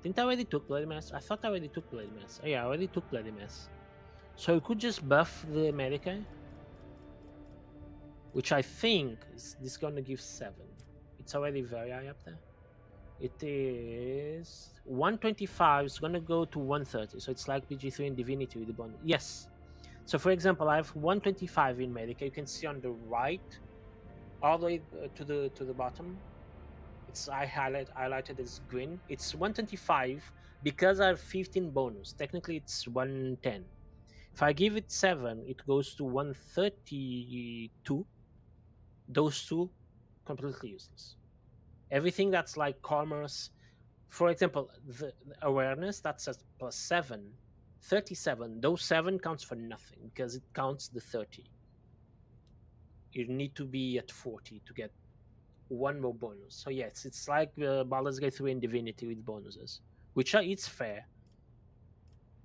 Didn't I already took Bloody Mess? I thought I already took Bloody Mess. Oh yeah, I already took Bloody Mess. So you could just buff the Medicaid. which I think is going to give 7. It's already very high up there. It is 125. It's going to go to 130. So it's like PG3 in Divinity with the bonus. Yes. So for example, I have 125 in Medica. You can see on the right, all the way to the bottom. It's highlighted as green. It's 125 because I have 15 bonus. Technically, it's 110. If I give it 7, it goes to 132. Those two, completely useless. Everything that's like commerce, for example, the awareness, that's a +7. 37, those 7 counts for nothing because it counts the 30. You need to be at 40 to get one more bonus. So yes, it's like Baldur's Gate 3 and Divinity with bonuses, which it's fair.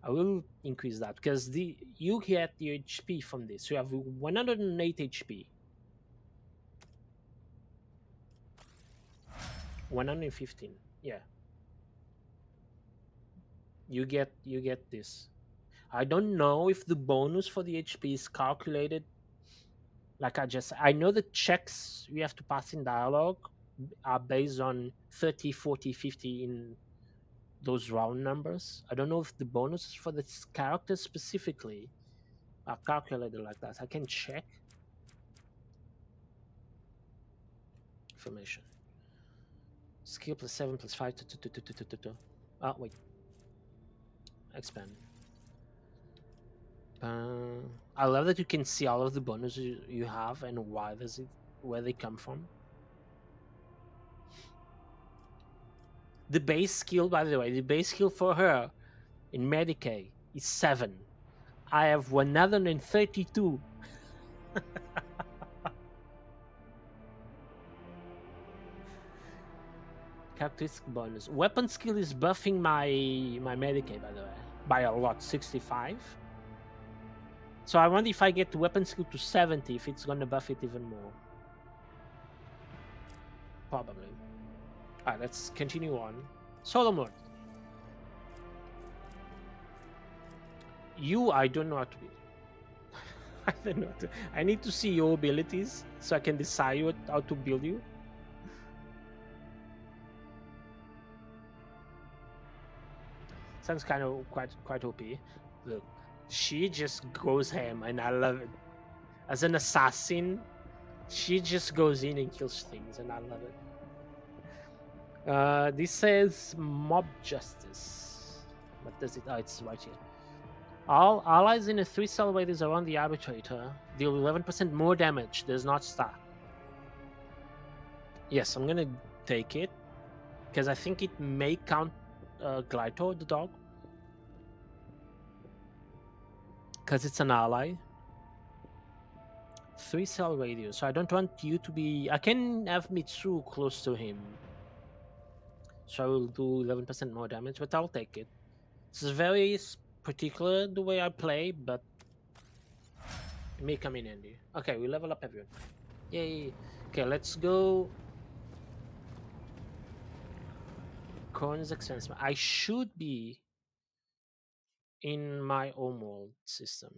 I will increase that because you get the HP from this. You have 108 HP. 115. Yeah. You get this. I don't know if the bonus for the HP is calculated. Like I know the checks we have to pass in dialogue are based on 30, 40, 50 in those round numbers. I don't know if the bonuses for this character specifically are calculated like that. I can check. Information. Skill +7 +5. Oh, wait. Expand. I love that you can see all of the bonuses you have and where they come from. The base skill, by the way, the base skill for her in Medicaid is 7. I have 132. Characteristic bonus. Weapon skill is buffing my Medicaid, by the way, by a lot, 65. So I wonder if I get weapon skill to 70, if it's gonna buff it even more. Probably. Alright, let's continue on. Solomon. I don't know how to be. I don't know. I need to see your abilities so I can decide how to build you. Sounds kind of quite OP. Look, she just goes ham, and I love it. As an assassin, she just goes in and kills things, and I love it. This says mob justice. What does it? Oh, it's right here. All allies in a 3-cell radius around the arbitrator deal 11% more damage. Does not stack. Yes, I'm gonna take it because I think it may count Glytor, the dog, because it's an ally. 3-cell radius. So I don't want you to be. I can have Mitsu close to him, so I will do 11% more damage, but I'll take it. It's very particular the way I play, but it may come in handy. Okay, we level up everyone. Yay! Okay, let's go. Koronus Expanse. I should be in my home world system.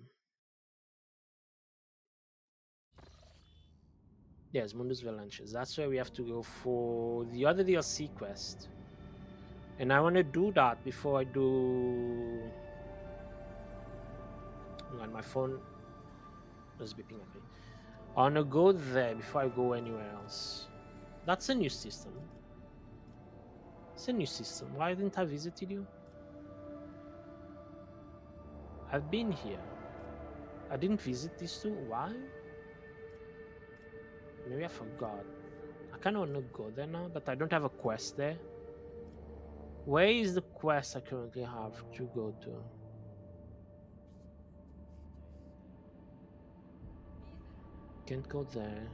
Yes, Mundus Valanches. That's where we have to go for the other DLC quest. And I want to do that before I do. Hang on, my phone was beeping at me. I want to go there before I go anywhere else. That's a new system. It's a new system. Why didn't I visit you? I've been here. I didn't visit these two. Why? Maybe I forgot. I kind of want to go there now, but I don't have a quest there. Where is the quest I currently have to go to? Can't go there.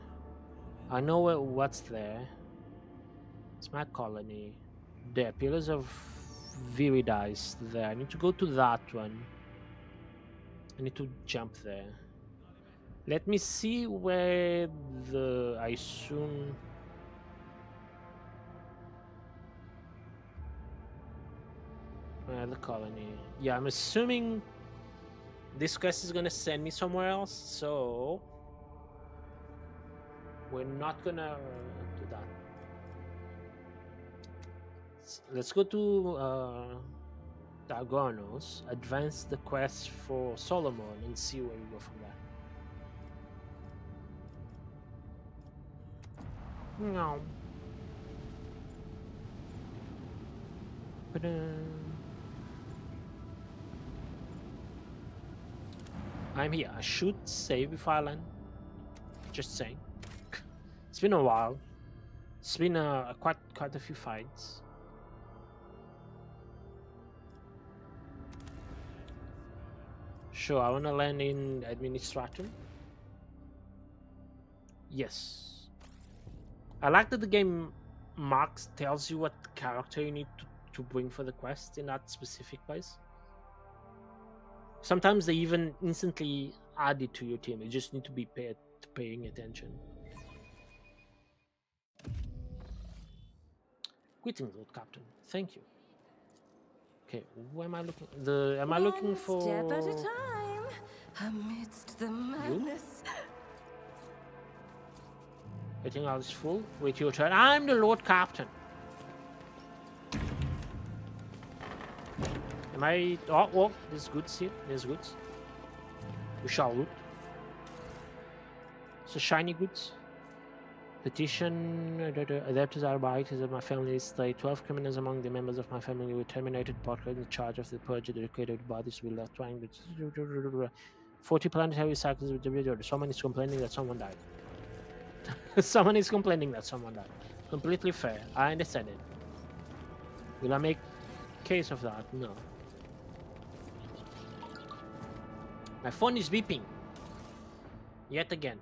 I know what's there. It's my colony. There, Pillars of Viridice there. I need to go to that one. I need to jump there. Let me see where I assume. The colony. Yeah, I'm assuming this quest is gonna send me somewhere else, so we're not gonna do that. Let's go to Koronus, advance the quest for Solomon, and see where we go from there. No. I'm here. I should save before I land. Just saying. It's been a while. It's been quite a few fights. Sure, I want to land in Administratum. Yes. I like that the game tells you what character you need to bring for the quest in that specific place. Sometimes they even instantly add it to your team. You just need to be paying attention. Greetings, Lord Captain. Thank you. Okay, who am I looking? Am I looking for? One step at a time, amidst the madness. Everything else is full. Wait your turn. I'm the Lord Captain. Am I? Oh, there's goods here. There's goods. We shall loot. So shiny goods. Petition. Adeptus Arbiters of my family state 12 criminals among the members of my family were terminated. Portrait in charge of the purge. The created bodies will left trying. 40 planetary cycles with someone is complaining that someone died. Someone is complaining that someone died. Completely fair. I understand it. Will I make case of that? No. My phone is beeping. Yet again.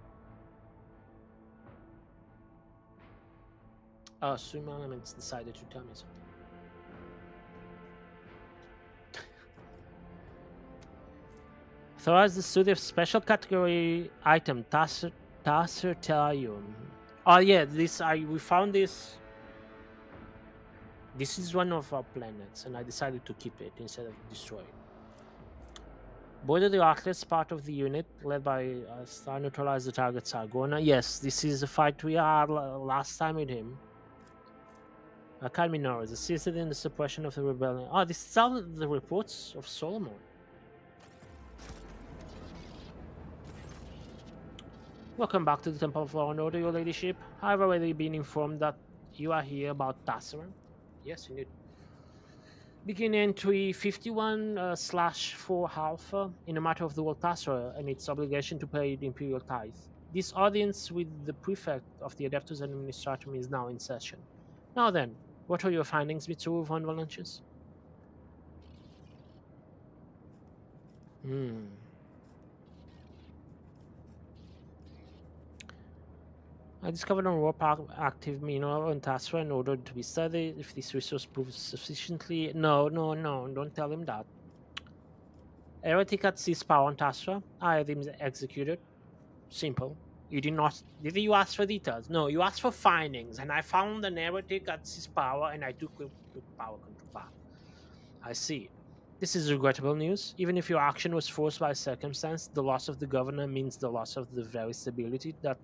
Oh, Swim Elements decided to tell me something. Authorize the study of special category item Tacertarium. Oh yeah, we found this. This is one of our planets, and I decided to keep it instead of destroy it. Boarded the Arcless, part of the unit led by Star, neutralized the target Sargona. Yes, this is the fight we had last time with him. Carminoras assisted in the suppression of the rebellion. Oh, this is all the reports of Solomon. Welcome back to the Temple of Law and Order, your ladyship. I've already been informed that you are here about Tassaran. Yes, indeed. Begin entry 51/4 Alpha in a matter of the world Tassara and its obligation to pay the Imperial tithe. This audience with the prefect of the Adeptus Administratum is now in session. Now then, what are your findings, Mitsuru von Valancius? I discovered a warp active mineral on Tassara in order to be studied. If this resource proves sufficiently... No, don't tell him that. Heretic at seized power on Tassara. I had him executed. Simple. You did not... Did you ask for details? No, you asked for findings, and I found an heretic at seized power, and I took power control back. I see. This is regrettable news. Even if your action was forced by circumstance, the loss of the governor means the loss of the very stability that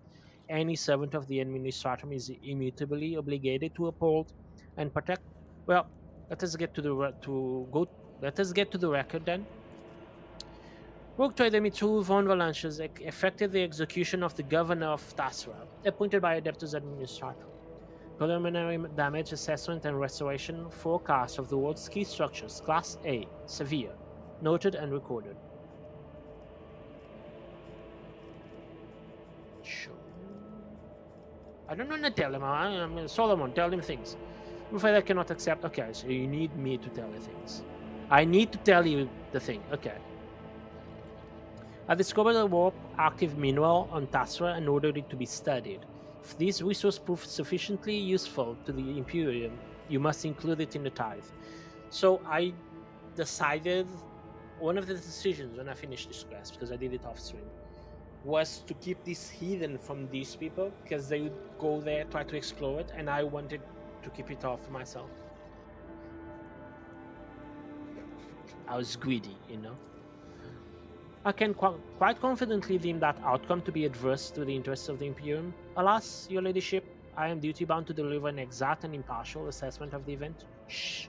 any servant of the administratum is immutably obligated to uphold and protect. Well, let us get to the record then. Rogue Trader Mitsuru von Valancius effected the execution of the governor of Tassara, appointed by Adeptus Administratum. Preliminary damage assessment and restoration forecast of the world's key structures, Class A, severe, noted and recorded. Sure. I don't want to tell him. I'm Solomon, tell him things. I'm afraid I cannot accept. Okay, so you need me to tell you things. I need to tell you the thing. Okay. I discovered a warp active mineral on Tassara and ordered it to be studied. If this resource proves sufficiently useful to the Imperium, you must include it in the tithe. So I decided, one of the decisions when I finished this quest, because I did it off stream, was to keep this hidden from these people, because they would go there, try to explore it, and I wanted to keep it off myself. I was greedy, you know? I can quite confidently deem that outcome to be adverse to the interests of the Imperium. Alas, your ladyship, I am duty-bound to deliver an exact and impartial assessment of the event. Shh.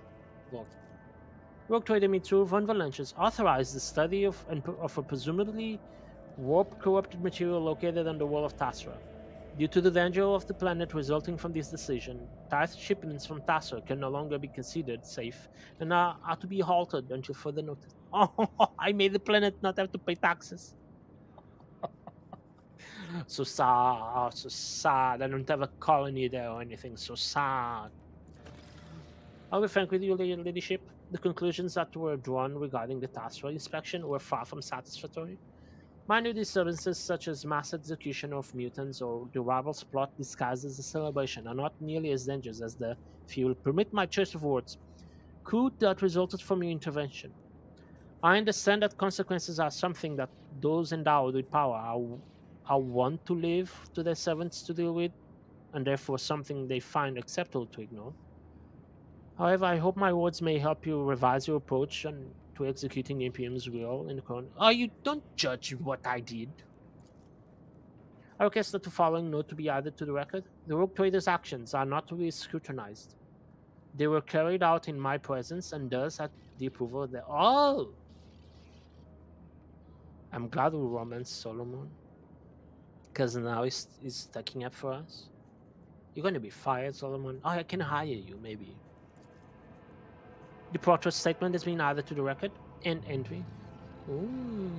Lord. Rogue Trader Mitru von Valentius authorized the study of a presumably warp-corrupted material located on the wall of Tasra. Due to the danger of the planet resulting from this decision, tithe shipments from Tasra can no longer be considered safe and are to be halted until further notice. Oh, I made the planet not have to pay taxes. So sad, so sad. I don't have a colony there or anything. So sad. I'll be frank with you, ladyship. The conclusions that were drawn regarding the Tasra inspection were far from satisfactory. Minor disturbances such as mass execution of mutants or the rival's plot disguised as a celebration are not nearly as dangerous as the, if you will permit my choice of words, coup that resulted from your intervention. I understand that consequences are something that those endowed with power are want to leave to their servants to deal with, and therefore something they find acceptable to ignore. However, I hope my words may help you revise your approach and to executing the Imperium's will in the current. Oh, you don't judge what I did. I request that the following note to be added to the record. The rogue trader's actions are not to be scrutinized. They were carried out in my presence and thus at the approval of the. Oh! I'm glad we romanced Solomon. Because now he's taking up for us. You're going to be fired, Solomon. Oh, I can hire you, maybe. The Proctor's statement has been added to the record. End entry. Ooh.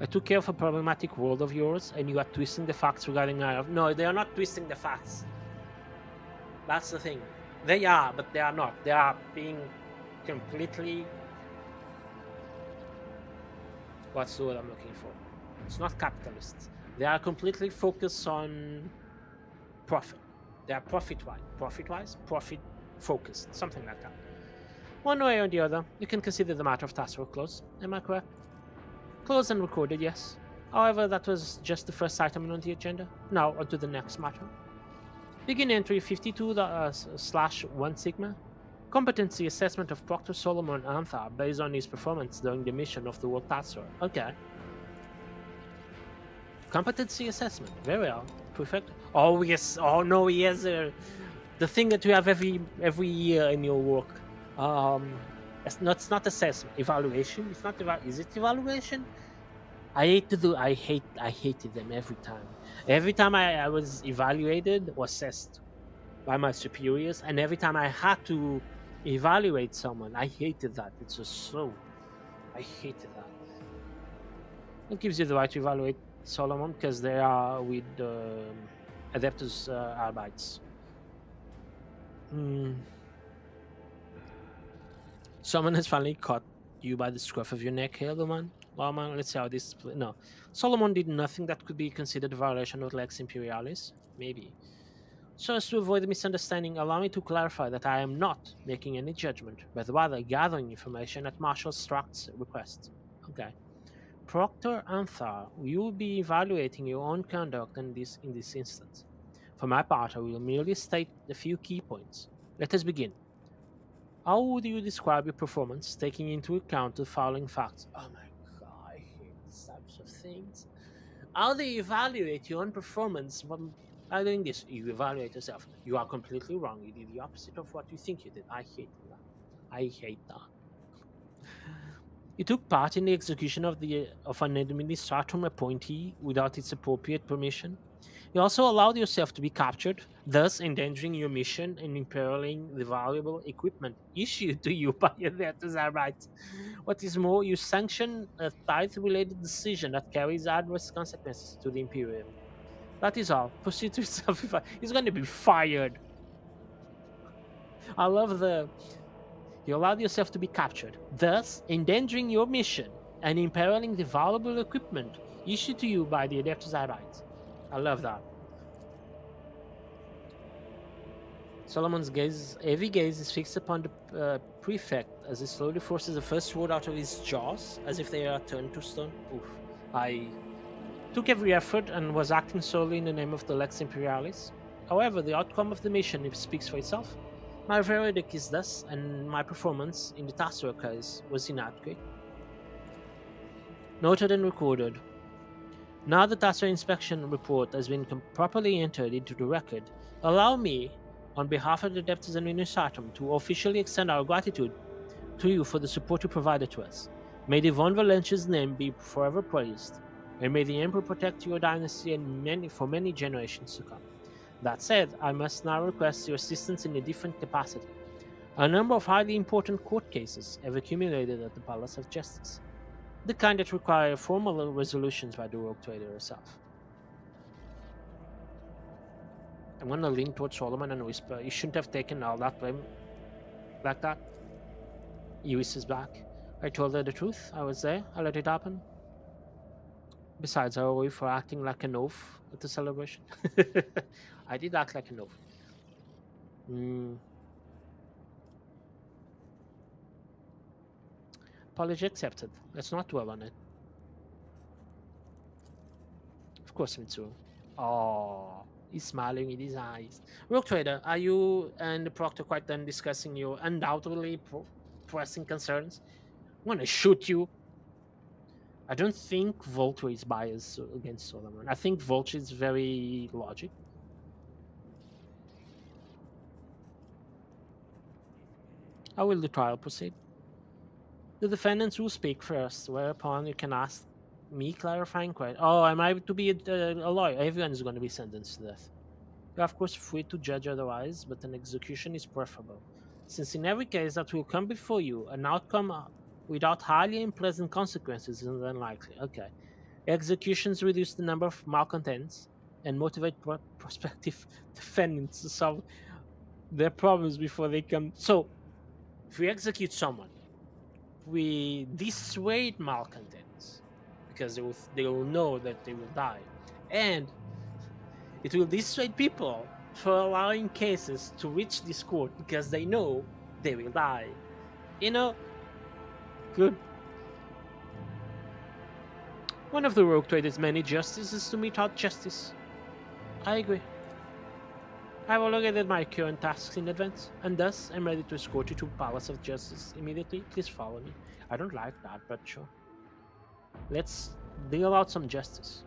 I took care of a problematic world of yours, and you are twisting the facts regarding my... No, they are not twisting the facts. That's the thing. They are, but they are not. They are being completely... What's the word I'm looking for? It's not capitalists. They are completely focused on profit. They are profit-wise, profit-focused, something like that. One way or the other, you can consider the matter of Tasra closed. Am I correct? Closed and recorded, yes. However, that was just the first item on the agenda. Now, on to the next matter. Begin entry 52/1 Sigma. Competency assessment of Proctor Solomon Anthar based on his performance during the mission of the World Tasra. Okay. Competency assessment. Very well. Perfect. Oh, yes. Oh, no, he has the thing that you have every year in your work. It's not assessment. Evaluation. It's not is it evaluation? I hated them every time. Every time I was evaluated or assessed by my superiors, and every time I had to evaluate someone, I hated that. It's just so... I hated that. It gives you the right to evaluate Solomon because they are with Adeptus Arbites. Someone has finally caught you by the scruff of your neck here, Luman. Lawman, let's see how this... No. Solomon did nothing that could be considered a violation of Lex Imperialis. Maybe. So as to avoid the misunderstanding, allow me to clarify that I am not making any judgment, but rather gathering information at Marshal Stracht's request. Okay. Proctor Anthar, you will be evaluating your own conduct in this instance. For my part, I will merely state a few key points. Let us begin. How would you describe your performance, taking into account the following facts? Oh my god, I hate these types of things. How do you evaluate your own performance? By doing this, you evaluate yourself. You are completely wrong. You did the opposite of what you think you did. I hate that. I hate that. You took part in the execution of an administratum appointee without its appropriate permission. You also allowed yourself to be captured, thus endangering your mission and imperiling the valuable equipment issued to you by your debtors are right. What is more, you sanction a tithe-related decision that carries adverse consequences to the Imperium. That is all. Proceed to yourself. He's going to be fired. I love the... You allowed yourself to be captured, thus endangering your mission and imperiling the valuable equipment issued to you by the Adeptus Arbites. I love that. Solomon's heavy gaze is fixed upon the prefect as he slowly forces the first word out of his jaws, as if they are turned to stone. Oof. I took every effort and was acting solely in the name of the Lex Imperialis. However, the outcome of the mission speaks for itself. My verdict is thus, and my performance in the Tassel case was inadequate. Noted and recorded. Now the Tassel inspection report has been properly entered into the record, allow me, on behalf of the Debtors and Initiatum, to officially extend our gratitude to you for the support you provided to us. May the Von Valentia's name be forever praised, and may the Emperor protect your dynasty and for many generations to come. That said, I must now request your assistance in a different capacity. A number of highly important court cases have accumulated at the Palace of Justice, the kind that require formal resolutions by the rogue trader herself. I'm gonna lean towards Solomon and whisper, "You shouldn't have taken all that blame like that." He whispers back, "I told her the truth. I was there. I let it happen. Besides, I owe you for acting like an oaf at the celebration." I did act like an oaf. Apology accepted. Let's not dwell on it. Of course, Mitsuru. Oh, he's smiling in his eyes. Rogue Trader, are you and the Proctor quite done discussing your undoubtedly pressing concerns? I'm gonna shoot you. I don't think Vulture is biased against Solomon. I think Vulture is very logic. How will the trial proceed? The defendants will speak first, whereupon you can ask me clarifying questions. Oh, am I to be a lawyer? Everyone is going to be sentenced to death. You are, of course, free to judge otherwise, but an execution is preferable, since in every case that will come before you, an outcome without highly unpleasant consequences is unlikely. Okay. Executions reduce the number of malcontents and motivate prospective defendants to solve their problems before they come. So, if we execute someone, we dissuade malcontents because they will know that they will die, and it will dissuade people for allowing cases to reach this court because they know they will die. Good. One of the rogue traders' many justices is to mete out justice. I agree. I have allocated my current tasks in advance, and thus I'm ready to escort you to Palace of Justice immediately. Please follow me. I don't like that, but sure. Let's deal out some justice.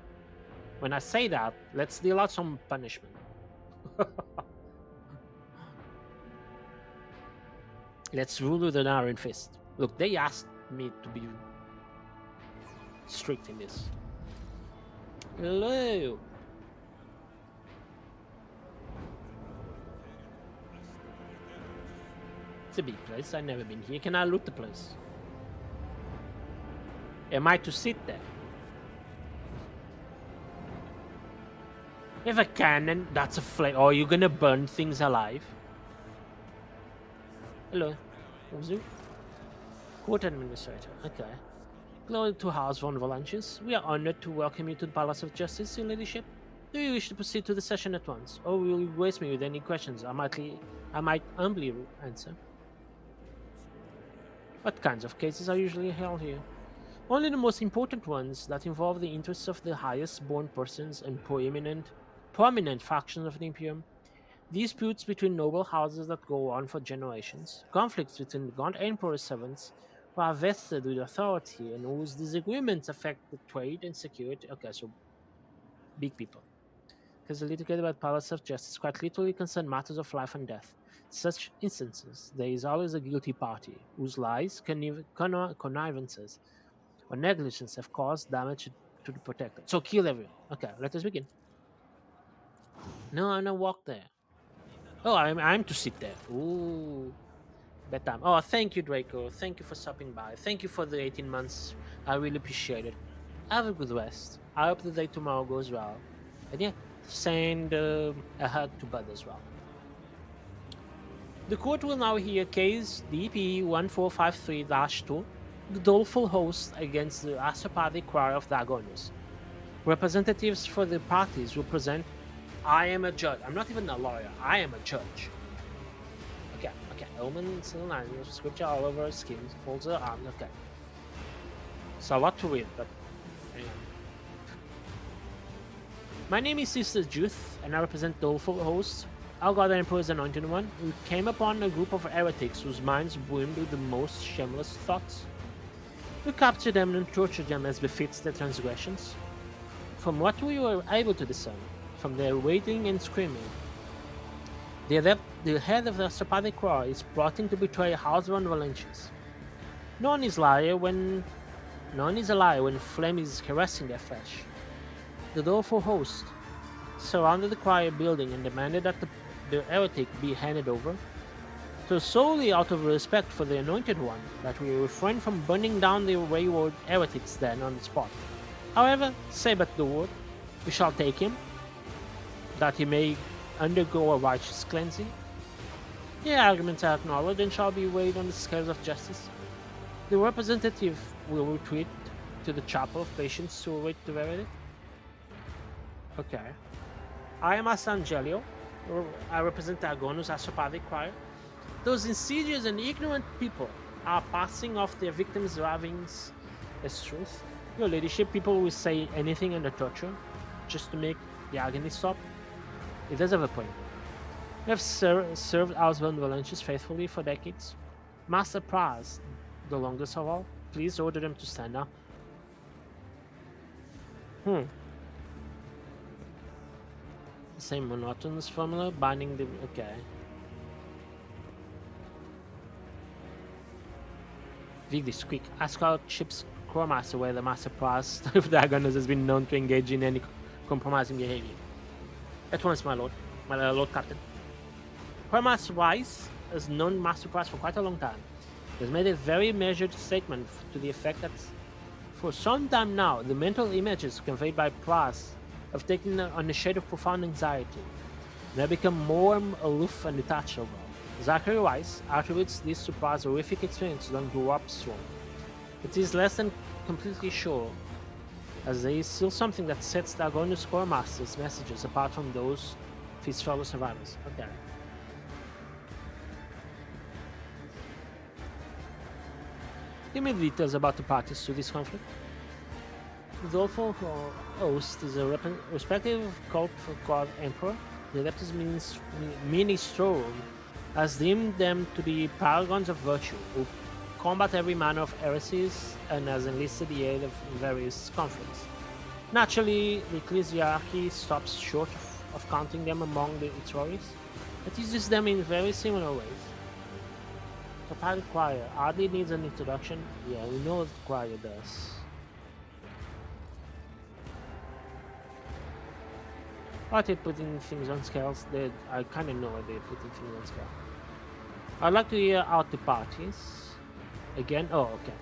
When I say that, let's deal out some punishment. Let's rule with an iron fist. Look, they asked me to be strict in this. Hello. It's a big place. I've never been here. Can I loot the place? Am I to sit there? If a cannon, that's a flame. Oh, you're gonna burn things alive? Hello. Ozu? Court Administrator. Okay. Glory to House Von Valancius. We are honored to welcome you to the Palace of Justice, Your Ladyship. Do you wish to proceed to the session at once, or will you waste me with any questions I might humbly answer? What kinds of cases are usually held here? Only the most important ones that involve the interests of the highest-born persons and prominent factions of the Imperium. Disputes between noble houses that go on for generations. Conflicts between the Grand Emperor's servants who are vested with authority and whose disagreements affect the trade and security. Okay, so big people. Because the litigation about Palace of Justice quite literally concern matters of life and death. In such instances, there is always a guilty party whose lies, connivances, or negligence have caused damage to the protected. So kill everyone. Okay, let us begin. No, I'm not walk there. Oh, I'm to sit there. Ooh. Bedtime. Oh, thank you, Draco. Thank you for stopping by. Thank you for the 18 months. I really appreciate it. Have a good rest. I hope the day tomorrow goes well. And yeah, send a hug to Bud as well. The court will now hear case DP 1453-2, the doleful host against the Astropathic choir of Dagonus. Representatives for the parties will present. I am a judge. I'm not even a lawyer. I am a judge. Okay. Omen, Civil 9, scripture all over skin, folds her arm. Okay. So a lot to read, but hang on. My name is Sister Juth, and I represent doleful host Our God and Emperor's Anointed One, we came upon a group of heretics whose minds brimmed with the most shameless thoughts. We captured them and tortured them as befits their transgressions. From what we were able to discern, from their wailing and screaming, the head of the Sapadic Crow is plotting to betray House von Valentius. None is a liar when flame is caressing their flesh. The doleful host surrounded the choir building and demanded that the heretic be handed over. So solely out of respect for the Anointed One that we refrain from burning down the wayward heretic's den on the spot. However, say but the word, we shall take him, that he may undergo a righteous cleansing. The arguments are acknowledged and shall be weighed on the scales of justice. The representative will retreat to the chapel of patience to await the verdict. Okay. I am Asangelio. I represent the Agonus Asopathic Choir. Those insidious and ignorant people are passing off their victims' ravings as truth. Your ladyship, people will say anything under torture just to make the agony stop. It does have a point. We have served House von Valentius faithfully for decades. Master Praz, the longest of all, please order them to stand now. Same monotonous formula, binding the... okay. Vigdis, quick, ask our ship's core master whether Master Praz of the Agonus has been known to engage in any compromising behavior. At once, my lord captain. Core Master Rice has known Master Praz for quite a long time. He has made a very measured statement to the effect that for some time now, the mental images conveyed by Praz have taken on a shade of profound anxiety, and have become more aloof and detached overall. Zachary Weiss attributes this to Praz's horrific experience during the warp storm, but he is less than completely sure, as there is still something that sets the Agonus Core Master's messages apart from those of his fellow survivors. Okay. Give me the details about the parties to this conflict. The doleful host is a respective cult for God Emperor. The Leptis Ministrorum has deemed them to be paragons of virtue, who combat every manner of heresies and has enlisted the aid of various conflicts. Naturally, the ecclesiarchy stops short of counting them among its worries, but uses them in very similar ways. The pirate choir hardly needs an introduction. Yeah, we know what the choir does. Are they putting things on scales? I kind of know why they're putting things on scale. I'd like to hear out the parties. Again? Oh, okay.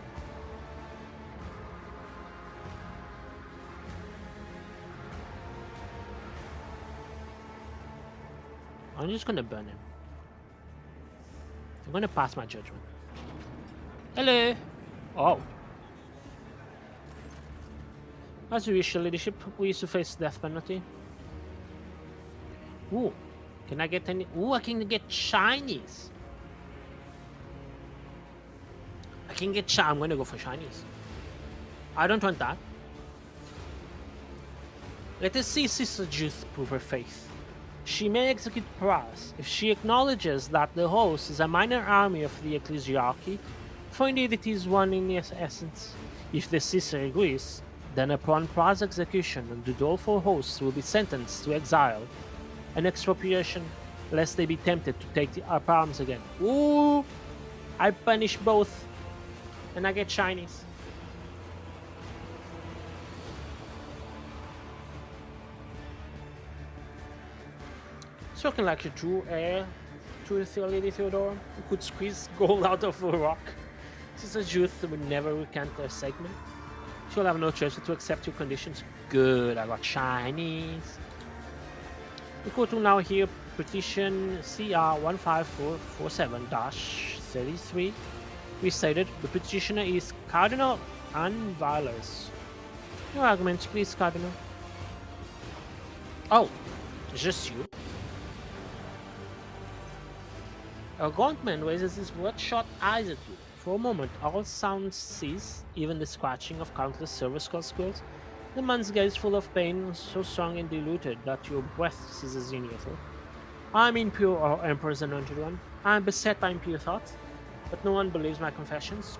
I'm just gonna burn him. I'm gonna pass my judgment. Hello! Oh. As you wish, your leadership, we used to face death penalty. Ooh. Can I get any? Ooh, I can get shinies. I'm gonna go for shinies. I don't want that. Let us see Sister Judith prove her faith. She may execute Praz if she acknowledges that the host is a minor army of the ecclesiarchy, for indeed it is one in essence. If the sister agrees, then upon Praz's execution, the doleful hosts will be sentenced to exile and expropriation, lest they be tempted to take up arms again. Ooh! I punish both, and I get shinies. It's looking like a true heir to the Lady Theodora, who could squeeze gold out of a rock. Sister Judith would never recant her segment. She'll have no choice but to accept your conditions. Good, I got shinies. The court will now hear petition CR 15447-33. Restated, the petitioner is Cardinal Anvilas. Your arguments, please, Cardinal. Oh, just you. A gaunt man raises his bloodshot eyes at you. For a moment, all sounds cease, even the scratching of countless silver squirrels. The man's gaze full of pain, so strong and diluted that your breath ceases in your throat. I'm impure, or Emperor's Anointed One. I'm beset by impure thoughts, but no one believes my confessions.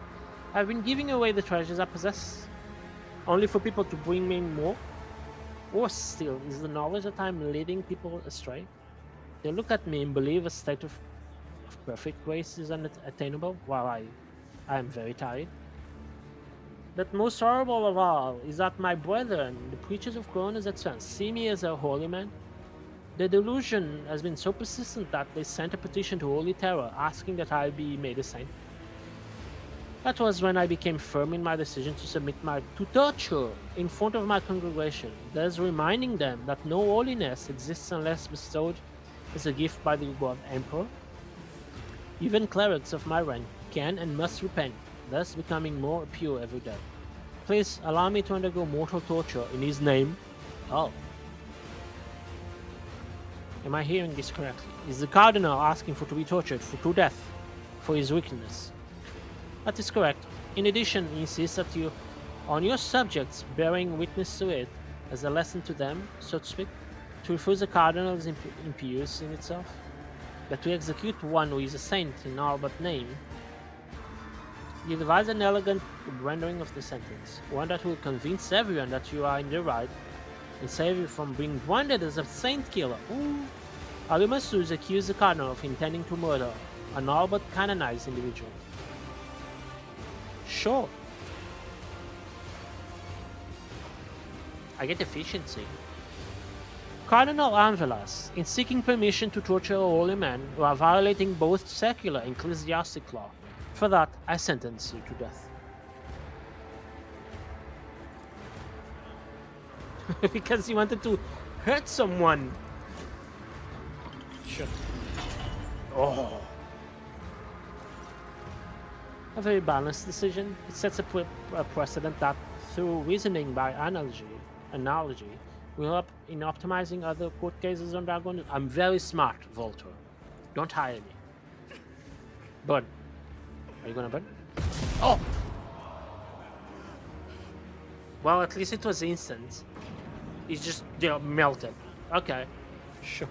I've been giving away the treasures I possess, only for people to bring me more. Worse still is the knowledge that I'm leading people astray. They look at me and believe a state of perfect grace is unattainable, while I am very tired. But most horrible of all is that my brethren, the preachers of Koronus Expanse, see me as a holy man. The delusion has been so persistent that they sent a petition to Holy Terror asking that I be made a saint. That was when I became firm in my decision to submit to torture in front of my congregation, thus reminding them that no holiness exists unless bestowed as a gift by the God Emperor. Even clerics of my rank can and must repent, thus becoming more pure every day. Please allow me to undergo mortal torture in his name. Oh. Am I hearing this correctly? Is the Cardinal asking to be tortured to death for his wickedness? That is correct. In addition, he insists that you, on your subjects, bearing witness to it, as a lesson to them, so to speak, to refuse the Cardinal is impious in itself, but to execute one who is a saint in all but name. You devise an elegant rendering of the sentence, one that will convince everyone that you are in the right, and save you from being branded as a saint killer. Ooh. All you must do is accuse the Cardinal of intending to murder an all but canonized individual. Sure. I get efficiency. Cardinal Anvelas, in seeking permission to torture a holy man, you are violating both secular and ecclesiastic law. For that, I sentence you to death. Because he wanted to hurt someone. Sure. Oh. A very balanced decision. It sets a precedent that, through reasoning by analogy, will help in optimizing other court cases on Dragon. I'm very smart, Voltor. Don't hire me. Burn. Are you gonna burn? Oh! Well, at least it was instant. It's just, melted. Okay. Sure.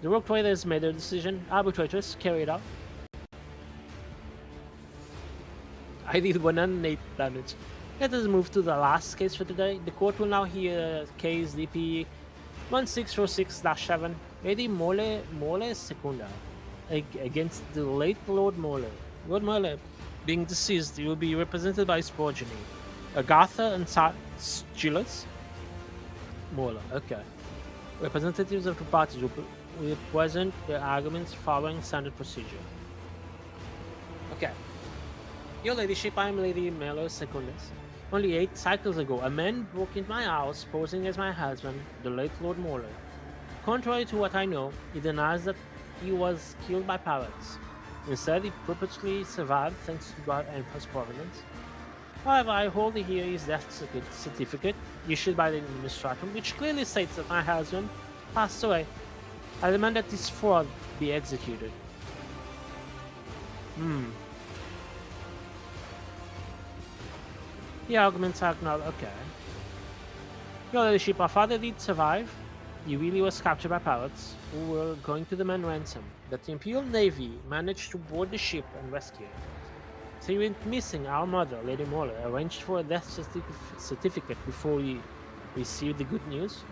The Rogue Traders made their decision. Arbitratress, carry it out. I did 108 damage. Let us move to the last case for today. The court will now hear case DP 1646-7, Lady Mole Secunda, against the late Lord Mole. Lord Mole, being deceased, he will be represented by his progeny, Agatha and Stilas Mole. Okay. Representatives of the parties will present their arguments following standard procedure. Okay. Your ladyship, I am Lady Melo Secundus. Only 8 cycles ago, a man broke into my house posing as my husband, the late Lord Mole. Contrary to what I know, he denies that he was killed by pirates. Instead, he purposely survived thanks to God Emperor's providence. However, I hold here his death certificate, issued by the Administratum, which clearly states that my husband passed away. I demand that this fraud be executed. The arguments are not okay. Your ladyship, our father did survive. He really was captured by pirates who were going to demand ransom, but the Imperial Navy managed to board the ship and rescue him. So he went missing. Our mother, Lady Moller, arranged for a death certificate before we received the good news.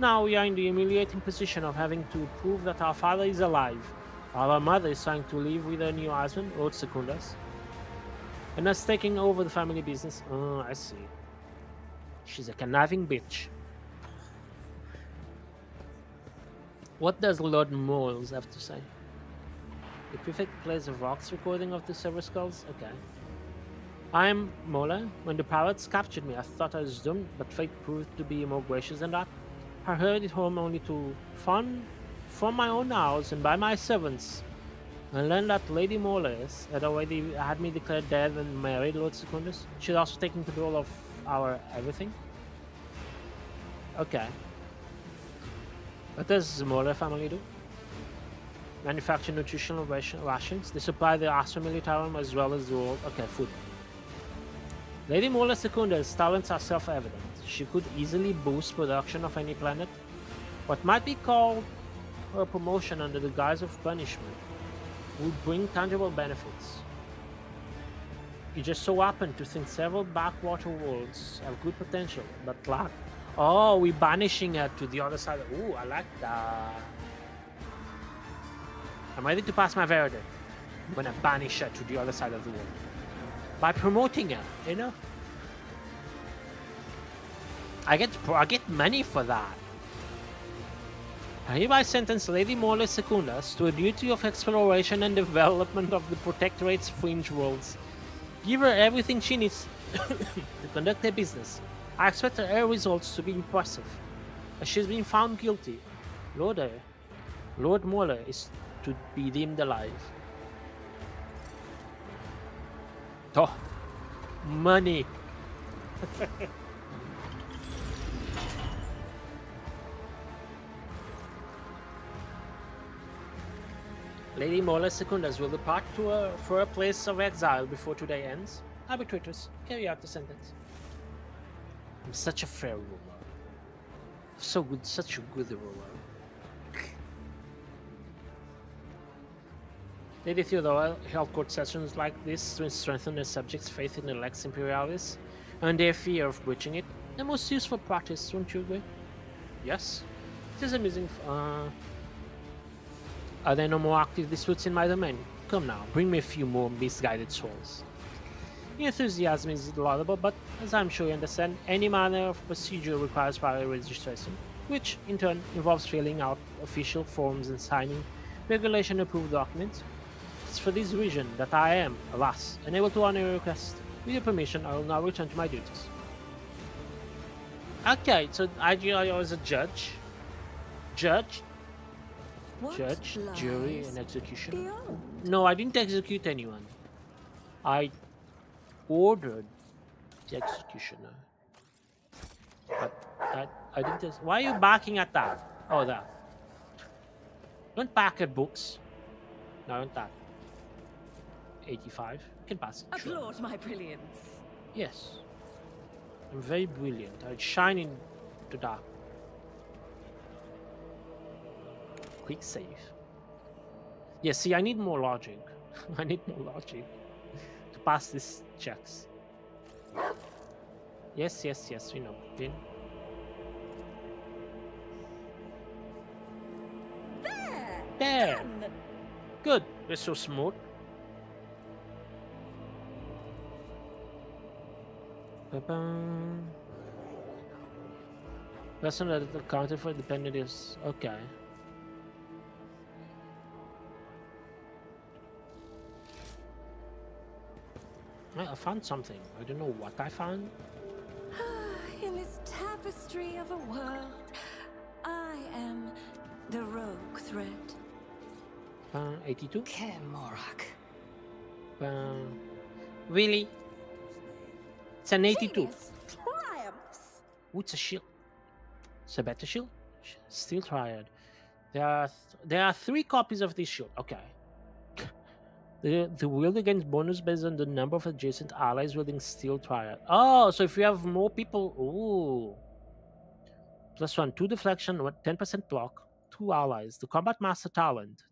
Now we are in the humiliating position of having to prove that our father is alive, while our mother is trying to live with her new husband, Lord Secundus, and us taking over the family business. Oh, I see. She's a conniving bitch. What does Lord Moles have to say? The prefect plays a Vox recording of the Silver Skulls? Okay. I am Mola. When the pirates captured me, I thought I was doomed, but fate proved to be more gracious than that. I hurried home only to find from my own house and by my servants, and learned that Lady Moles had already had me declared dead and married Lord Secundus. She'd also taken control of our everything. Okay. What does the Mola family do? Manufacture nutritional rations. They supply the Astra Militarum as well as the world. Okay, food. Lady Mola Secunda's talents are self-evident. She could easily boost production of any planet. What might be called or promotion under the guise of punishment would bring tangible benefits. You just so happen to think several backwater worlds have good potential, but lack. Oh, we're banishing her to the other side. Ooh, I like that. I'm ready to pass my verdict. I'm gonna banish her to the other side of the world by promoting her. You know, I get money for that. I hereby sentence Lady Morley Secundas to a duty of exploration and development of the Protectorate's fringe worlds. Give her everything she needs to conduct her business. I expect her results to be impressive. As she's been found guilty, Lord Morley is to be deemed alive. Oh, money. Lady Morley Secundas will depart for a place of exile before today ends. Arbitrators, carry out the sentence. I'm such a fair ruler. So good, such a good ruler. Lady Theodora held court sessions like this to strengthen their subjects' faith in the Lex Imperialis and their fear of breaching it. The most useful practice, won't you agree? Yes. It is amusing. Are there no more active disputes in my domain? Come now, bring me a few more misguided souls. Your enthusiasm is laudable, but as I'm sure you understand, any manner of procedure requires prior registration, which in turn involves filling out official forms and signing regulation-approved documents. It's for this reason that I am, alas, unable to honor your request. With your permission, I will now return to my duties. Okay, so I was a judge. Judge, jury, and executioner. No, I didn't execute anyone. I ordered the executioner. But I didn't. Why are you barking at that? Oh, that. Don't bark at books. No, don't that. 85. You can pass it. Applaud my brilliance. Yes. I'm very brilliant. I shine in the dark. Quick save. Yeah, see, I need more logic. I need more logic to pass these checks. Yes, we know. Then. There! Done. Good. We're so smooth. Ba-bam. Lesson that accounted for dependent is okay. I found something. I don't know what I found. In this tapestry of a world, I am the rogue thread. 82? Kemorak. Really? It's an 82. Genius triumphs. Ooh, it's a shield. It's a better shield. Steel Triad. There are 3 copies of this shield. Okay. The wield against bonus based on the number of adjacent allies wielding Steel Triad. Oh, so if you have more people... Ooh. +1, 2 deflection, 10% block, 2 allies. The Combat Master Talent.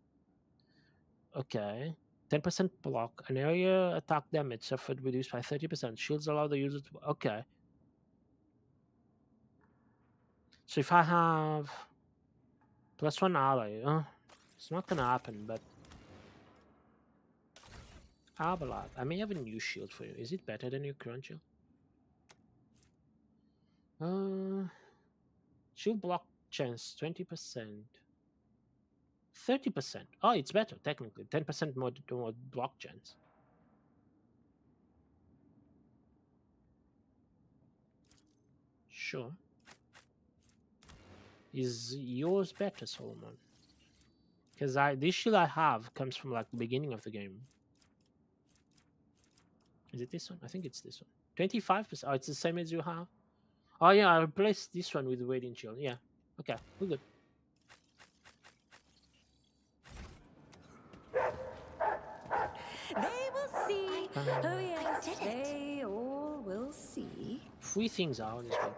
Okay. 10% block. An area attack damage suffered reduced by 30%. Shields allow the user to... Okay. So if I have... +1 ally... it's not gonna happen, but... Abalad. I may have a new shield for you. Is it better than your current shield? Shield block chance 20%. 30%. Oh, it's better technically. 10% more block chance. Sure. Is yours better, Solomon? Because this shield I have comes from like the beginning of the game. Is it this one? I think it's this one. 25%. Oh, it's the same as you have. Oh yeah, I replaced this one with the Radiant Shield. Yeah. Okay, we're good. They will see. Oh yes, they all will see. 3 things are on this one.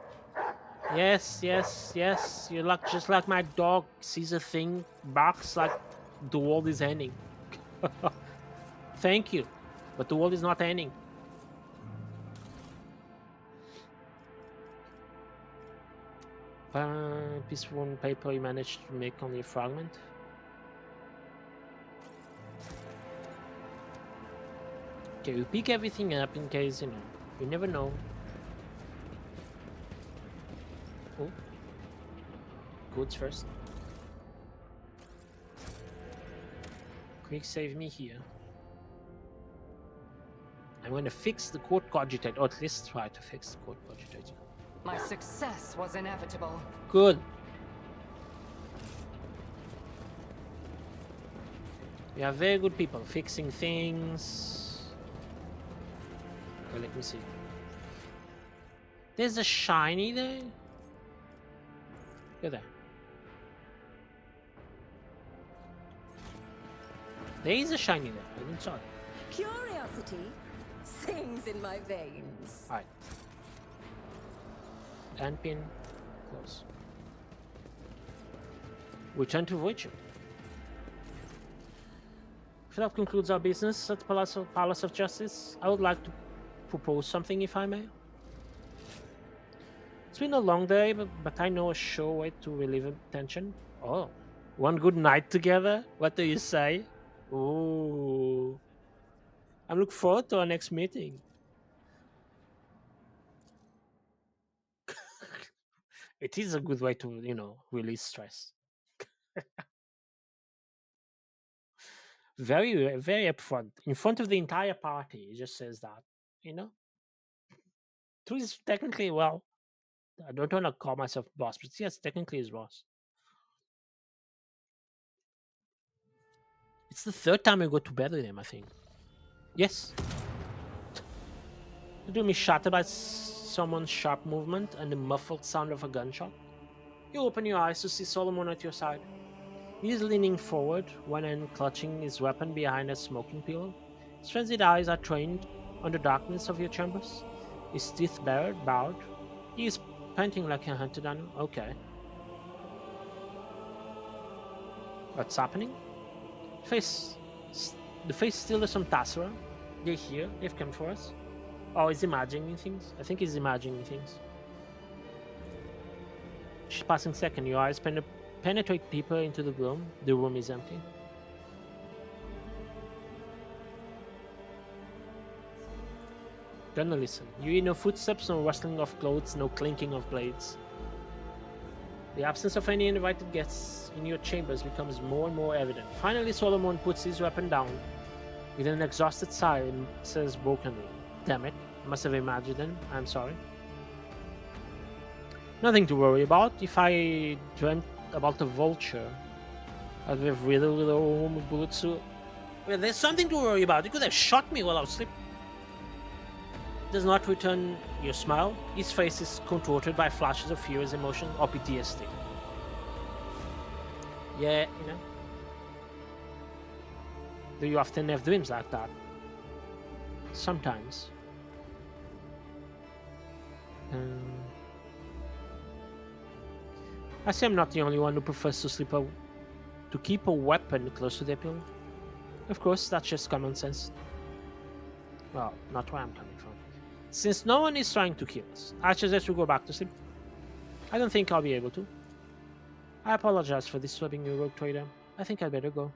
Yes, yes, yes. You're like just like my dog sees a thing, barks like the world is ending. Thank you, but the world is not ending. Piece of one paper you managed to make only a fragment. Okay, we pick everything up in case, you know, you never know. Oh, goods first. Quick save me here. I'm going to fix the court cogitator, or at least try to fix the court cogitator. My success was inevitable. Good. We are very good people fixing things. Okay, let me see. There's a shiny there. Look at that. There is a shiny there. I didn't saw it. Curiosity sings in my veins. Alright. And pin. Close. Return to voidship. If that concludes our business at the Palace of Justice, I would like to propose something, if I may. It's been a long day, but I know a sure way to relieve tension. Oh, one good night together? What do you say? Ooh. I'm looking forward to our next meeting. It is a good way to, you know, release stress. Very, very upfront. In front of the entire party, he just says that, you know? Who is technically, well, I don't want to call myself boss, but yes, technically is boss. It's the third time I go to bed with him, I think. Yes. You do me shattered by someone's sharp movement and the muffled sound of a gunshot. You open your eyes to see Solomon at your side. He is leaning forward, one hand clutching his weapon behind a smoking pillow. His frenzied eyes are trained on the darkness of your chambers. His teeth bowed. He is panting like a hunted animal. Okay. What's happening? The face still has some Tassera. They're here. They've come for us. Oh, he's imagining things. I think he's imagining things. She's passing second. Your eyes penetrate deeper into the gloom. The room is empty. Gonna listen. You hear no footsteps, no rustling of clothes, no clinking of blades. The absence of any uninvited guests in your chambers becomes more and more evident. Finally, Solomon puts his weapon down with an exhausted sigh and says brokenly, "Damn it, I must have imagined him. I'm sorry." Nothing to worry about. If I dreamt about a vulture, I'd have riddled the room with bullets. Well, there's something to worry about. You could have shot me while I was sleeping. Does not return your smile. His face is contorted by flashes of fear, emotion, or PTSD. Yeah, you know. Do you often have dreams like that? Sometimes. I say I'm not the only one who prefers to keep a weapon close to their pillow. Of course, that's just common sense. Well, not where I'm coming from. Since no one is trying to kill us, I suggest we go back to sleep. I don't think I'll be able to. I apologize for disturbing you, rogue trader. I think I'd better go.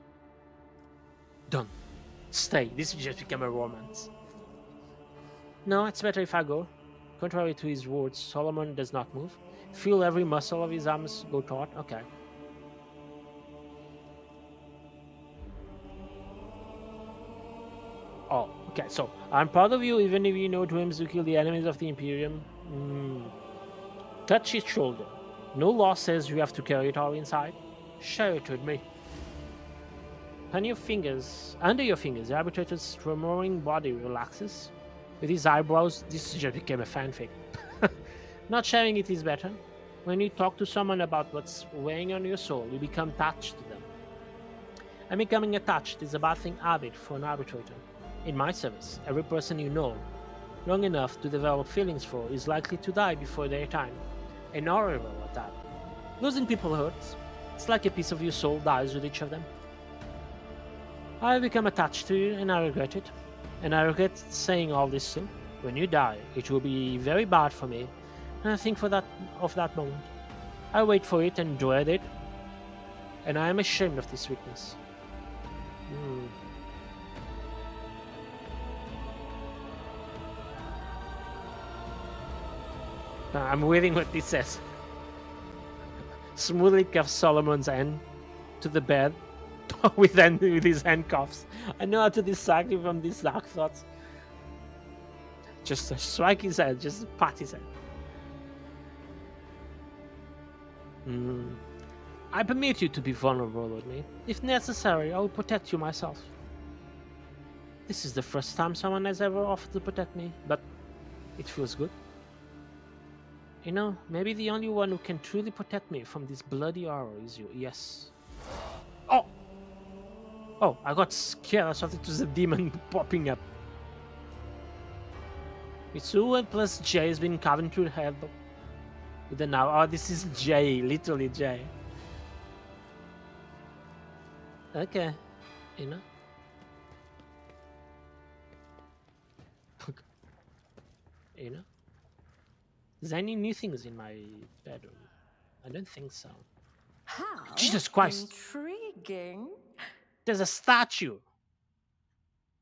Done. Stay. This will just become a romance. No, it's better if I go. Contrary to his words, Solomon does not move. Feel every muscle of his arms go taut. Okay. Oh, okay, so I'm proud of you even if you know dreams to kill the enemies of the Imperium. Touch his shoulder. No law says you have to carry it all inside. Share it with me. Under your fingers, the arbitrator's tremoring body relaxes. With his eyebrows, this just became a fanfic. Not sharing it is better. When you talk to someone about what's weighing on your soul, you become attached to them. And becoming attached is a bad thing habit for an arbitrator. In my service, every person you know long enough to develop feelings for is likely to die before their time. and horrible at that. Losing people hurts. It's like a piece of your soul dies with each of them. I have become attached to you, and I regret it. And I regret saying all this soon. When you die, it will be very bad for me, and I think of that moment. I wait for it and dread it, and I am ashamed of this weakness. I'm reading what this says. Smoothly cuffs Solomon's hand to the bed with his handcuffs. I know how to distract you from these dark thoughts. Just strike his head, just pat his head. I permit you to be vulnerable with me. If necessary, I will protect you myself. This is the first time someone has ever offered to protect me, but it feels good. You know, maybe the only one who can truly protect me from this bloody horror is you. Yes. Oh! Oh, I got scared. I thought it was a demon popping up. Mitsu plus J has been carved through the head with the now. Oh, this is J, literally J. Okay, you know. You know. Is there any new things in my bedroom? I don't think so. How Jesus Christ! intriguing. There's a statue.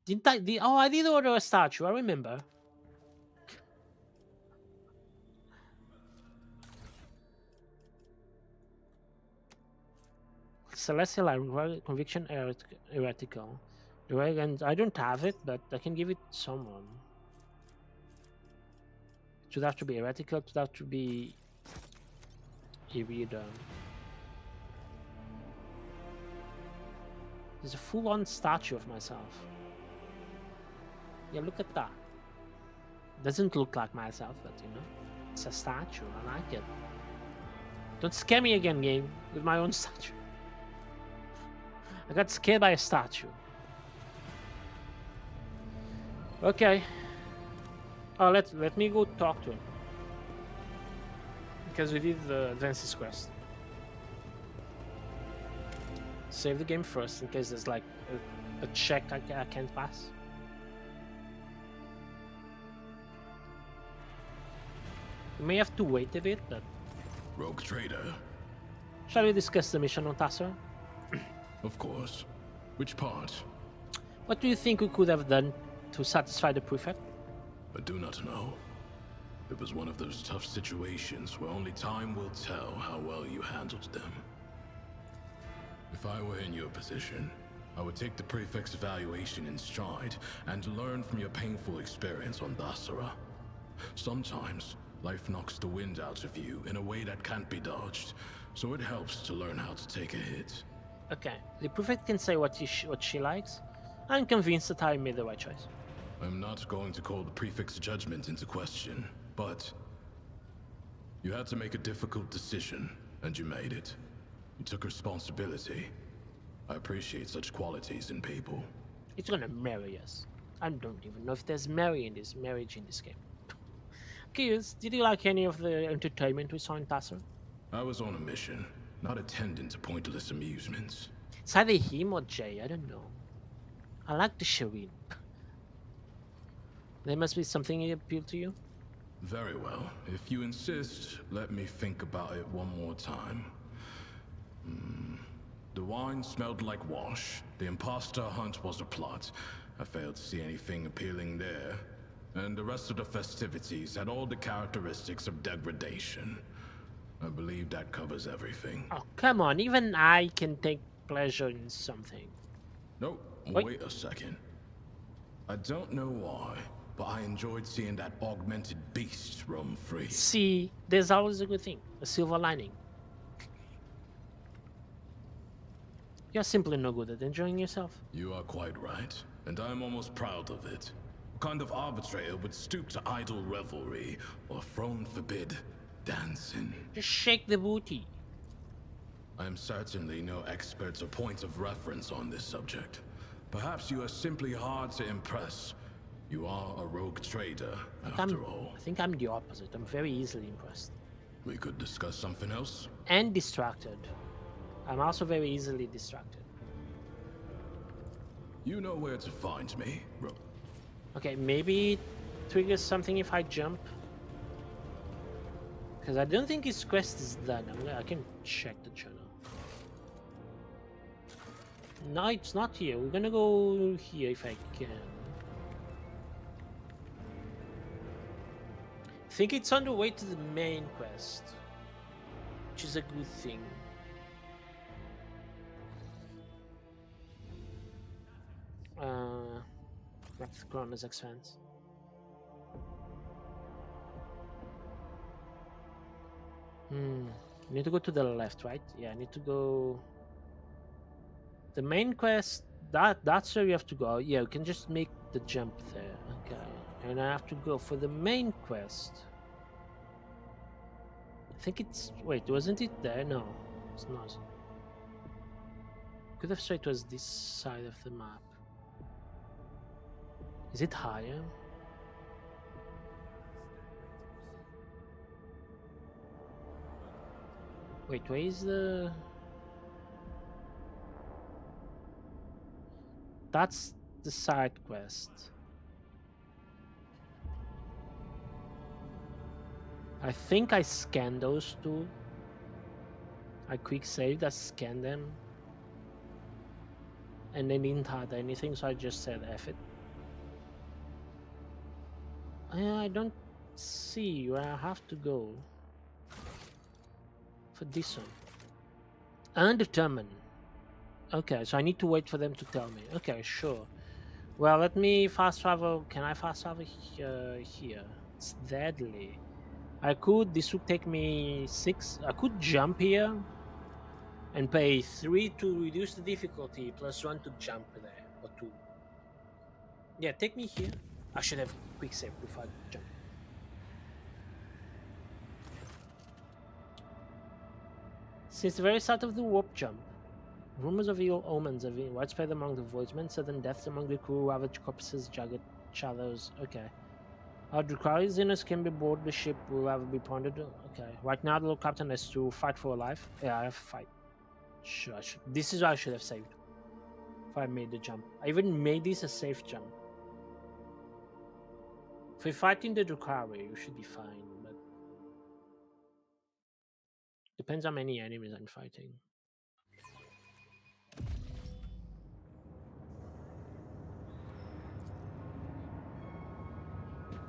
Didn't I? Oh, I did order a statue. I remember. Celestial Conviction Heretical. And I don't have it, but I can give it to someone. It would have to be heretical. It would have to be a reader. There's a full-on statue of myself. Yeah, look at that. Doesn't look like myself, but you know, it's a statue. I like it. Don't scare me again, game, with my own statue. I got scared by a statue. Okay. Oh, let me go talk to him. Because we did the Advances quest. Save the game first in case there's like a check I can't pass. We may have to wait a bit, but... Rogue trader. Shall we discuss the mission on Tassar? Of course. Which part? What do you think we could have done to satisfy the prefect? I do not know. It was one of those tough situations where only time will tell how well you handled them. If I were in your position, I would take the prefect's evaluation in stride and learn from your painful experience on Dasara. Sometimes, life knocks the wind out of you in a way that can't be dodged, so it helps to learn how to take a hit. Okay, the prefect can say what she likes. I'm convinced that I made the right choice. I'm not going to call the prefect's judgment into question, but you had to make a difficult decision, and you made it. You took responsibility. I appreciate such qualities in people. It's gonna marry us. I don't even know if there's marriage in this game. Curious, did you like any of the entertainment we saw in Tassar? I was on a mission, not attending to pointless amusements. It's either him or Jay, I don't know. I like the Shireen. There must be something that appealed to you? Very well. If you insist, let me think about it one more time. The wine smelled like wash. The imposter hunt was a plot. I failed to see anything appealing there. And the rest of the festivities had all the characteristics of degradation. I believe that covers everything. Oh, come on. Even I can take pleasure in something. Nope. Wait a second. I don't know why, but I enjoyed seeing that augmented beast roam free. See, there's always a good thing. A silver lining. You're simply no good at enjoying yourself. You are quite right, and I'm almost proud of it. What kind of arbitrator would stoop to idle revelry, or throne forbid dancing? Just shake the booty. I am certainly no expert or point of reference on this subject. Perhaps you are simply hard to impress. You are a rogue trader, after all. I think I'm the opposite. I'm very easily impressed. We could discuss something else. And distracted. I'm also very easily distracted. You know where to find me, bro. Okay, maybe it triggers something if I jump. Because I don't think his quest is done. I can check the channel. No, it's not here. We're gonna go here if I can. I think it's on the way to the main quest, which is a good thing. That's Koronus Expanse. I need to go to the left, right? Yeah, I need to go. The main quest, that's where we have to go. Yeah, we can just make the jump there. Okay. And I have to go for the main quest. I think it's... Wait, wasn't it there? No, it's not. Could have said it was this side of the map. Is it higher? Wait, where is the... That's the side quest. I think I scanned those two. I quick saved, I scanned them. And they didn't have anything, so I just said F it. I don't see where I have to go for this one. Undetermined. Okay, so I need to wait for them to tell me. Okay, sure. Well, let me fast travel. Can I fast travel here? It's deadly. I could. This would take me 6. I could jump here and pay 3 to reduce the difficulty, plus 1 to jump there, or 2. Yeah, take me here. I should have quick save before I jump. Since the very start of the warp jump, rumors of evil omens have been widespread among the voidsmen, sudden deaths among the crew, ravaged corpses, jagged shadows. Okay. Our Drukhari's can be aboard the ship, will ever be pondered. Okay. Right now, the little captain has to fight for a life. Yeah, I have to fight. Sure, I should. This is what I should have saved. If I made the jump. I even made this a safe jump. If we're fighting the Drukhari, we should be fine, but... Depends how many enemies I'm fighting.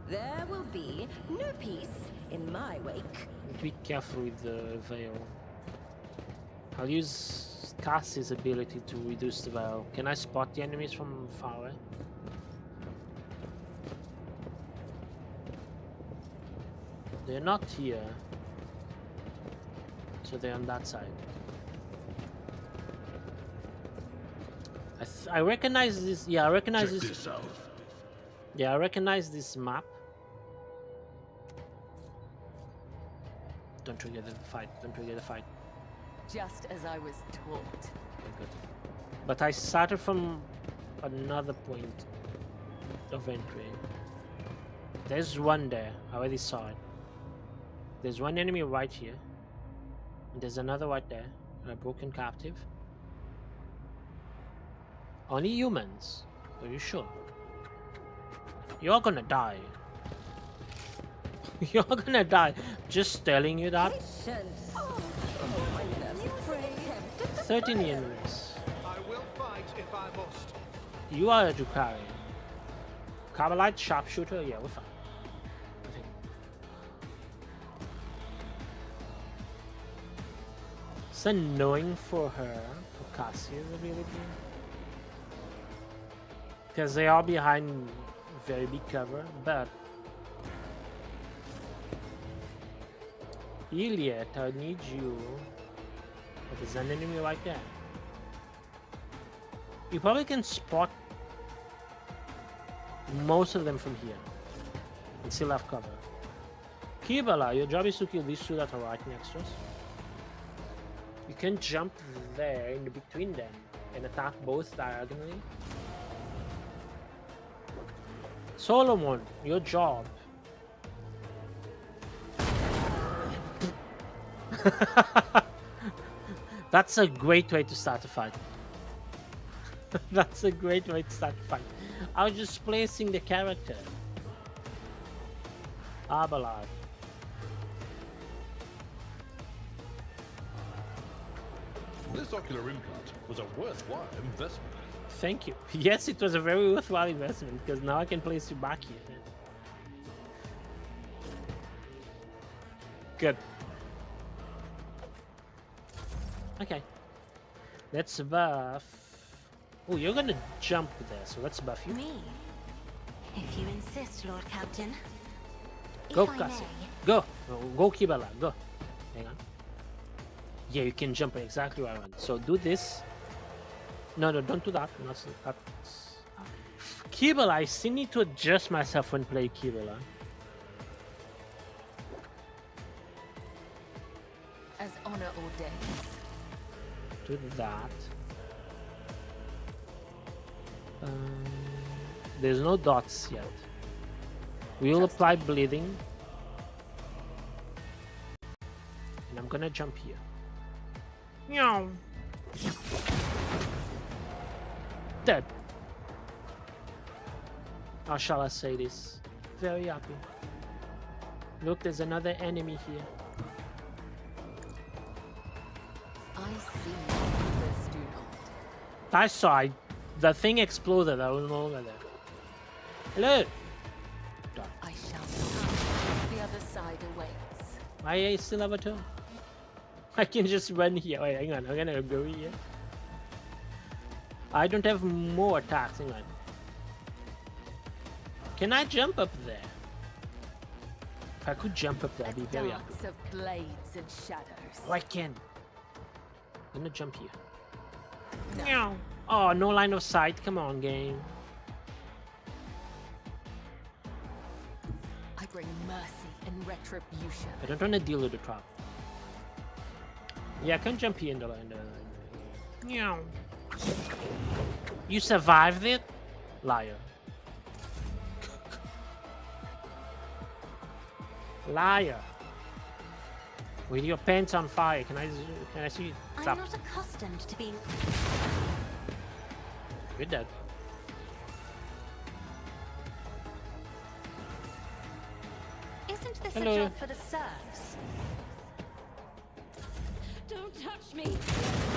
There will be no peace in my wake. Be careful with the veil. I'll use Cassie's ability to reduce the veil. Can I spot the enemies from far away? They're not here. So they're on that side. I recognize this. Yeah, I recognize Check this. this out. Yeah, I recognize this map. Don't trigger the fight. Don't trigger the fight. Just as I was taught. Okay, good. But I started from another point of entry. There's one there. I already saw it. There's one enemy right here. And there's another right there. A broken captive. Only humans. Are you sure? You're gonna die. You're gonna die. Just telling you that. Patience. 13 enemies. I will fight if I must. You are a Drukhari. Carmelite sharpshooter? Yeah, we're fine. I think. It's annoying for her, for Cassie's ability. Because they are behind very big cover, but Iliad, I need you. Oh, there's an enemy right there. You probably can spot most of them from here and still have cover. Kibala, your job is to kill these two that are right next to us. You can jump there in between them and attack both diagonally. Solomon, your job. That's a great way to start a fight. That's a great way to start a fight. I was just placing the character. Abelard. This ocular implant was a worthwhile investment. Thank you. Yes, it was a very worthwhile investment because now I can place you back here. Good. Okay. Let's buff. Oh, you're gonna jump there, so let's buff you. Me? If you insist, Lord Captain. Go, If I Cassie. may. Go. Go, Kibala. Go. Hang on. Yeah, you can jump exactly where I want. So do this. No, don't do that. Not that. Kibala, I still need to adjust myself when playing Kibala. As honor ordains. Do that. There's no dots yet. We will apply bleeding. And I'm gonna jump here. Meow. Dead. How shall I say this? Very happy. Look, there's another enemy here. I see others do not. I saw the thing exploded. I was no longer there. Hello. I shall come. The other side awaits. I still have a turn. I can just run here. Wait, hang on. I'm gonna go here. I don't have more attacks. Hang on. Can I jump up there? If I could jump up there, I'd be very happy. Dance of blades and shadows. Oh, I can. I'm gonna jump here. No. Oh, no line of sight. Come on, game. I bring mercy and retribution. I don't want to deal with the trap. Yeah, I can jump here in the Meow. You survived it? Liar. Liar. With your pants on fire, can I see? I'm Stop. not accustomed to being. You're dead. Isn't this Hello. a job for the serfs? Don't touch me!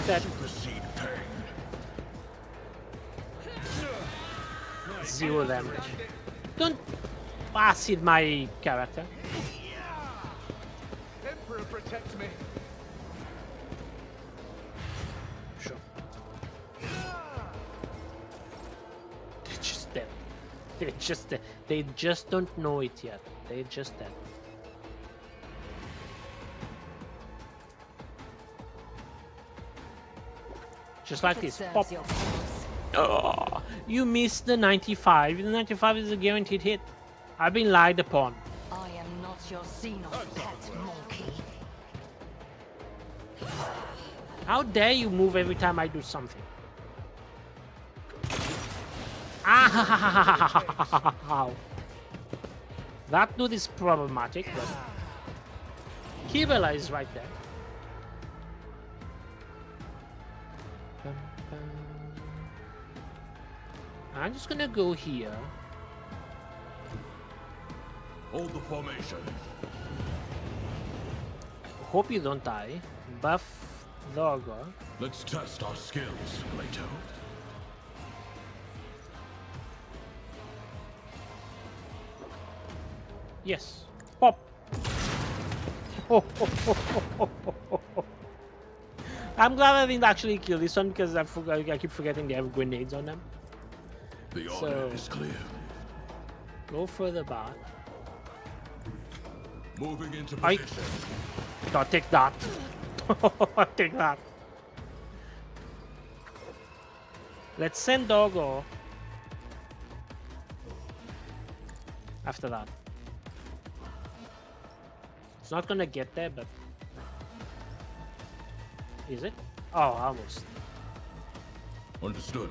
Dead. Supersede pain. 0 damage. Don't acid my character. Emperor, protect me. Sure. They're just dead. They're just dead. They just don't know it yet. They're just dead. Just like It this. serves Pop. your cause. Oh, you missed the 95. The 95 is a guaranteed hit. I've been lied upon. I am not your xenon pet monkey. How dare you move every time I do something? Ow. That dude is problematic, but Kibela is right there. I'm just gonna go here. Hold the formation. Hope you don't die. Buff Doggo. Let's test our skills, Plato. Yes. Pop. I'm glad I didn't actually kill this one because I keep forgetting they have grenades on them. The order So- is clear. Go further back. Moving into I- position. No, take that. Take that. Let's send Doggo after that. It's not gonna get there, but is it? Oh, almost. Understood.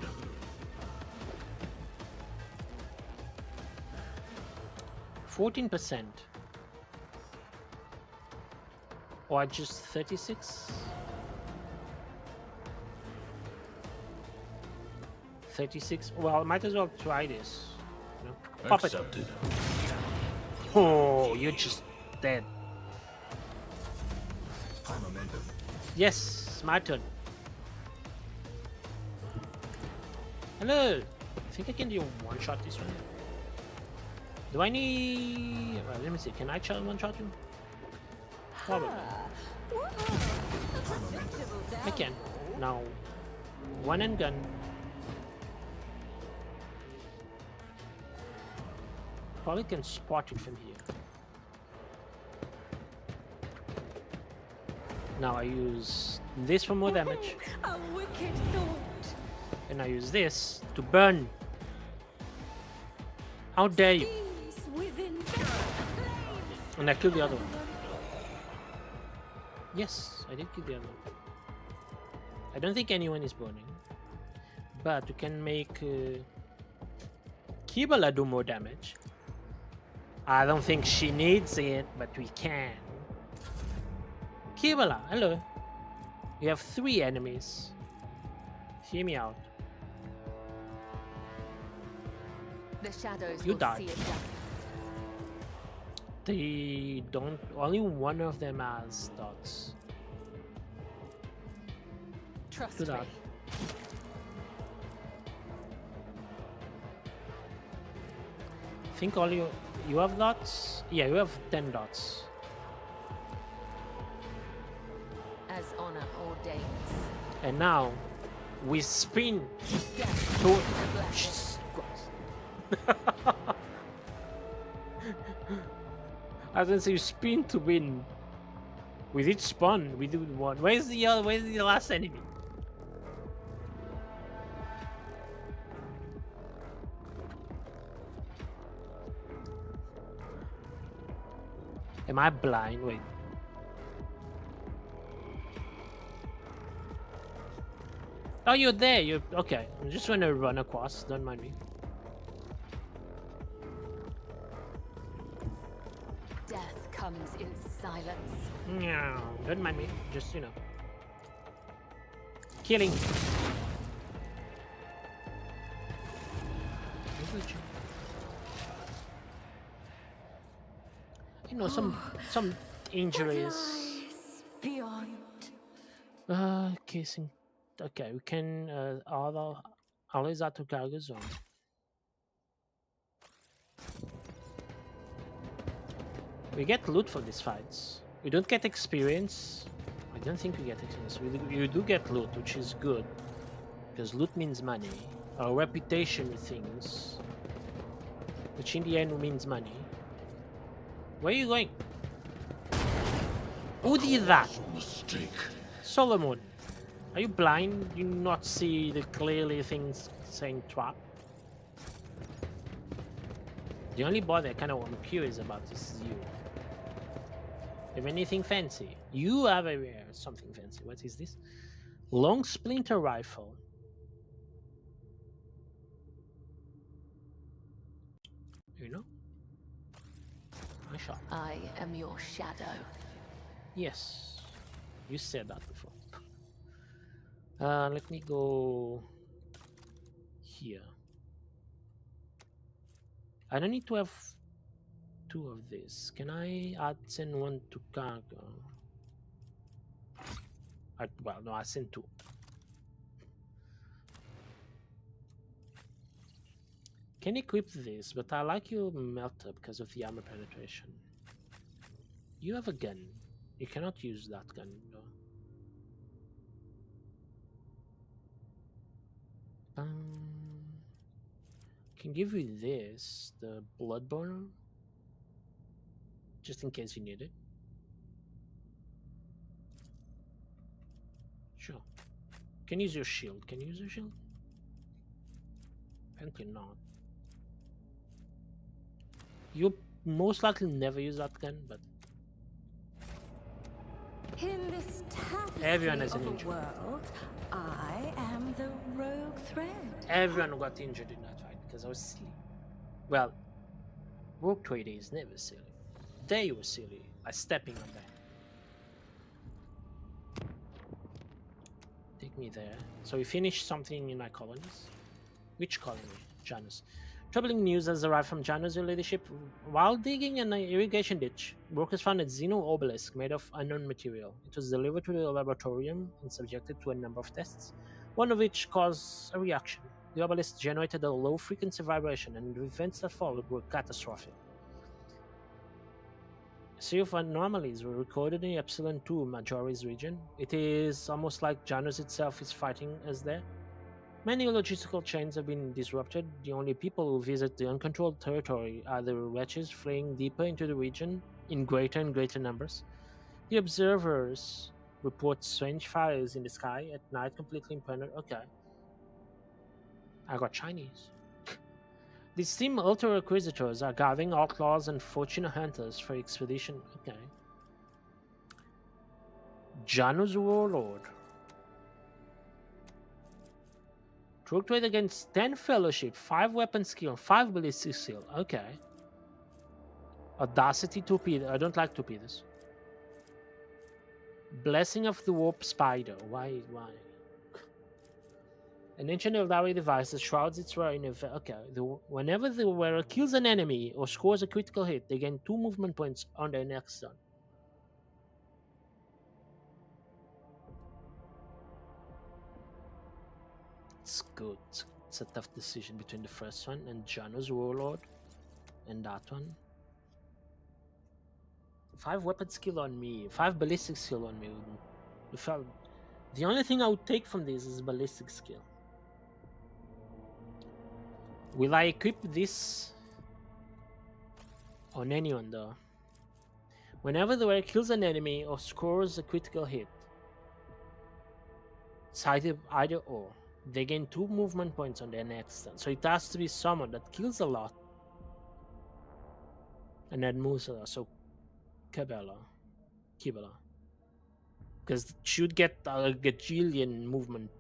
14%. Or just 36? 36? Well, might as well try this. You know? Pop it. Accepted. Oh, you're just dead. High momentum. Yes, my turn. Hello. I think I can do one-shot this one. Do I need... Well, let me see. Can I one-shot him? Probably. I can. Now, one and gun. Probably can spot it from here. Now I use this for more damage. A wicked thought. And I use this to burn. How dare you? Peace within. And I killed the other one. Yes, I did kill the other one. I don't think anyone is burning. But we can make Kibala do more damage. I don't think she needs it, but we can. Kibala, hello. You have 3 enemies. Hear me out. The shadows You will died. see it done. They don't. Only one of them has dots. Trust Do me. that. I think all you have dots. Yeah, you have 10 dots. As honor ordains. And now we spin Death to. is a blessing. Jesus Christ. I was gonna say you spin to win. We did spawn. We did one. Where's the last enemy? Am I blind? Wait. Oh, you're there. You're okay. I'm just gonna run across. Don't mind me. Death comes in silence. No, don't mind me. Just killing. Some injuries. Beyond. Casing. Okay, we can always out to cargo zone. We get loot for these fights. We don't get experience. I don't think we get experience. We do get loot, which is good. Because loot means money. Our reputation with things. Which in the end means money. Where are you going? Who did that? Mistake. Solomon. Are you blind? Do you not see the clearly things saying trap? The only boy that kind of I'm curious about is you. Have anything fancy? You have something fancy. What is this? Long splinter rifle. I shot. I am your shadow. Yes, you said that before. Let me go here. I don't need to have 2 of this. Can I send 1 to cargo? Well, no, I sent 2. Can equip this, but I like your melter because of the armor penetration. You have a gun. You cannot use that gun, no. Can give you this, the Bloodborne, just in case you need it. Sure. Can use your shield. Can you use your shield? Apparently not. You'll most likely never use that gun, but In this tapestry Everyone has an of a injury. world, I am the rogue thread. everyone got injured in that fight because I was silly. Well, Rogue Trader is never silly. They were silly by stepping on that. me there. So we finished something in my colonies. Which colony? Janus. Troubling news has arrived from Janus' leadership. While digging an irrigation ditch, workers found a Xeno obelisk made of unknown material. It was delivered to the laboratorium and subjected to a number of tests, one of which caused a reaction. The obelisk generated a low-frequency vibration, and the events that followed were catastrophic. A series of anomalies were recorded in the Epsilon 2 Majoris region. It is almost like Janus itself is fighting us there. Many logistical chains have been disrupted. The only people who visit the uncontrolled territory are the wretches fleeing deeper into the region in greater and greater numbers. The observers report strange fires in the sky at night, completely impenetrable. Okay. I got Chinese. These team Ultra Inquisitors are gathering outlaws and fortune hunters for expedition. Okay. Janus Warlord. Trade against 10 fellowship, 5 weapon skill, 5 ballistic skill. Okay. Audacity torpedo. I don't like torpedoes. Blessing of the Warp Spider. Why? An ancient Eldari device that shrouds its wearer in a... Okay. Whenever the wearer kills an enemy or scores a critical hit, they gain 2 movement points on their next turn. It's good. It's a tough decision between the first one and Janus Warlord and that one. 5 weapon skill on me, 5 ballistic skill on me. The only thing I would take from this is ballistic skill. Will I equip this on anyone though? Whenever the wearer kills an enemy or scores a critical hit, it's either or. They gain 2 movement points on their next turn. So it has to be someone that kills a lot and then moves a lot. So Kibela. Because she would get a gajillion movement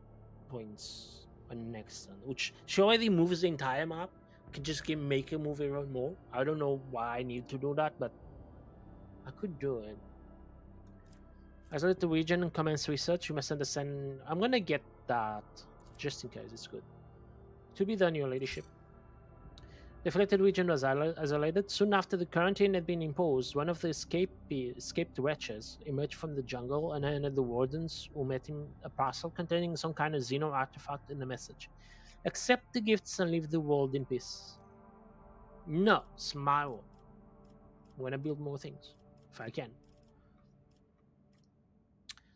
points on the next turn. Which she already moves the entire map. Could just make her move around more. I don't know why I need to do that, but I could do it. Isolate the region and commence research. You must understand. I'm gonna get that. Just in case, it's good. To be done, your ladyship. The afflicted region was isolated. Soon after the quarantine had been imposed, one of the escaped wretches emerged from the jungle and handed the wardens who met him a parcel containing some kind of Xeno artifact and a message. Accept the gifts and leave the world in peace. No, it's my world. I'm gonna build more things, if I can.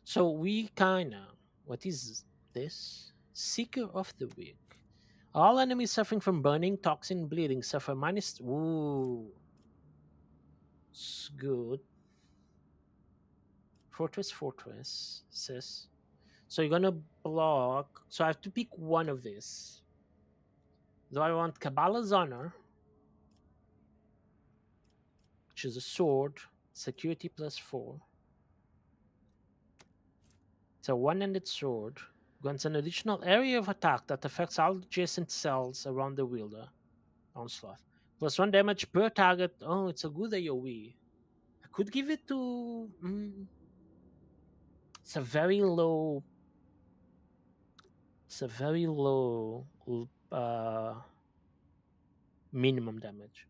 So we kinda... What is this? Seeker of the Week. All enemies suffering from burning, toxin, bleeding suffer minus... Ooh. It's good. Fortress, sis. So you're gonna block... So I have to pick one of these. Do I want Kabbalah's Honor, which is a sword, security +4. It's a one-handed sword. Grants an additional area of attack that affects all adjacent cells around the wielder. Onslaught. +1 damage per target. Oh, it's a good AoE. I could give it to... It's a very low... minimum damage.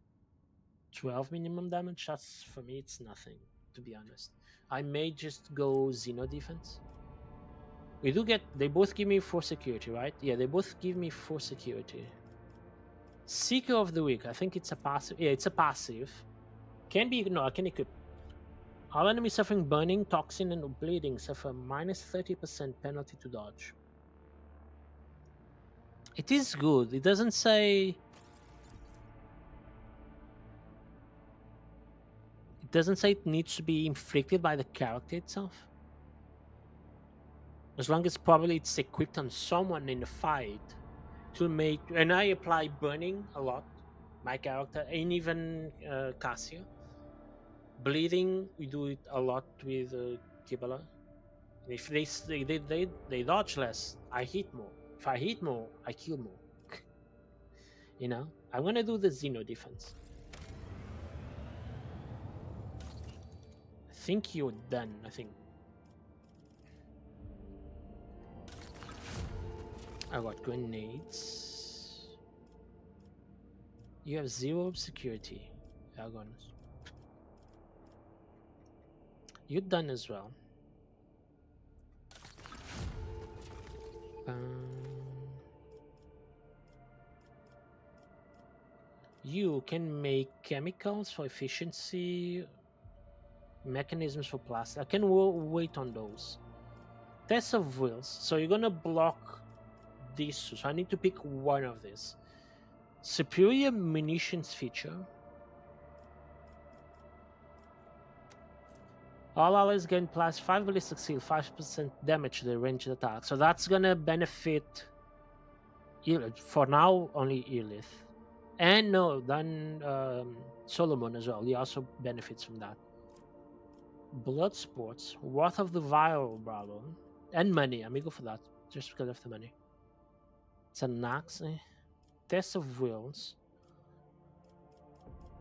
12 minimum damage? That's, for me, it's nothing, to be honest. I may just go Xeno defense. We do get... They both give me 4 security, right? Yeah, they both give me 4 security. Seeker of the Week. I think it's a passive. Yeah, it's a passive. Can be... No, I can equip. All enemies suffering burning, toxin, and bleeding suffer minus 30% penalty to dodge. It is good. It doesn't say... It doesn't say it needs to be inflicted by the character itself. As long as probably it's equipped on someone in the fight to make... And I apply burning a lot, my character, and even Cassia. Bleeding, we do it a lot with Kibala. If they dodge less, I hit more. If I hit more, I kill more. You know? I'm gonna do the Xeno defense. I think you're done, I think. I got grenades. You have 0 security. Koronus. You're done as well. You can make chemicals for efficiency, mechanisms for plastic. I can wait on those. Test of wills. So you're gonna block these two. So I need to pick one of these. Superior munitions feature. All allies gain plus 5 ballistic seal, 5% damage to the ranged attack. So that's gonna benefit for now only Elith. And no, then Solomon as well. He also benefits from that. Blood sports, worth of the viral bravo, and money. I'm gonna go for that just because of the money. It's an axe. Test of wills.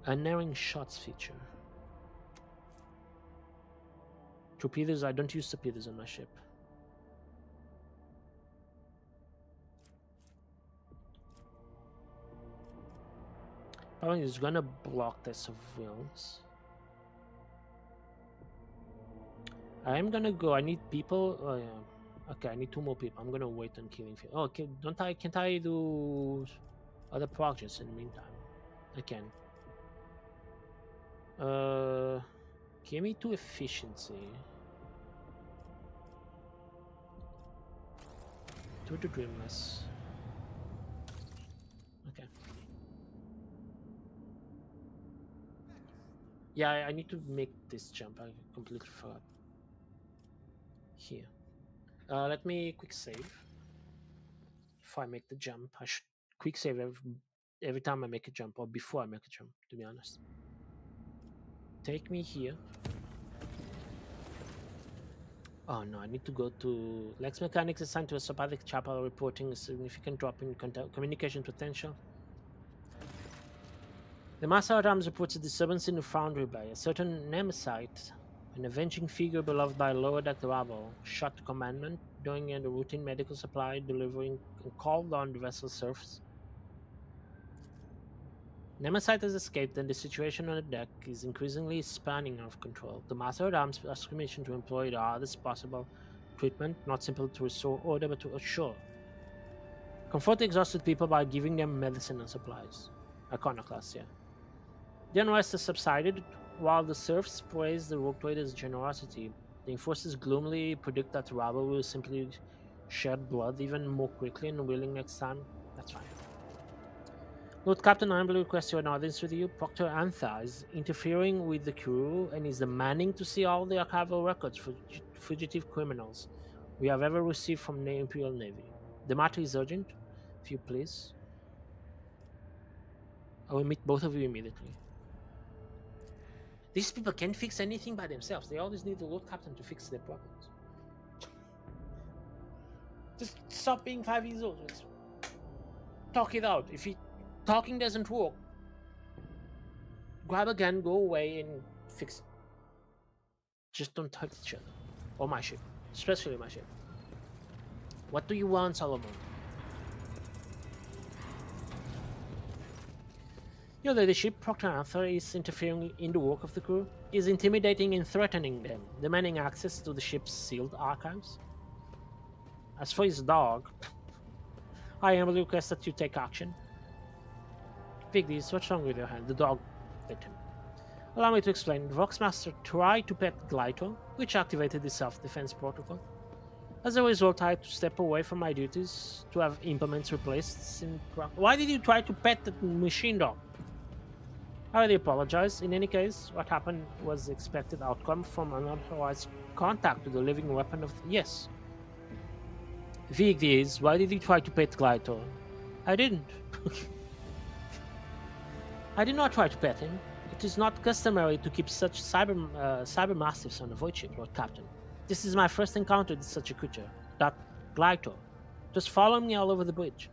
Unerring shots feature. Torpedoes. I don't use torpedoes on my ship. Probably is gonna block Test of wills. I am gonna go. I need people. Oh yeah. Okay, I need 2 more people. I'm gonna wait on killing. Oh, okay. Can't I do other projects in the meantime? I can. Give me 2 efficiency. 2 to dreamless. Okay. Yeah, I need to make this jump. I completely forgot. Here. Let me quick save. Before I make the jump, I should quick save every time I make a jump, or before I make a jump, to be honest. Take me here. Oh no, I need to go to Lex Mechanics assigned to a Sopathic Chapel reporting a significant drop in communication potential. The Master at Arms reports a disturbance in the foundry by a certain Nemesite, an avenging figure beloved by lower deck rabble, shot the commandment during a routine medical supply delivering and called on the vessel's surface. Nemesite has escaped and the situation on the deck is increasingly spinning out of control. The Master at Arms asks permission to employ the hardest possible treatment, not simply to restore order but to assure. Comfort the exhausted people by giving them medicine and supplies. Iconoclast, yeah. The unrest has subsided, while the serfs praise the rogue trader's generosity. The enforcers gloomily predict that the rabble will simply shed blood even more quickly and willing next time. That's fine. Lord Captain, I humbly request your audience with you. Proctor Antha is interfering with the crew and is demanding to see all the archival records for fugitive criminals we have ever received from the Imperial Navy. The matter is urgent, if you please. I will meet both of you immediately. These people can't fix anything by themselves. They always need the Lord Captain to fix their problems. Just stop being 5 years old. Just talk it out. If talking doesn't work, grab a gun, go away, and fix it. Just don't hurt each other. Or my ship. Especially my ship. What do you want, Solomon? Your ladyship, Proctor Arthur, is interfering in the work of the crew. He is intimidating and threatening them, demanding access to the ship's sealed archives. As for his dog, I humbly request that you take action. Pigdies, what's wrong with your hand? The dog bit him. Allow me to explain. The Voxmaster tried to pet Glyto, which activated the self-defense protocol. As a result, I had to step away from my duties to have implements replaced in... Why did you try to pet the machine dog? I already apologize. In any case, what happened was the expected outcome from unauthorized contact with the living weapon of... Yes. Vigdis, why did you try to pet Glyto? I didn't. I did not try to pet him. It is not customary to keep such cyber mastiffs on a voidship, Lord Captain. This is my first encounter with such a creature, that Glyto. Just follow me all over the bridge.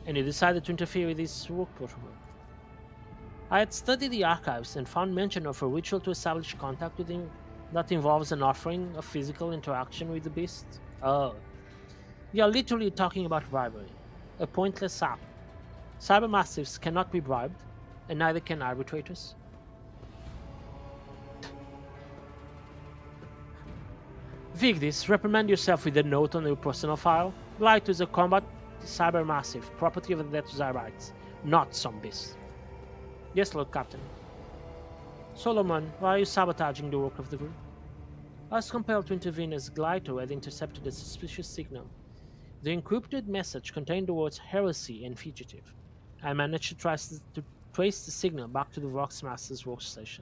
And he decided to interfere with his work protocol. I had studied the archives and found mention of a ritual to establish contact with him that involves an offering of physical interaction with the beast. Oh. We are literally talking about bribery, a pointless act. Cybermassives cannot be bribed, and neither can arbitrators. Vigdis, reprimand yourself with a note on your personal file. Glyto is a combat cybermassive, property of the Death Zyrites, not zombies. Yes, Lord Captain. Solomon, why are you sabotaging the work of the group? I was compelled to intervene as Glyto had intercepted a suspicious signal. The encrypted message contained the words heresy and fugitive. I managed to trace the signal back to the Voxmaster's workstation.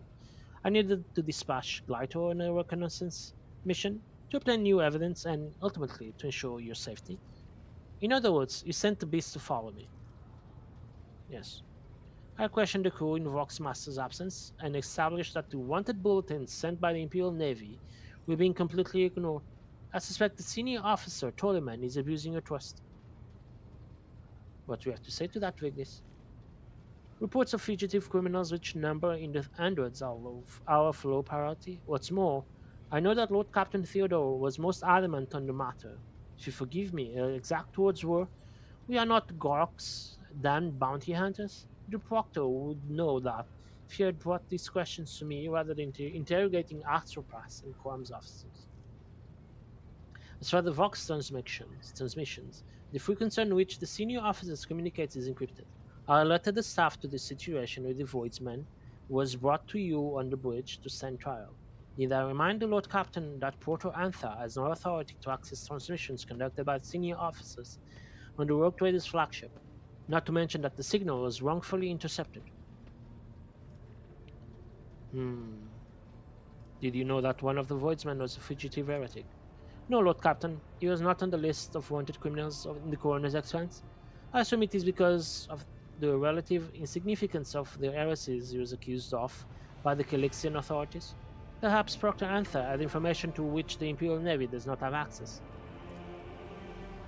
I needed to dispatch Glyto on a reconnaissance mission to obtain new evidence and ultimately to ensure your safety. In other words, you sent the beast to follow me. Yes. I questioned the crew in Voxmaster's absence and established that the wanted bulletins sent by the Imperial Navy were being completely ignored. I suspect the senior officer, Toleman, is abusing your trust. What do you have to say to that, Vignis? Reports of fugitive criminals which number in the hundreds are of low priority. What's more, I know that Lord Captain Theodore was most adamant on the matter. If you forgive me, her exact words were, "We are not Gorks, damned bounty hunters." The proctor would know that if he had brought these questions to me rather than interrogating astropaths and quorums officers. As for the Vox transmissions, the frequency on which the senior officers communicate is encrypted. I alerted the staff to the situation with the Voidsman was brought to you on the bridge to stand trial. Need I remind the Lord Captain that Proto Antha has no authority to access transmissions conducted by senior officers on the Rogue Trader's flagship, not to mention that the signal was wrongfully intercepted. Did you know that one of the Voidsmen was a fugitive heretic? No, Lord Captain, he was not on the list of wanted criminals in the Koronus Expanse. I assume it is because of the relative insignificance of the heresies he was accused of by the Calixian authorities. Perhaps Proctor Anther had information to which the Imperial Navy does not have access.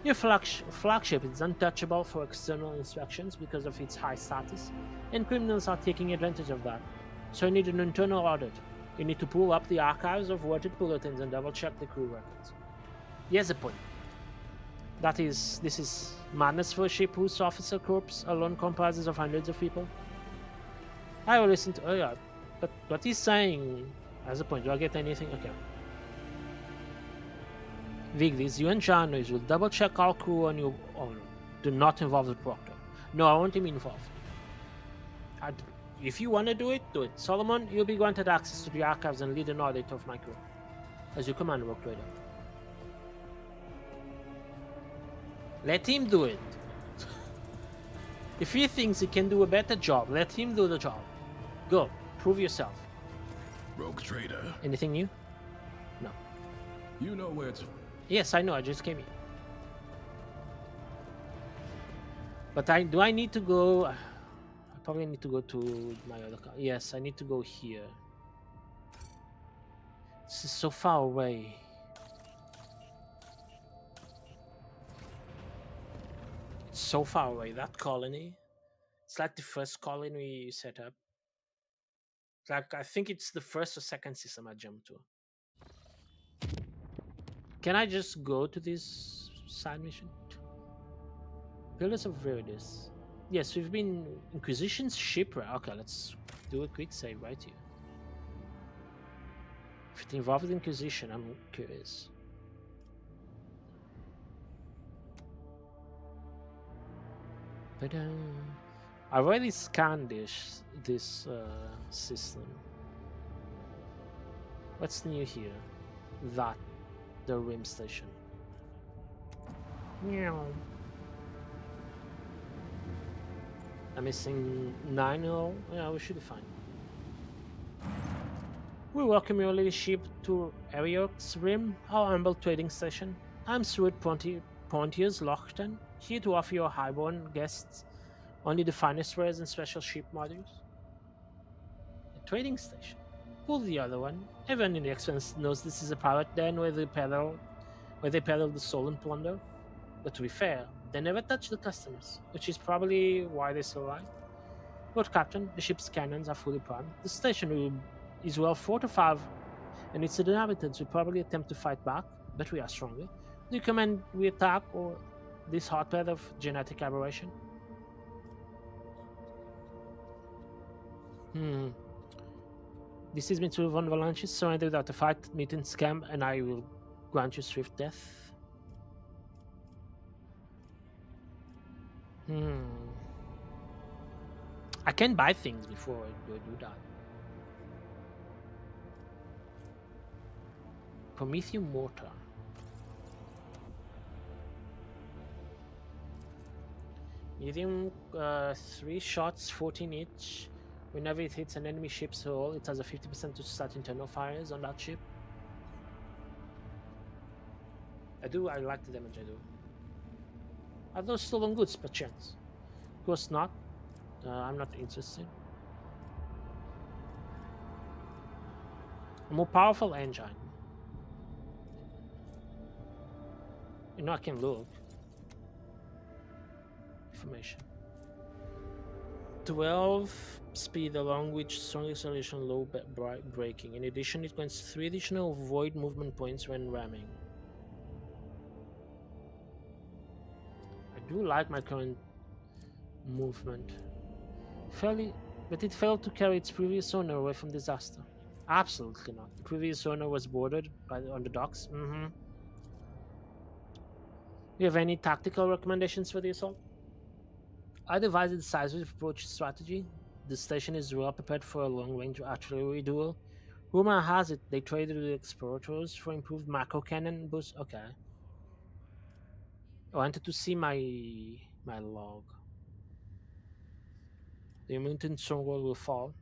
Your flagship is untouchable for external inspections because of its high status, and criminals are taking advantage of that. So you need an internal audit. You need to pull up the archives of wanted bulletins and double-check the crew records. Here's the point. This is madness for a ship whose officer corps alone comprises of hundreds of people. I will listen to... Oh yeah, but what he's saying has a point. Do I get anything? Okay. Vigdis, you and Janois will double-check all crew on your own. Do not involve the Proctor. No, I want him involved. If you want to do it, do it. Solomon, you'll be granted access to the archives and lead an audit of my crew. As you command, Rogue Trader. Let him do it. If he thinks he can do a better job, let him do the job. Go, prove yourself. Rogue Trader. Anything new? No. You know where to... Yes, I know, I just came in. But do I need to go... I probably need to go to my other car. Yes, I need to go here. This is so far away. It's so far away, that colony. It's like the first colony we set up. Like, I think it's the first or second system I jumped to. Can I just go to this side mission? Pillars of Veritas. Yes, we've been Inquisition's shipwreck. Okay, let's do a quick save right here. If it involves Inquisition, I'm curious. But I already scanned this system. What's new here? The rim station. Meow. I'm missing 9 all. Yeah, we should be fine. We welcome your ladyship to Ariok's Rim, our humble trading station. I'm Stuart Pontius Lochton, here to offer your highborn guests only the finest wares and special ship models. A trading station. Pull the other one. Everyone in the Expanse knows this is a pirate den where they peddle the stolen plunder. But to be fair, they never touch the customers, which is probably why they survive. Lord Captain, the ship's cannons are fully primed. The station is well fortified, and its inhabitants will probably attempt to fight back, but we are stronger. Do you recommend we attack or this hotbed of genetic aberration? This is me to one avalanches, surrender without a fight, mutant scam, and I will grant you swift death. I can buy things before I do that. Prometheum mortar. Medium, 3 shots, 14 each. Whenever it hits an enemy ship's hull, it has a 50% to start internal fires on that ship. I like the damage I do. Are those stolen goods, perchance? Of course not. I'm not interested. A more powerful engine. You know, I can look. Information. 12 speed along which strong acceleration, low braking. In addition, it grants 3 additional void movement points when ramming. I do like my current movement. But it failed to carry its previous owner away from disaster. Absolutely not. The previous owner was boarded on the docks. Do you have any tactical recommendations for the assault? I devised the decisive approach strategy. The station is well prepared for a long-range artillery duel. Rumor has it they traded with explorators for improved macro cannon boost. Okay. I wanted to see my log. The mutant stronghold will fall.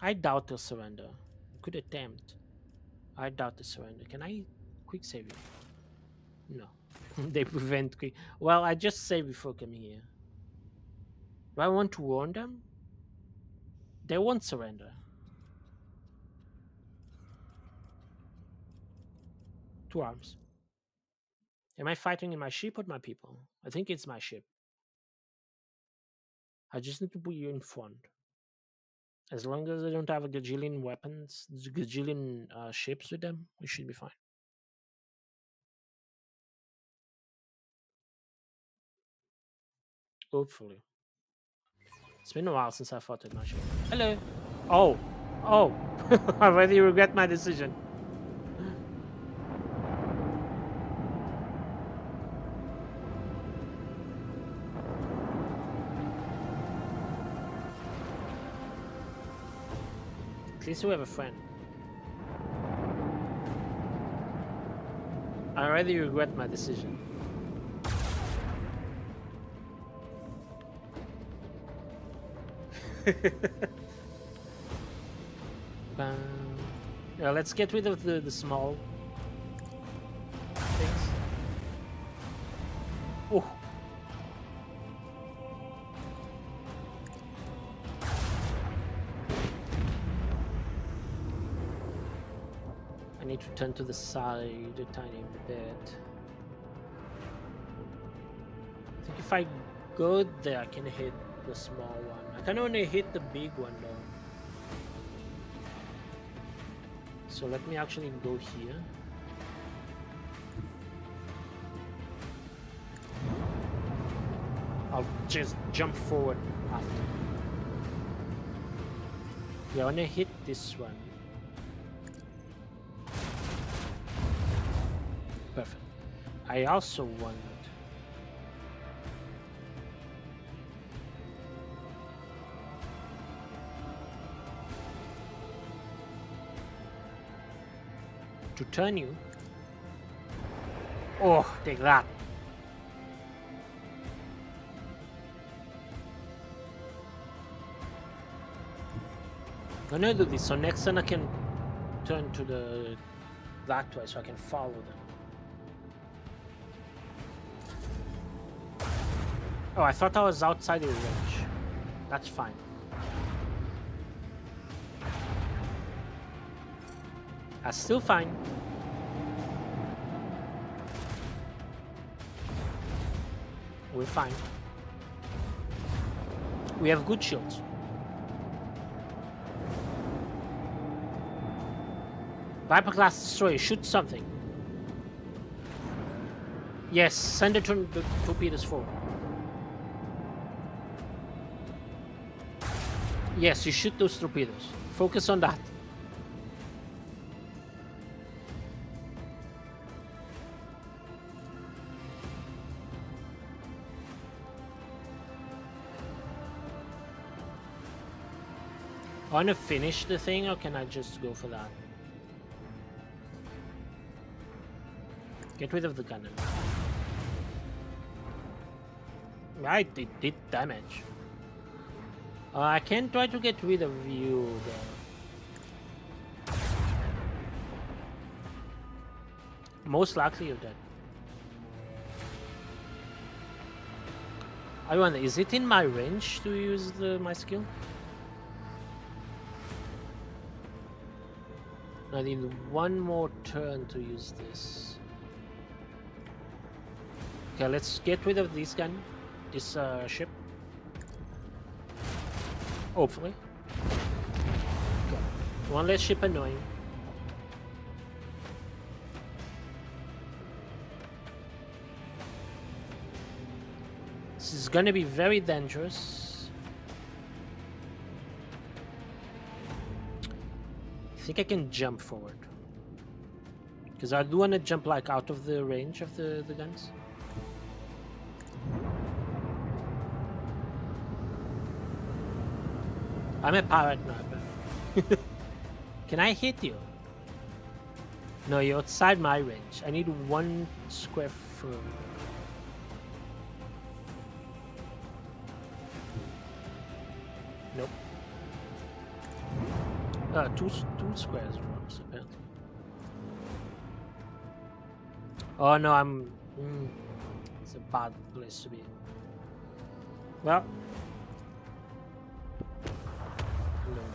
I doubt they'll surrender. Good attempt. I doubt they surrender. Can I quick save you? No. They prevent quick. Well, I just saved before coming here. Do I want to warn them? They won't surrender. 2 arms. Am I fighting in my ship or my people? I think it's my ship. I just need to put you in front. As long as they don't have a gajillion weapons, gajillion ships with them, we should be fine. Hopefully. It's been a while since I fought with my ship. Hello. Oh. Oh. I already regret my decision. At least we have a friend. I already regret my decision. Yeah, let's get rid of the small things. Oh. I need to turn to the side a tiny bit. I think if I go there, I can hit the small one. I can only hit the big one though. So let me actually go here. I'll just jump forward after. Yeah, I want to hit this one. Perfect. I also want to turn you. Oh, take that. I'm gonna do this so next time I can turn to the that way so I can follow them. Oh, I thought I was outside the range. That's fine. That's still fine. We're fine. We have good shields. Viper class destroyer, shoot something. Yes, send the torpedoes forward. Yes, you shoot those torpedoes. Focus on that. I want to finish the thing, or can I just go for that? Get rid of the cannon. Right, it did damage. I can try to get rid of you there. Most likely you're dead. I wonder, is it in my range to use my skill? I need one more turn to use this. Okay, let's get rid of this gun, this ship. Hopefully. Okay. One less ship annoying. This is gonna be very dangerous. I think I can jump forward. Because I do want to jump like out of the range of the guns. I'm a pirate now, but can I hit you? No, you're outside my range. I need 1 square foot. Nope. Two squares works apparently. Oh no, I'm. It's a bad place to be. Well.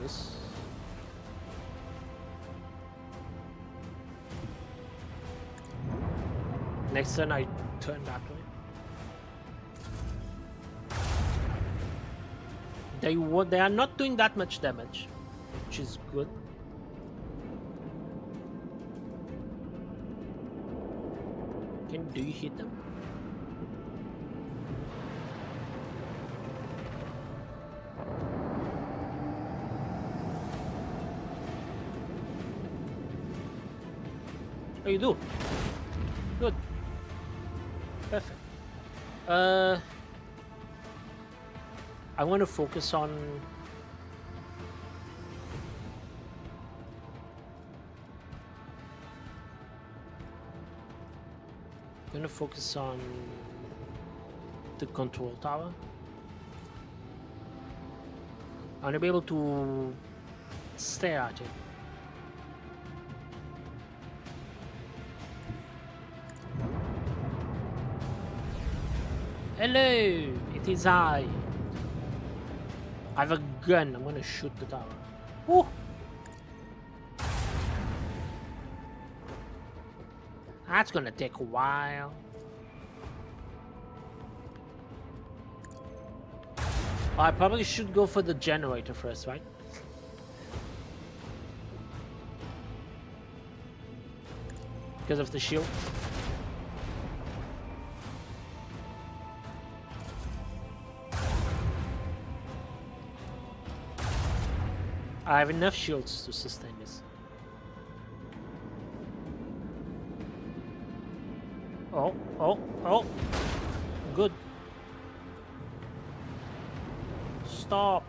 This. Next turn I turn that way. They are not doing that much damage, which is good. Do you hit them? Oh, you do. Good. Perfect. I want to focus on the control tower. I want to be able to stare at it. Hello, it is I. I have a gun. I'm gonna shoot the tower. Woo! That's gonna take a while. I probably should go for the generator first, right? Because of the shield. I have enough shields to sustain this. Oh. Good. Stop.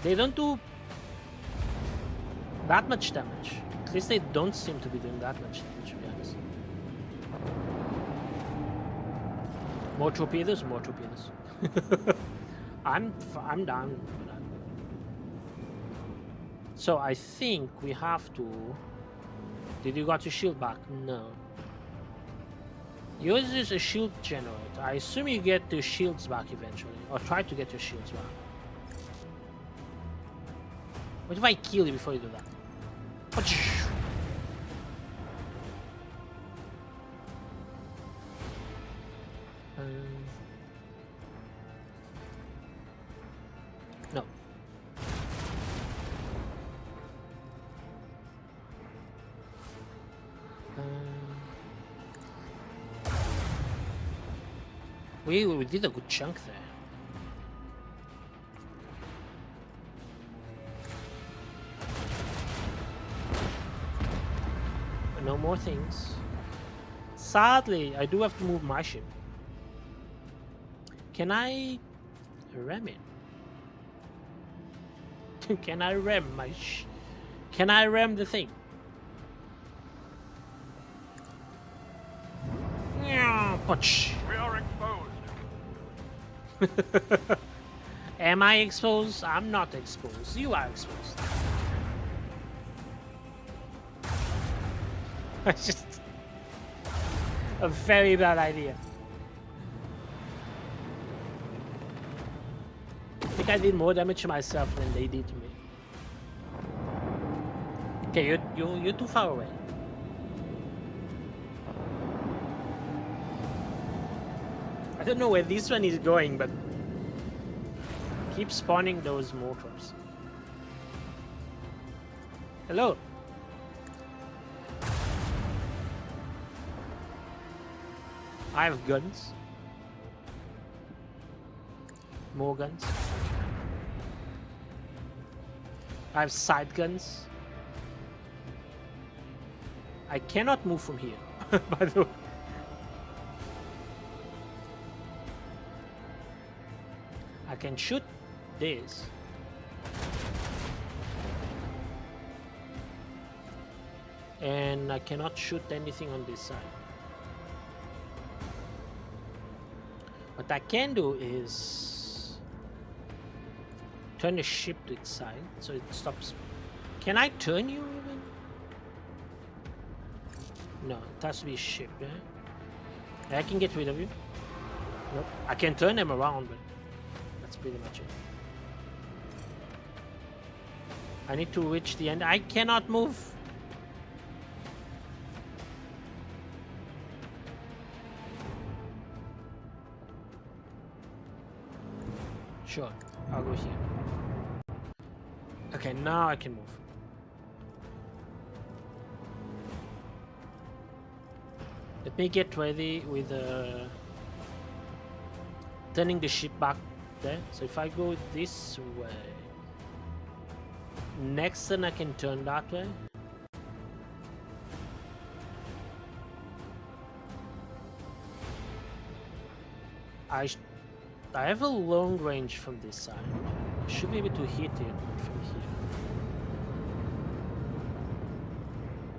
They don't do that much damage. At least they don't seem to be doing that much damage, to be honest. More torpedoes, more torpedoes. I'm down for that. So I think we have to. Did you got your shield back? No. Yours is a shield generator. I assume you get the shields back eventually, or try to get your shields back. What if I kill you before you do that? We did a good chunk there. No more things. Sadly, I do have to move my ship. Can I ram it? Can I ram my Can I ram the thing? Yeah, punch. We are exposed. Am I exposed? I'm not exposed. You are exposed. It's just a very bad idea. I think I did more damage to myself than they did to me. Okay, you're too far away. I don't know where this one is going, but keep spawning those mortars. Hello. I have guns. More guns. I have side guns. I cannot move from here, by the way. I can shoot this. And I cannot shoot anything on this side. What I can do is turn the ship to its side so it stops. Can I turn you even? No, it has to be a ship, yeah? I can get rid of you. Nope. I can turn them around, but that's pretty much it. I need to reach the end. I cannot move. Sure, I'll go here. Okay, now I can move. Let me get ready with turning the ship back there. So if I go this way, next turn I can turn that way. I have a long range from this side. I should be able to hit it from here.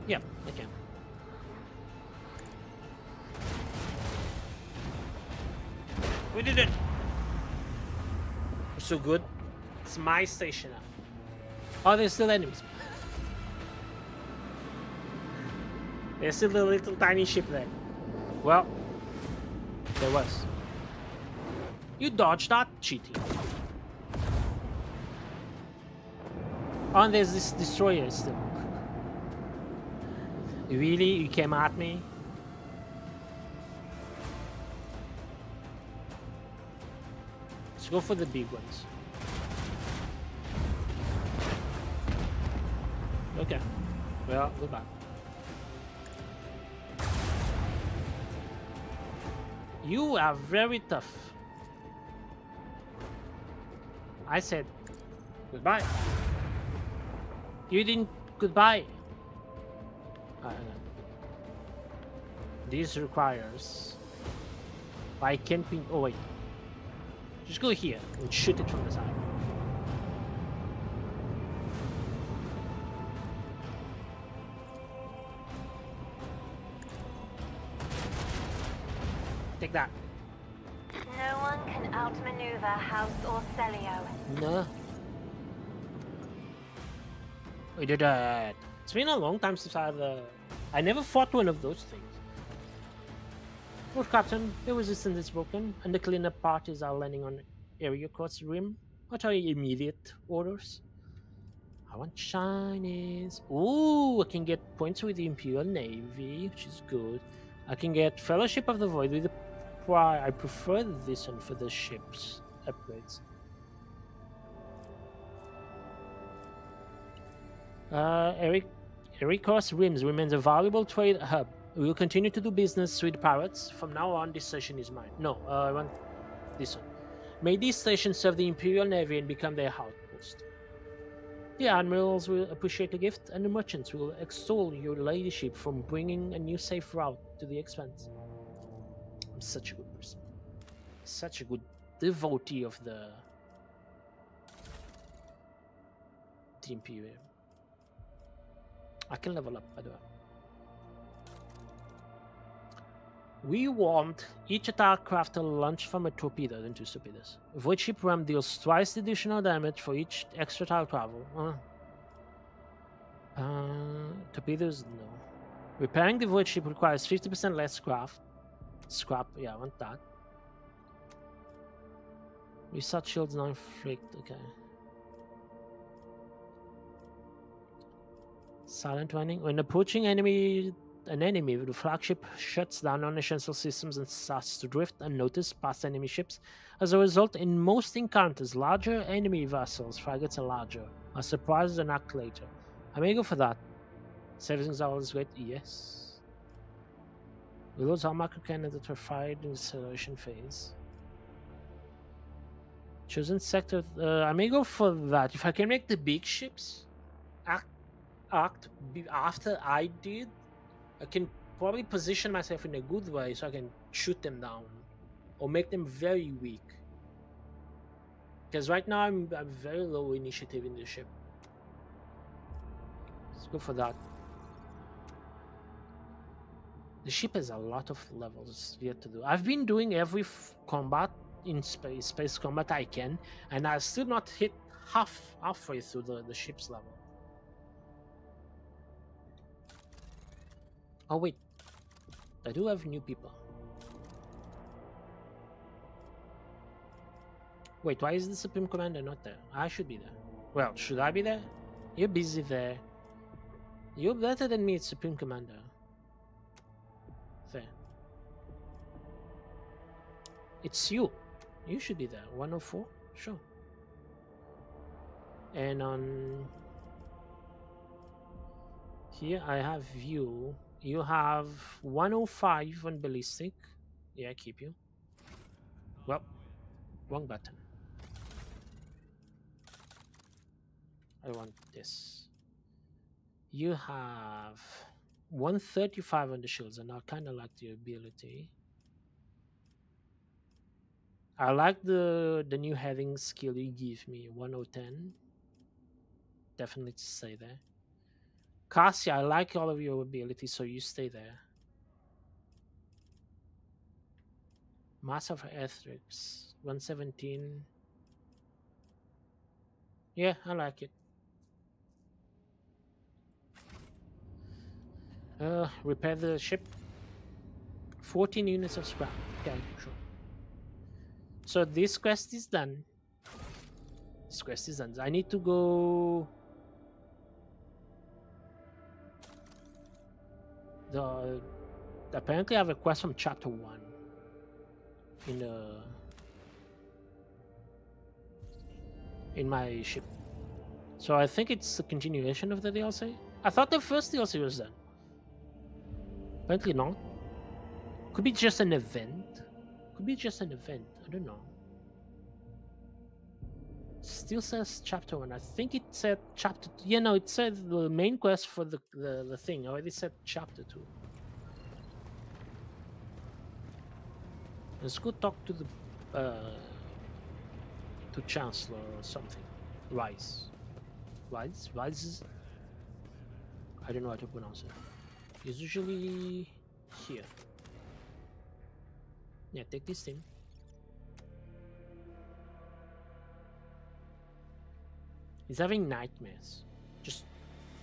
Yeah, I can. We did it! We're so good. It's my station now. Oh, there's still enemies. There's still a little tiny ship there. Well, there was. You dodged that, cheating. Oh, and there's this destroyer still. Really? You came at me? Let's go for the big ones. Okay. Well, goodbye. You are very tough. I said goodbye. You didn't goodbye. This requires. I can't be. Oh wait. Just go here and shoot it from the side. Take that. No one can outmaneuver House or Celio. No. We did that. It's been a long time since I never fought one of those things. Lord Captain, the resistance is broken, and the cleanup parties are landing on area across the rim. What are your immediate orders? I want Chinese. Ooh, I can get points with the Imperial Navy, which is good. I can get Fellowship of the Void with the Pride. I prefer this one for the ships upgrades. Ericos Rims remains a valuable trade hub. We will continue to do business with pirates. From now on, this station is mine. No, I want this one. May this station serve the Imperial Navy and become their outpost. The admirals will appreciate the gift, and the merchants will extol your ladyship from bringing a new safe route to the Expanse. I'm such a good person. Such a good devotee of the Imperium. I can level up, by the way. We want each attack craft to launch from a torpedo into torpedoes. Voidship ram deals twice the additional damage for each extra tile travel. Torpedoes, no. Repairing the voidship requires 50% less scrap. Yeah, I want that. Reset shields now inflict. Okay. Silent running. When approaching an enemy, the flagship shuts down non-essential systems and starts to drift unnoticed past enemy ships. As a result, in most encounters, larger enemy vessels, frigates are larger, are surprised and act later. I may go for that. Savings are always great. Yes. Reloads all macro cannons that are fired in the acceleration phase. Chosen sector. I may go for that. If I can make the big ships act after I did, I can probably position myself in a good way so I can shoot them down or make them very weak. Because right now I'm very low initiative in the ship. Let's go for that. The ship has a lot of levels yet to do. I've been doing every combat in space combat I can, and I still not hit halfway through the ship's level. Oh wait, I do have new people. Wait, why is the Supreme Commander not there? I should be there. Well, should I be there? You're busy there. You're better than me, Supreme Commander. There. It's you. You should be there. 104? Sure. And on here I have you. You have 105 on ballistic. Yeah, keep you. Well, wrong button. I want this. You have 135 on the shields, and I kind of like the ability. I like the new heading skill you give me, 1010. Definitely to stay there. Cassia, I like all of your abilities, so you stay there. Mass of Ethics, 117. Yeah, I like it. Repair the ship. 14 units of scrap. Okay, sure. So this quest is done. This quest is done. I need to go. Apparently I have a quest from chapter 1 in my ship. So I think it's a continuation of the DLC. I thought the first DLC was done. Apparently not. Could be just an event. Could be just an event. I don't know. Still says chapter 1. I think it said chapter 2. Yeah, no, it said the main quest for the thing. I already said chapter 2. Let's go talk to the to Chancellor or something. Rice. I don't know how to pronounce it. It's usually here. Yeah, take this thing. He's having nightmares. Just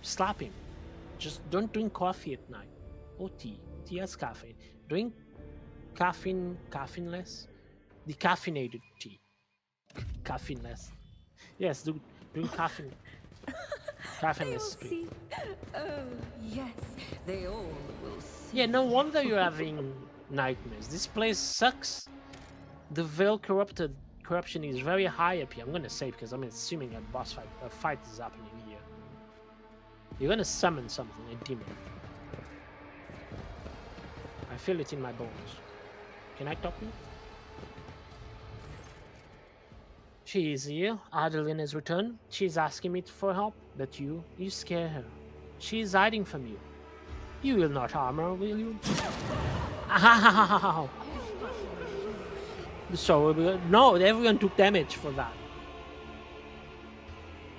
slap him. Just don't drink coffee at night. Or tea. Tea has caffeine. Drink caffeineless. Decaffeinated tea. Caffeineless. Yes, drink caffeine. Caffeineless tea. Oh, yes, they all will see. Yeah, no wonder you're having nightmares. This place sucks. The Veil corruption is very high up here. I'm gonna say because I'm assuming a fight is happening here. You're gonna summon something, a demon. feel it in my bones. Can I talk to you? She is here. Adeline has returned. She's asking me for help, but you scare her. She is hiding from you. You will not harm her, will you? Ow! So, no, everyone took damage for that.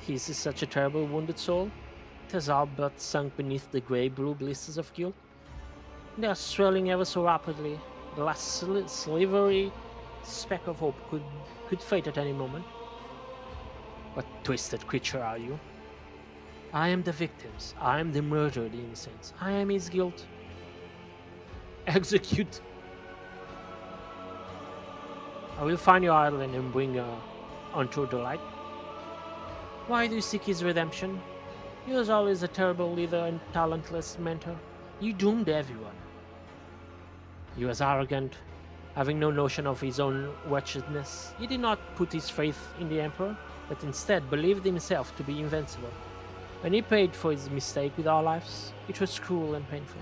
His is such a terrible wounded soul. It has all but sunk beneath the grey-blue blisters of guilt. They are swelling ever so rapidly. The last slivery speck of hope could fade at any moment. What twisted creature are you? I am the victims. I am the murdered innocents. I am his guilt. Execute. I will find your island and bring her onto the light. Why do you seek his redemption? He was always a terrible leader and talentless mentor. You doomed everyone. He was arrogant, having no notion of his own wretchedness. He did not put his faith in the Emperor, but instead believed himself to be invincible. When he paid for his mistake with our lives, it was cruel and painful.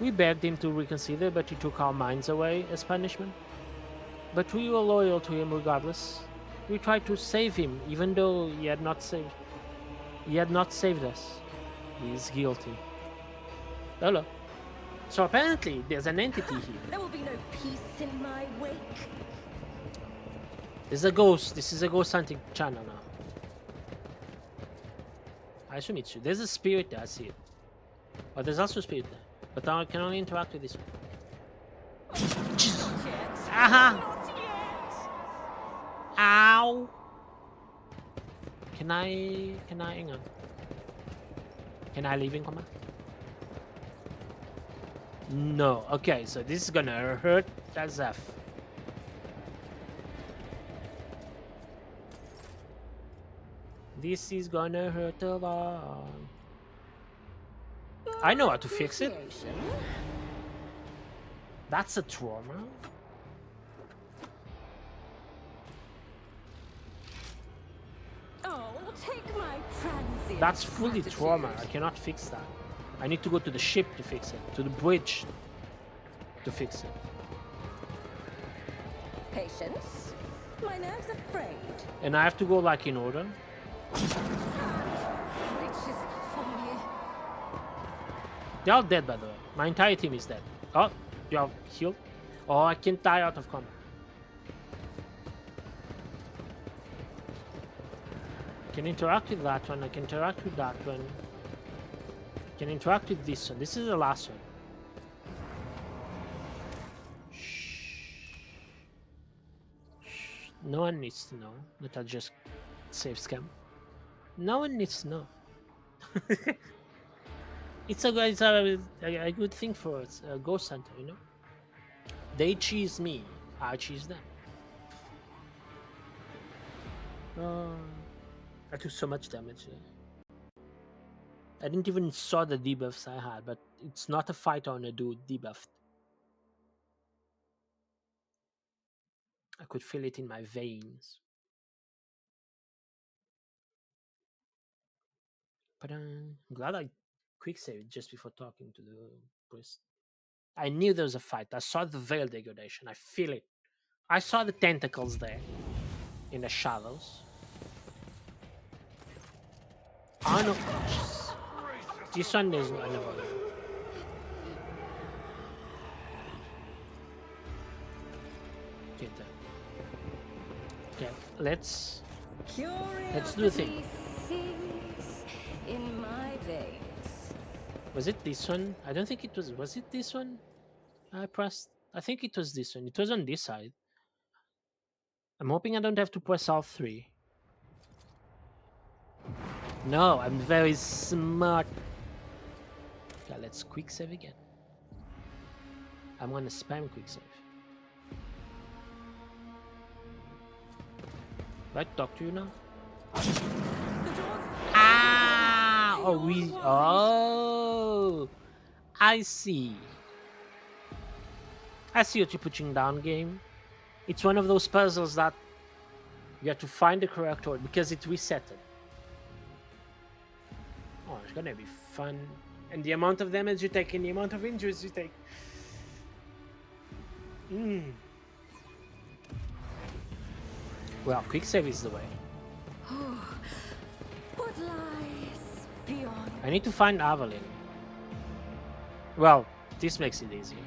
We begged him to reconsider, but he took our minds away as punishment. But we were loyal to him regardless. We tried to save him, even though he had not saved us. He is guilty. Hello. So apparently there's an entity here. There will be no peace in my wake. There's a ghost. This is a ghost hunting channel now. I assume it's you. There's a spirit there, I see it. But there's also a spirit there. But I can only interact with this one. Jesus. Aha! Ow! Can I hang on? Can I leave in combat? No. Okay, so this is gonna hurt as F. This is gonna hurt a lot. I know how to fix it. That's a trauma. Oh, take my transient. That's fully trauma. I cannot fix that. I need to go to the ship to fix it. To the bridge to fix it. Patience. My nerves are frayed. And I have to go like in order. Riches for you. They're all dead, by the way. My entire team is dead. Oh, you have healed? Oh, I can die out of combat. I can interact with that one. I can interact with that one. I can interact with this one. This is the last one. Shh. Shh. No one needs to know that I just save scam. No one needs to know. It's a good thing for us, a ghost hunter, you know? They cheese me, I cheese them. I took so much damage. I didn't even saw the debuffs I had, but it's not a fight on a dude debuffed. I could feel it in my veins. But I'm glad I quick saved just before talking to the priest. I knew there was a fight. I saw the veil degradation. I feel it. I saw the tentacles there in the shadows. Oh no. This one is another. Get that. Okay, let's do the thing. In my veins. Was it this one? I don't think it was. Was it this one? I pressed. I think it was this one. It was on this side. I'm hoping I don't have to press all three. No, I'm very smart. Okay, let's quick save again. I'm gonna spam quick save. Right, talk to you now. Ah! Oh, we. Oh, I see. I see what you're putting down, game. It's one of those puzzles that you have to find the correct order because it reset it. Oh, it's gonna be fun. And the amount of damage you take and the amount of injuries you take. Well, quick save is the way. What lies beyond? I need to find Avalyn. Well, this makes it easier.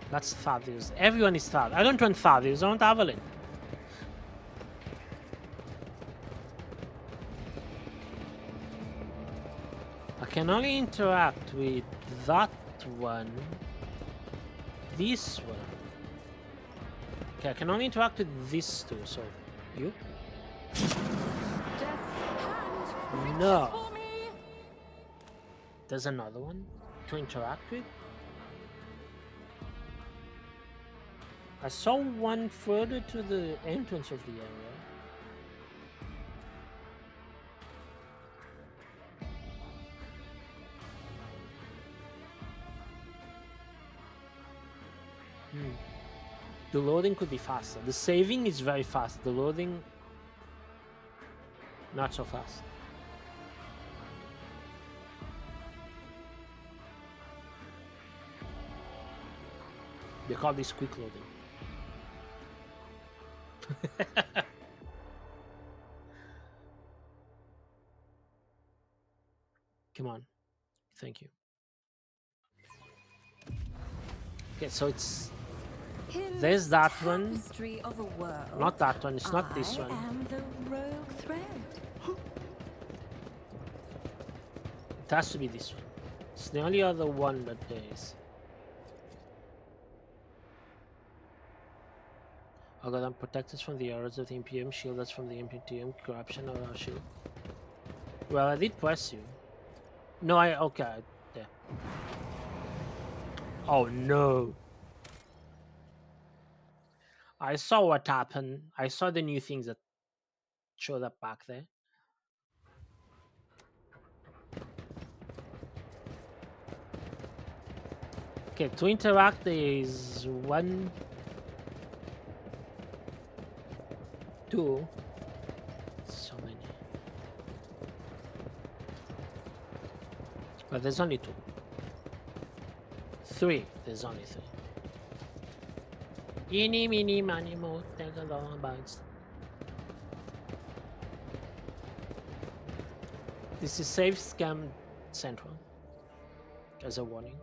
That's Thaddeus. Everyone is Thaddeus. I don't want Thaddeus, I want Avalyn. I can only interact with that one. This one. Okay, I can only interact with these two, so you? No. There's another one to interact with? I saw one further to the entrance of the area. The loading could be faster. The saving is very fast. The loading, not so fast. They call this quick loading. Come on. Thank you. Okay, so it's... There's that one. Of a world, Not that one. It's not this one. I am the rogue thread. It has to be this one. It's the only other one that there is. Oh god, I'm protected from the arrows of the Imperium, shield us from the Imperium, corruption of our shield. Well, I did press you. No, okay, there. Oh no. I saw what happened. I saw the new things that showed up back there. Okay, to interact there is 1, 2. So many. But there's only 2. 3. There's only 3. Eeny, meeny, miny, mo, take a long bounce. This is Save Scam Central. As a warning.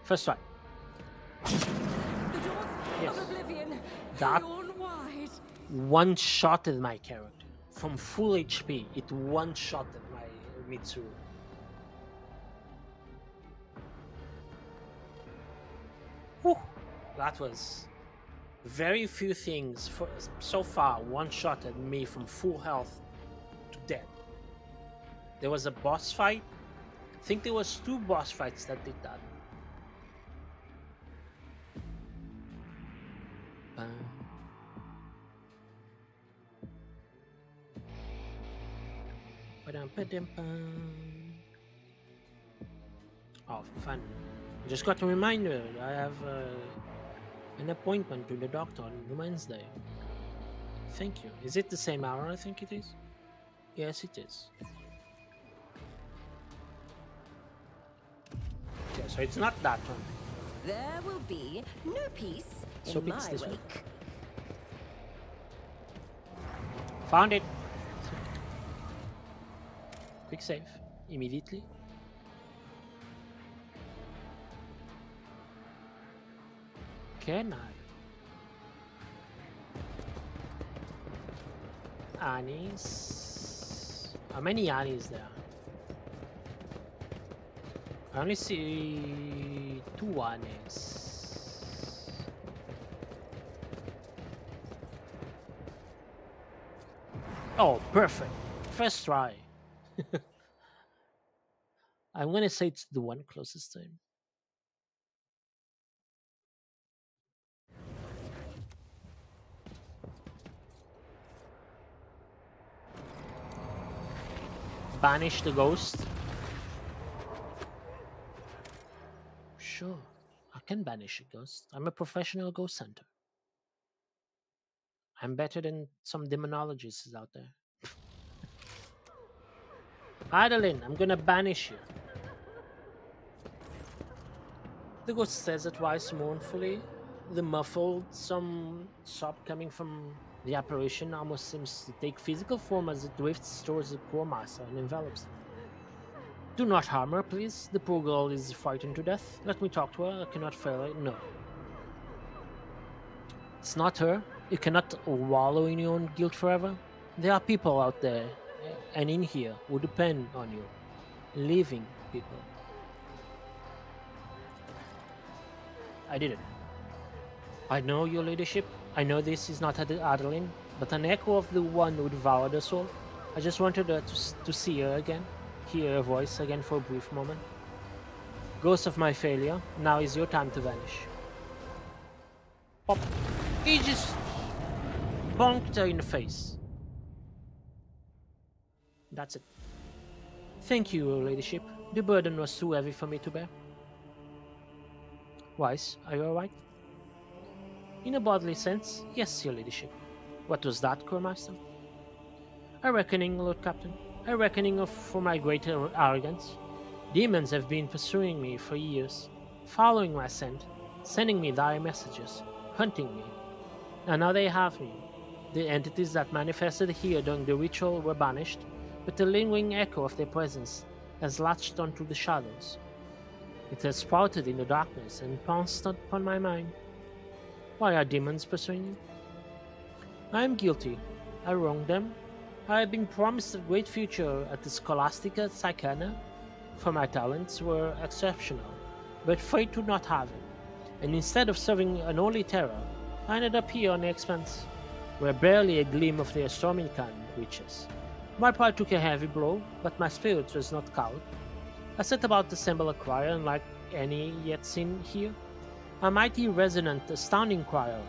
First one. Yes. That one-shotted my character. From full HP, it one-shotted my Mitsuru. Whew. That was... Very few things for, so far one-shotted me from full health to dead. There was a boss fight. I think there was 2 boss fights that did that. Oh, fun. Just got a reminder. I have an appointment to the doctor on Wednesday. Thank you. Is it the same hour I think it is? Yes, it is. Okay, so it's not that one. There will be no peace So in my it's this one. wake. Found it. Quick save. Immediately. Can I? Annies. How many Annies there? I only see 2 Annies. Oh, perfect. First try. I'm gonna say it's the one closest to him. Banish the ghost. Sure, I can banish a ghost. I'm a professional ghost hunter. I'm better than some demonologists out there. Adeline, I'm gonna banish you. The ghost stares at Weiss mournfully. The muffled sob coming from the apparition almost seems to take physical form as it drifts towards the core master and envelops him. Do not harm her, please. The poor girl is frightened to death. Let me talk to her. I cannot fail her. No. It's not her. You cannot wallow in your own guilt forever. There are people out there and in here who depend on you. Living people. I did it. I know, your ladyship. I know this is not Adeline, but an echo of the one who devoured her soul. I just wanted her to see her again, hear her voice again for a brief moment. Ghost of my failure, now is your time to vanish. Pop. He just bonked her in the face. That's it. Thank you, your ladyship. The burden was too heavy for me to bear. Weiss, are you alright? In a bodily sense, yes, your ladyship. What was that, Cormaster? A reckoning, Lord Captain. A reckoning for my great arrogance. Demons have been pursuing me for years, following my scent, sending me dire messages, hunting me. And now they have me. The entities that manifested here during the ritual were banished, but the lingering echo of their presence has latched onto the shadows. It has sprouted in the darkness and pounced upon my mind. Why are demons pursuing you? I am guilty. I wronged them. I had been promised a great future at the Scholastica Psychana, for my talents were exceptional, but fate would not have it, and instead of serving an holy terror, I ended up here on the Expanse, where barely a gleam of the Astromican reaches. My pride took a heavy blow, but my spirit was not cowed. I set about to assemble a choir unlike any yet seen here. A mighty, resonant, astounding choir.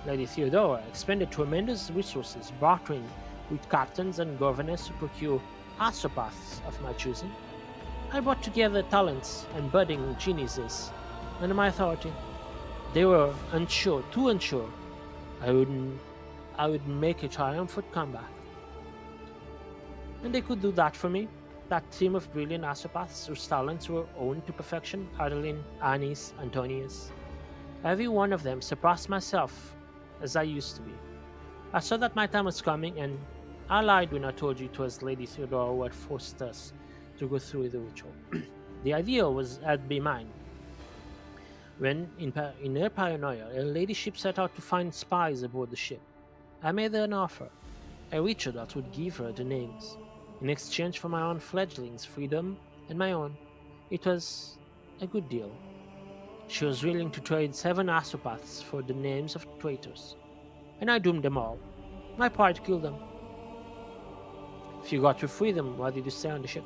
Lady Theodora expended tremendous resources bartering with captains and governors to procure astropaths of my choosing. I brought together talents and budding geniuses under my authority. They were unsure, too unsure. I would make a triumphant comeback. And they could do that for me. That team of brilliant astropaths whose talents were owned to perfection, Adeline, Anis, Antonius. Every one of them surpassed myself as I used to be. I saw that my time was coming, and I lied when I told you it was Lady Theodora who had forced us to go through the ritual. The idea had been mine. When, in her paranoia, her ladyship set out to find spies aboard the ship, I made her an offer, a ritual that would give her the names, in exchange for my own fledglings' freedom and my own. It was a good deal. She was willing to trade 7 astropaths for the names of traitors, and I doomed them all. My pride killed them. If you got your freedom, why did you stay on the ship?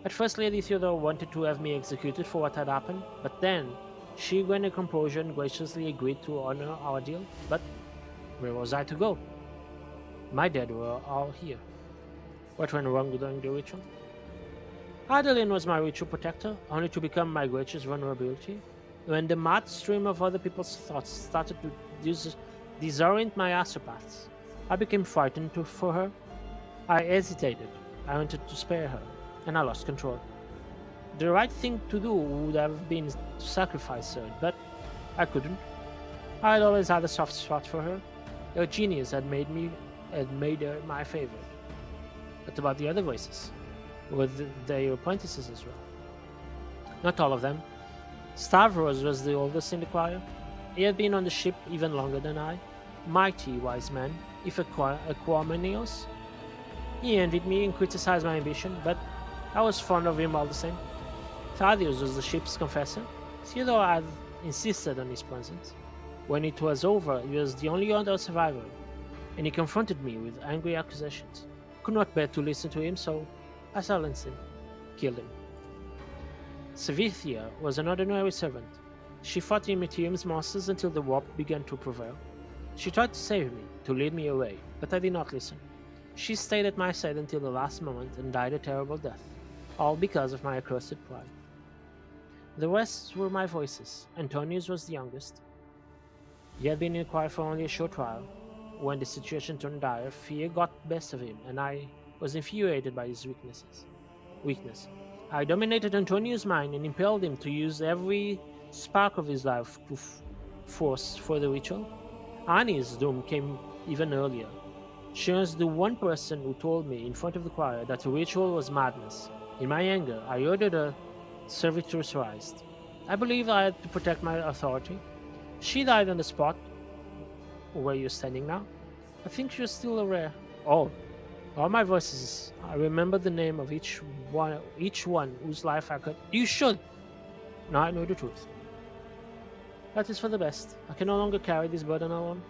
At first, Lady Theodore wanted to have me executed for what had happened, but then she, in her composure, graciously agreed to honor our deal. But where was I to go? My dead were all here. What went wrong during the ritual? Adeline was my ritual protector, only to become my greatest vulnerability. When the mad stream of other people's thoughts started to disorient my astropaths, I became frightened for her. I hesitated. I wanted to spare her, and I lost control. The right thing to do would have been to sacrifice her, but I couldn't. I had always had a soft spot for her. Her genius had made her my favorite. But about the other voices? Were they apprentices as well? Not all of them. Stavros was the oldest in the choir. He had been on the ship even longer than I. Mighty wise man, if a Quamenios. He envied me and criticized my ambition, but I was fond of him all the same. Thaddeus was the ship's confessor. Theodore had insisted on his presence. When it was over, he was the only other survivor, and he confronted me with angry accusations. Could not bear to listen to him, so I silenced him, killed him. Savithia was an ordinary servant. She fought the Emeterium's monsters until the warp began to prevail. She tried to save me, to lead me away, but I did not listen. She stayed at my side until the last moment and died a terrible death, all because of my accursed pride. The rest were my voices. Antonius was the youngest. He had been in the choir for only a short while. When the situation turned dire, fear got the best of him, and I was infuriated by his weaknesses. weakness. I dominated Antonio's mind and impelled him to use every spark of his life to force for the ritual. Annie's doom came even earlier. She was the one person who told me in front of the choir that the ritual was madness. In my anger, I ordered her servitors raised. I believe I had to protect my authority. She died on the spot where you're standing now. I think she was still aware. Oh, all my voices. I remember the name of each one whose life I could. You should. Now I know the truth. That is for the best. I can no longer carry this burden alone.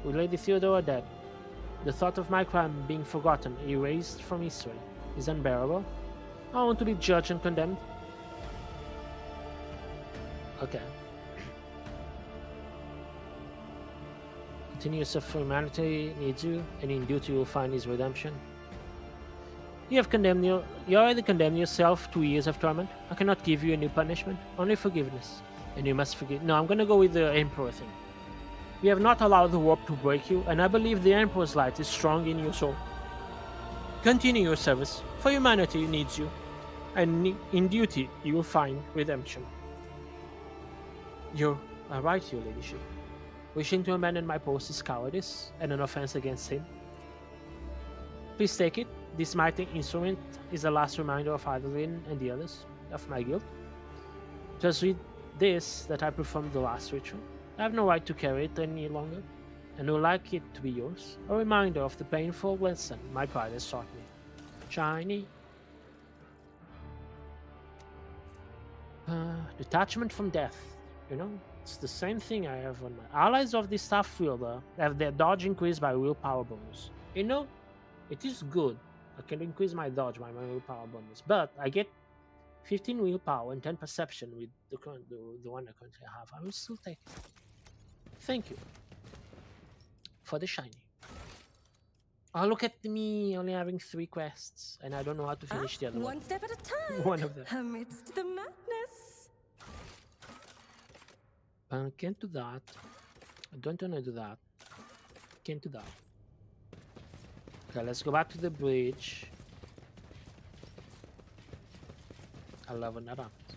With Lady Theodora dead, the thought of my crime being forgotten, erased from history, is unbearable. I want to be judged and condemned. Okay. Continue to suffer. Humanity needs you, and in duty you will find his redemption. You already condemned yourself to years of torment. I cannot give you a new punishment, only forgiveness. And you must forgive. No, I'm gonna go with the Emperor thing. We have not allowed the warp to break you, and I believe the Emperor's light is strong in your soul. Continue your service, for humanity needs you, and in duty you will find redemption. You are right, your ladyship. Wishing to abandon my post is cowardice and an offense against him. Please take it. This mighty instrument is the last reminder of Adeline and the others of my guilt. It was with this that I performed the last ritual. I have no right to carry it any longer, and would like it to be yours. A reminder of the painful lesson my pride has taught me. Shiny. Detachment from death. You know, it's the same thing I have on my allies of the staff fielder have their dodge increased by willpower bonus. You know, it is good. I can increase my dodge by my willpower bonus, but I get 15 willpower and 10 perception with the one I currently have. I will still take it. Thank you for the shiny. Oh, look at me only having 3 quests, and I don't know how to finish the other one. One step at a time. One of them. Amidst the madness. I can't do that. I don't want to do that. Can't do that. Okay, let's go back to the bridge. I love when that happens.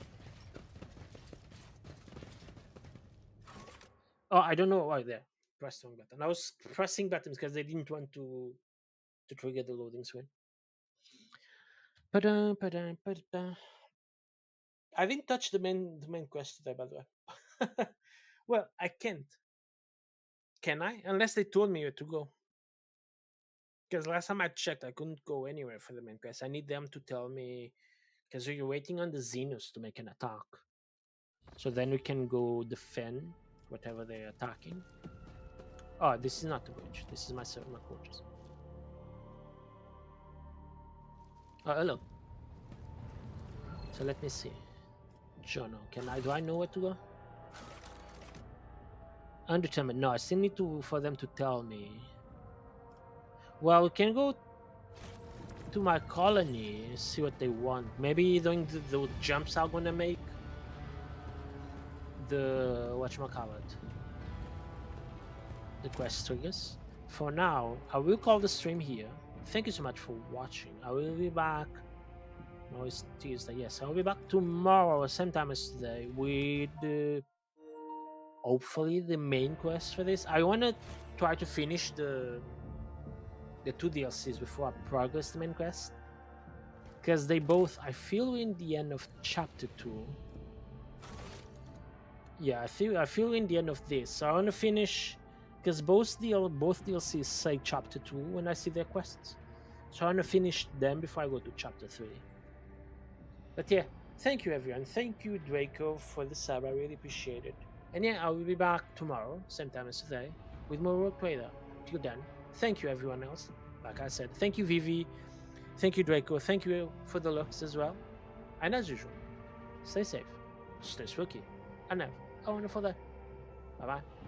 Oh, I don't know why there. Press wrong button. I was pressing buttons because they didn't want to trigger the loading screen. I didn't touch the main quest today, by the way. Well, I can't. Can I? Unless they told me where to go. Because last time I checked, I couldn't go anywhere for the main quest. I need them to tell me, because you're waiting on the Xenos to make an attack. So then we can go defend whatever they're attacking. Oh, this is not the bridge. This is my quarters. Oh, hello. So let me see. Journal. Do I know where to go? Undetermined. No, I still need for them to tell me. Well, we can go to my colony and see what they want. Maybe during the jumps I'm gonna make. The whatchamacallit. The quest triggers. For now, I will call the stream here. Thank you so much for watching. I will be back. No, it's Tuesday. Yes, I'll be back tomorrow, same time as today, with hopefully the main quest for this. I want to try to finish the 2 DLCs before I progress the main quest, because they both, I feel, in the end of chapter 2. Yeah, I feel in the end of this. So I want to finish, because both DLCs say chapter 2 when I see their quests. So I want to finish them before I go to chapter 3. But yeah, thank you everyone. Thank you Draco for the sub. I really appreciate it. And yeah, I will be back tomorrow, same time as today, with more Rogue Trader. Till then, thank you everyone else. Like I said, thank you Vivi. Thank you Draco. Thank you for the looks as well. And as usual, stay safe, stay spooky, and have a wonderful day. Bye bye.